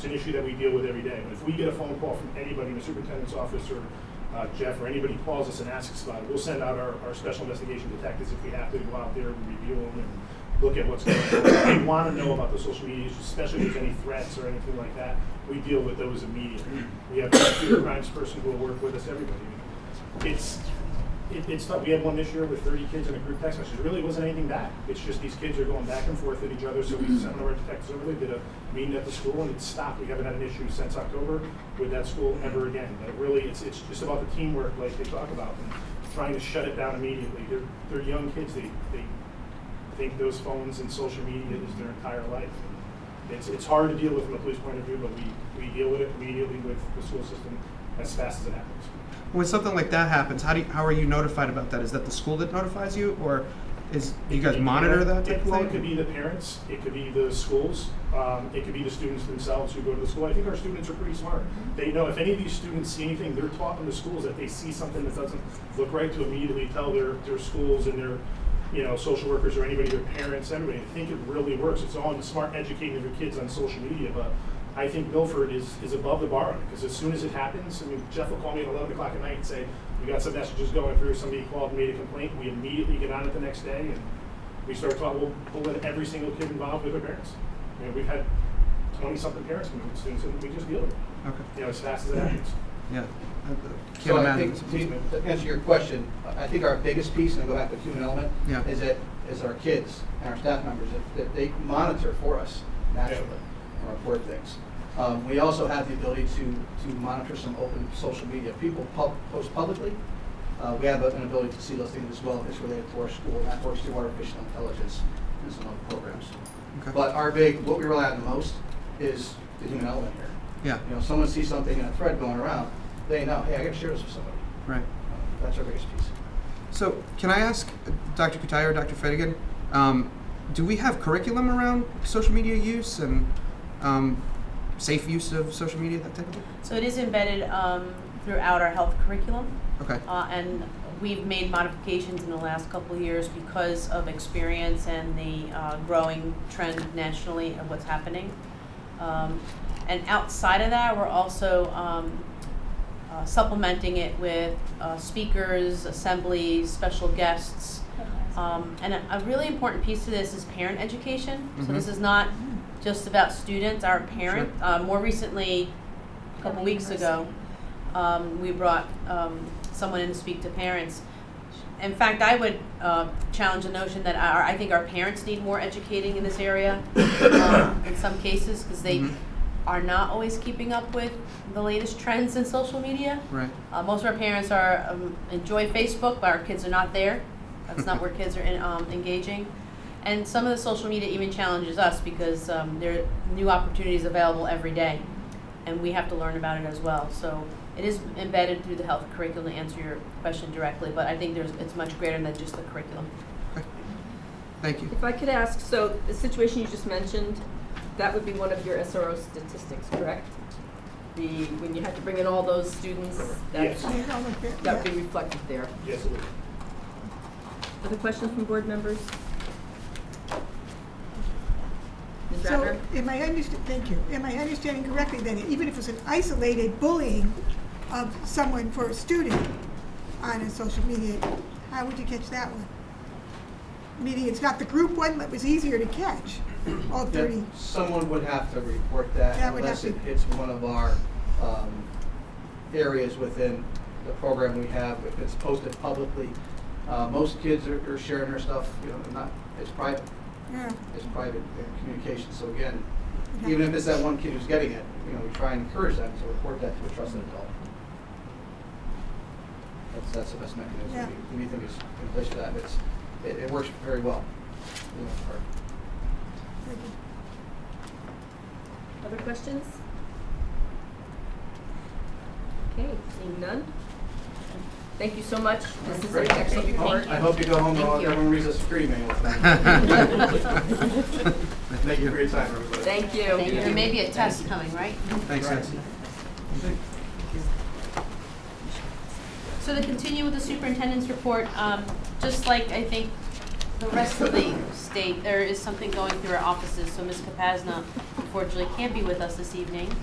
an issue that we deal with every day. But if we get a phone call from anybody in the superintendent's office or Jeff or anybody calls us and asks us about it, we'll send out our special investigation detectives if we have to go out there and review them and look at what's going on. We want to know about the social media issues, especially if there's any threats or anything like that. We deal with those immediately. We have a computer crimes person who will work with us, everybody. It's tough. We had one this year with 30 kids in a group text message. It really wasn't anything bad. It's just these kids are going back and forth at each other, so we sent one of our detectives over. They did a meeting at the school, and it stopped. We haven't had an issue since October with that school ever again. But really, it's just about the teamwork, like they talk about, and trying to shut it down immediately. They're young kids. They think those phones and social media is their entire life. And it's hard to deal with from a police point of view, but we deal with it immediately with the school system as fast as it happens. When something like that happens, how are you notified about that? Is that the school that notifies you, or do you guys monitor that type of thing? It could be the parents, it could be the schools, it could be the students themselves who go to the school. I think our students are pretty smart. They know if any of these students see anything, they're taught in the schools that they see something that doesn't look right to immediately tell their schools and their social workers or anybody, their parents, everybody. I think it really works. It's all smart educating their kids on social media, but I think Milford is above the bar on it, because as soon as it happens, Jeff will call me at 11 o'clock at night and say, we got some messages going through, somebody called and made a complaint. We immediately get on it the next day, and we start talking. We'll pull in every single kid involved with their parents. We've had 20-something parents come in with students, and we just deal with it. Okay. As fast as it happens. Yeah. So I think, to answer your question, I think our biggest piece, and I go back to the human element, is our kids and our staff members, that they monitor for us naturally and report things. We also have the ability to monitor some open social media. People post publicly. We have an ability to see those things as well if it's related to our school, and that works through artificial intelligence and some other programs. Okay. But what we rely on the most is the human element here. Yeah. Someone sees something in a thread going around, they know, hey, I got to share this with somebody. Right. That's our biggest piece. So can I ask Dr. Kutai or Dr. Finnegan, do we have curriculum around social media use and safe use of social media, that type of thing? So it is embedded throughout our health curriculum. Okay. And we've made modifications in the last couple of years because of experience and the growing trend nationally of what's happening. And outside of that, we're also supplementing it with speakers, assemblies, special guests. And a really important piece to this is parent education. So this is not just about students, our parents. More recently, a couple weeks ago, we brought someone in to speak to parents. In fact, I would challenge the notion that I think our parents need more educating in this area in some cases, because are not always keeping up with the latest trends in social media. Right. Most of our parents are enjoy Facebook, but our kids are not there. That's not where kids are engaging. And some of the social media even challenges us because there are new opportunities available every day, and we have to learn about it as well. So it is embedded through the health curriculum to answer your question directly, but I think it's much greater than just the curriculum. Thank you. If I could ask, so the situation you just mentioned, that would be one of your SRO statistics, correct? When you had to bring in all those students, Yes. that would be reflected there. Yes, it would. Other questions from board members? Ms. So, Ratner? thank you. Am I understanding correctly that even if it was an isolated bullying of someone for a student on a social media, how would you catch that one? Meaning it's not the group one that was easier to catch, all 30. Someone would have to report that unless it hits one of our areas within the program we have. If it's posted publicly, most kids are sharing their stuff, it's private. Yeah. It's private communication. So again, even if it's that one kid who's getting it, we try and encourage them to report that to a trusted adult. That's the best mechanism we think is in place for that. It works very well. Other questions? Okay, seeing none. Thank you so much. This is an excellent report. I hope you go home and everyone reads the security manual tonight. Thank you for your time, everybody. Thank you. There may be a test coming, right? Thanks, Nancy. So to continue with the superintendent's report, just like I think the rest of the state, there is something going through our offices. So Ms. Capazna unfortunately can't be with us this evening.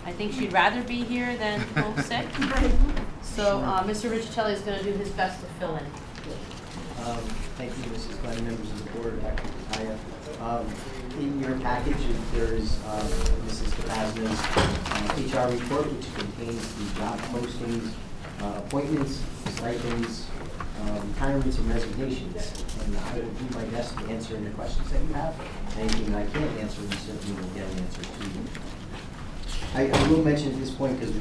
I think she'd rather be here than home sick. So Mr. Riccicelli is going to do his best to fill in. Thank you, Mrs. Glenn, members of the board, Dr. Kataya. In your package, there is Mrs. Kapazna's HR report, which contains the job postings, appointments, stipends, retirements, and resignations. And I will do my best to answer any questions that you have. Anything that I can't answer, we certainly will get an answer to you. I will mention at this point, because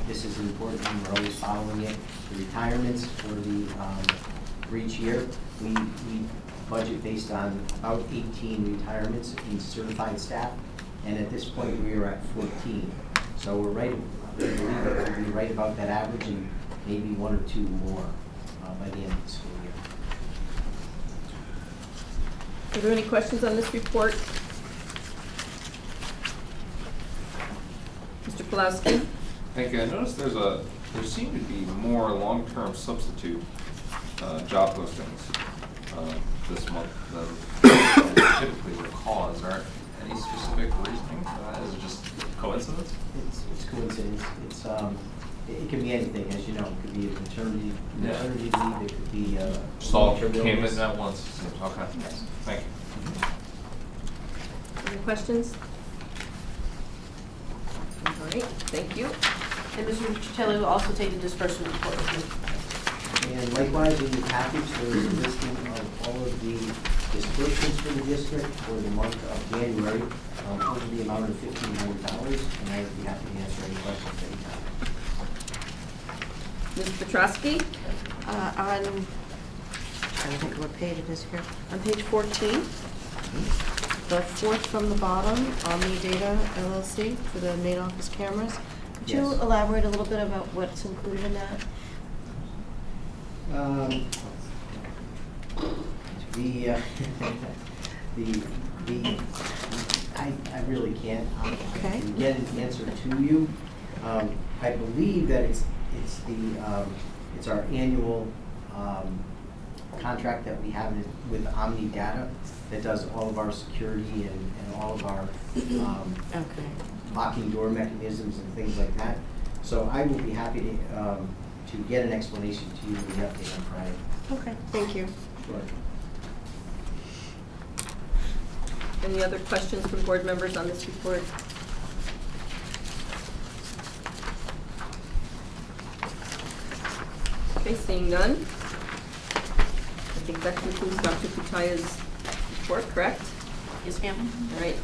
this is important and we're always following it, the retirements for each year, we budget based on about 18 retirements in certified staff, and at this point we are at 14. So we're right, I believe we'll be right about that average and maybe one or two more by the end of the school year. Are there any questions on this report? Mr. Pulowski? Thank you. I noticed there seem to be more long-term substitute job postings this month than I typically recall. Is there any specific reasoning for that? Is it just coincidence? It's coincidence. It can be anything, as you know. It could be a maternity leave. It could be just all long-term came illness. in at once. Okay. Yes. Thank you. Any questions? All right, thank you. And Mr. Riccicelli will also take the disbursement report with me. And likewise, in the package, there is a listing of all of the disbursements for the district for the month of January, over the amount of $1,500, and I would be happy to answer any questions that you have. Ms. Petrosky? I don't think what page it is here. On page 14, the fourth from the bottom, Omni Data LLC for the main office cameras. Could you Yes. elaborate a little bit about what's included in that? I really can't Okay. get an answer to you. I believe that it's our annual contract that we have with Omni Data that does all of our security and all of our locking door mechanisms and things like that. So I will be happy to get an explanation to you in the update on Friday. Okay, thank you. Sure. Any other questions from board members on this report? Okay, seeing none. I think that concludes Dr. Kutaya's report, correct? Yes, ma'am. All right.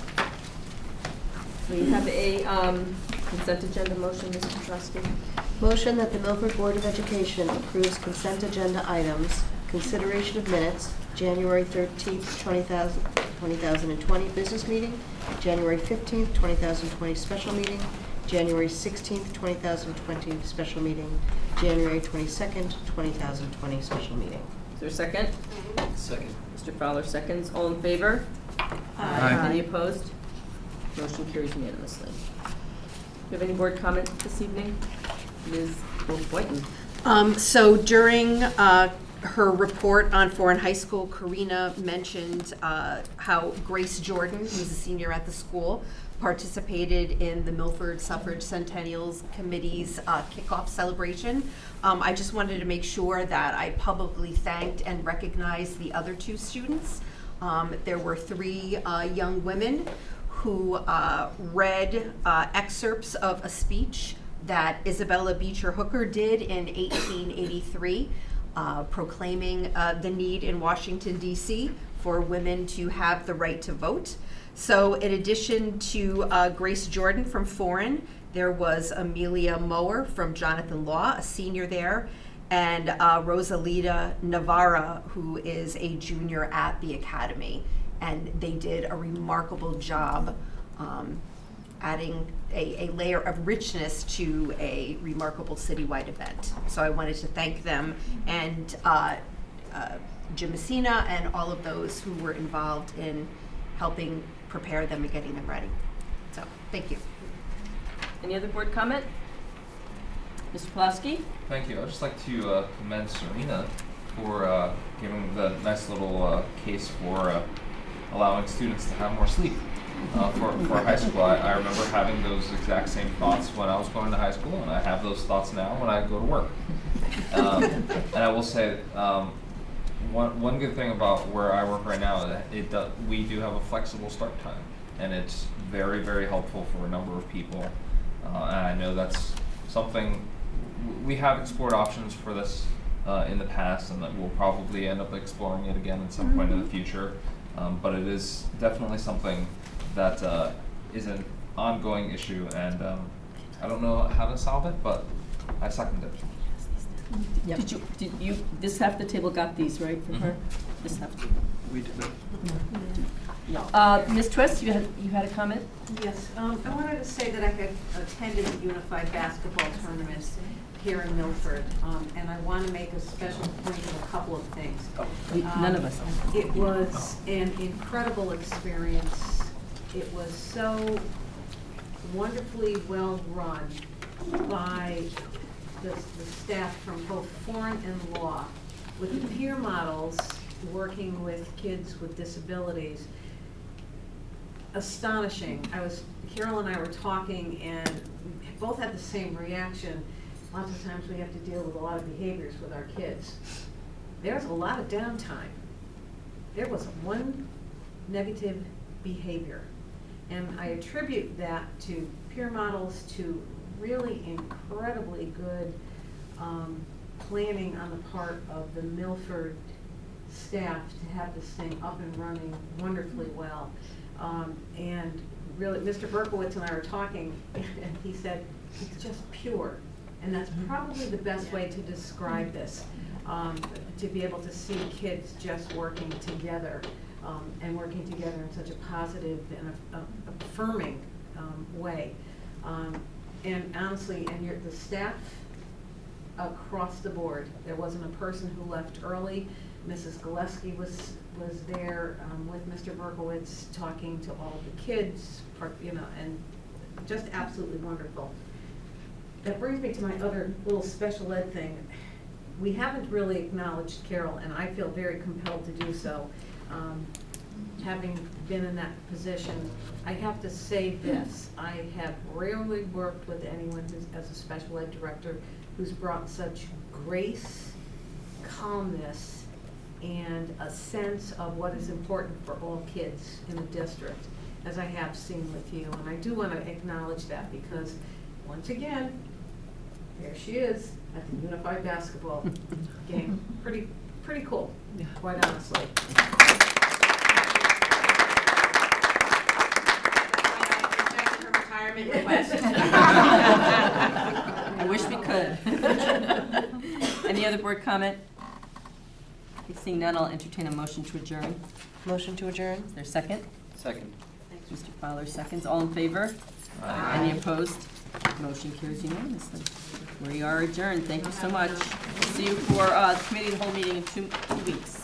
We have a consent agenda motion, Mr. Trustee. Motion that the Milford Board of Education approves consent agenda items, consideration of minutes, January 13th, 2020 business meeting, January 15th, 2020 special meeting, January 16th, 2020 special meeting, January 22nd, 2020 special meeting. Is there a second? Second. Mr. Fowler seconds. All in favor? Aye. Any opposed? Motion carries unanimously. Do you have any board comment this evening? Ms. Boynton. So during her report on Foreign High School, Karina mentioned how Grace Jordan, who's a senior at the school, participated in the Milford Suffrage Centennials Committee's kickoff celebration. I just wanted to make sure that I publicly thanked and recognized the other two students. There were three young women who read excerpts of a speech that Isabella Beecher Hooker did in 1883, proclaiming the need in Washington, D.C. for women to have the right to vote. So in addition to Grace Jordan from Foreign, there was Amelia Mower from Jonathan Law, a senior there, and Rosalita Navarra, who is a junior at the Academy. And they did a remarkable job adding a layer of richness to a remarkable citywide event. So I wanted to thank them and Jim Messina and all of those who were involved in helping prepare them and getting them ready. So, thank you. Any other board comment? Mr. Pulaski? Thank you. I'd just like to commend Serena for giving the nice little case for allowing students to have more sleep for high school. I remember having those exact same thoughts when I was going to high school, and I have those thoughts now when I go to work. And I will say, one good thing about where I work right now is we do have a flexible start time, and it's very, very helpful for a number of people. And I know that's something we have explored options for this in the past, and that we'll probably end up exploring it again at some point in the future. But it is definitely something that is an ongoing issue, and I don't know how to solve it, but I second it. Yep. Did you, this half the table got these, right, from her? This half. We did not. Ms. Twist, you had a comment? Yes, I wanted to say that I had attended the Unified Basketball Tournament here in Milford, and I want to make a special point of a couple of things. None of us. It was an incredible experience. It was so wonderfully well run by the staff from both Foreign and Law, with the peer models working with kids with disabilities. Astonishing. Carol and I were talking, and we both had the same reaction. Lots of times we have to deal with a lot of behaviors with our kids. There's a lot of downtime. There was one negative behavior, and I attribute that to peer models, to really incredibly good planning on the part of the Milford staff to have this thing up and running wonderfully well. And really, Mr. Berkowitz and I were talking, and he said, it's just pure. And that's probably the best way to describe this, to be able to see kids just working together, and working together in such a positive and affirming way. And honestly, the staff across the board, there wasn't a person who left early. Mrs. Gillespie was there with Mr. Berkowitz, talking to all of the kids, and just absolutely wonderful. That brings me to my other little special ed thing. We haven't really acknowledged Carol, and I feel very compelled to do so. Having been in that position, I have to say this. I have rarely worked with anyone who's, as a special ed director, who's brought such grace, calmness, and a sense of what is important for all kids in the district, as I have seen with you. And I do want to acknowledge that, because once again, there she is at the Unified Basketball game. Pretty cool, quite honestly. adjournment request. I wish we could. Any other board comment? Seeing none, I'll entertain a motion to adjourn. Motion to adjourn? Is there a second? Second. Mr. Fowler seconds. All in favor? Aye. Any opposed? Motion carries unanimously. We are adjourned. Thank you so much. See you for the committee of the whole meeting in 2 weeks.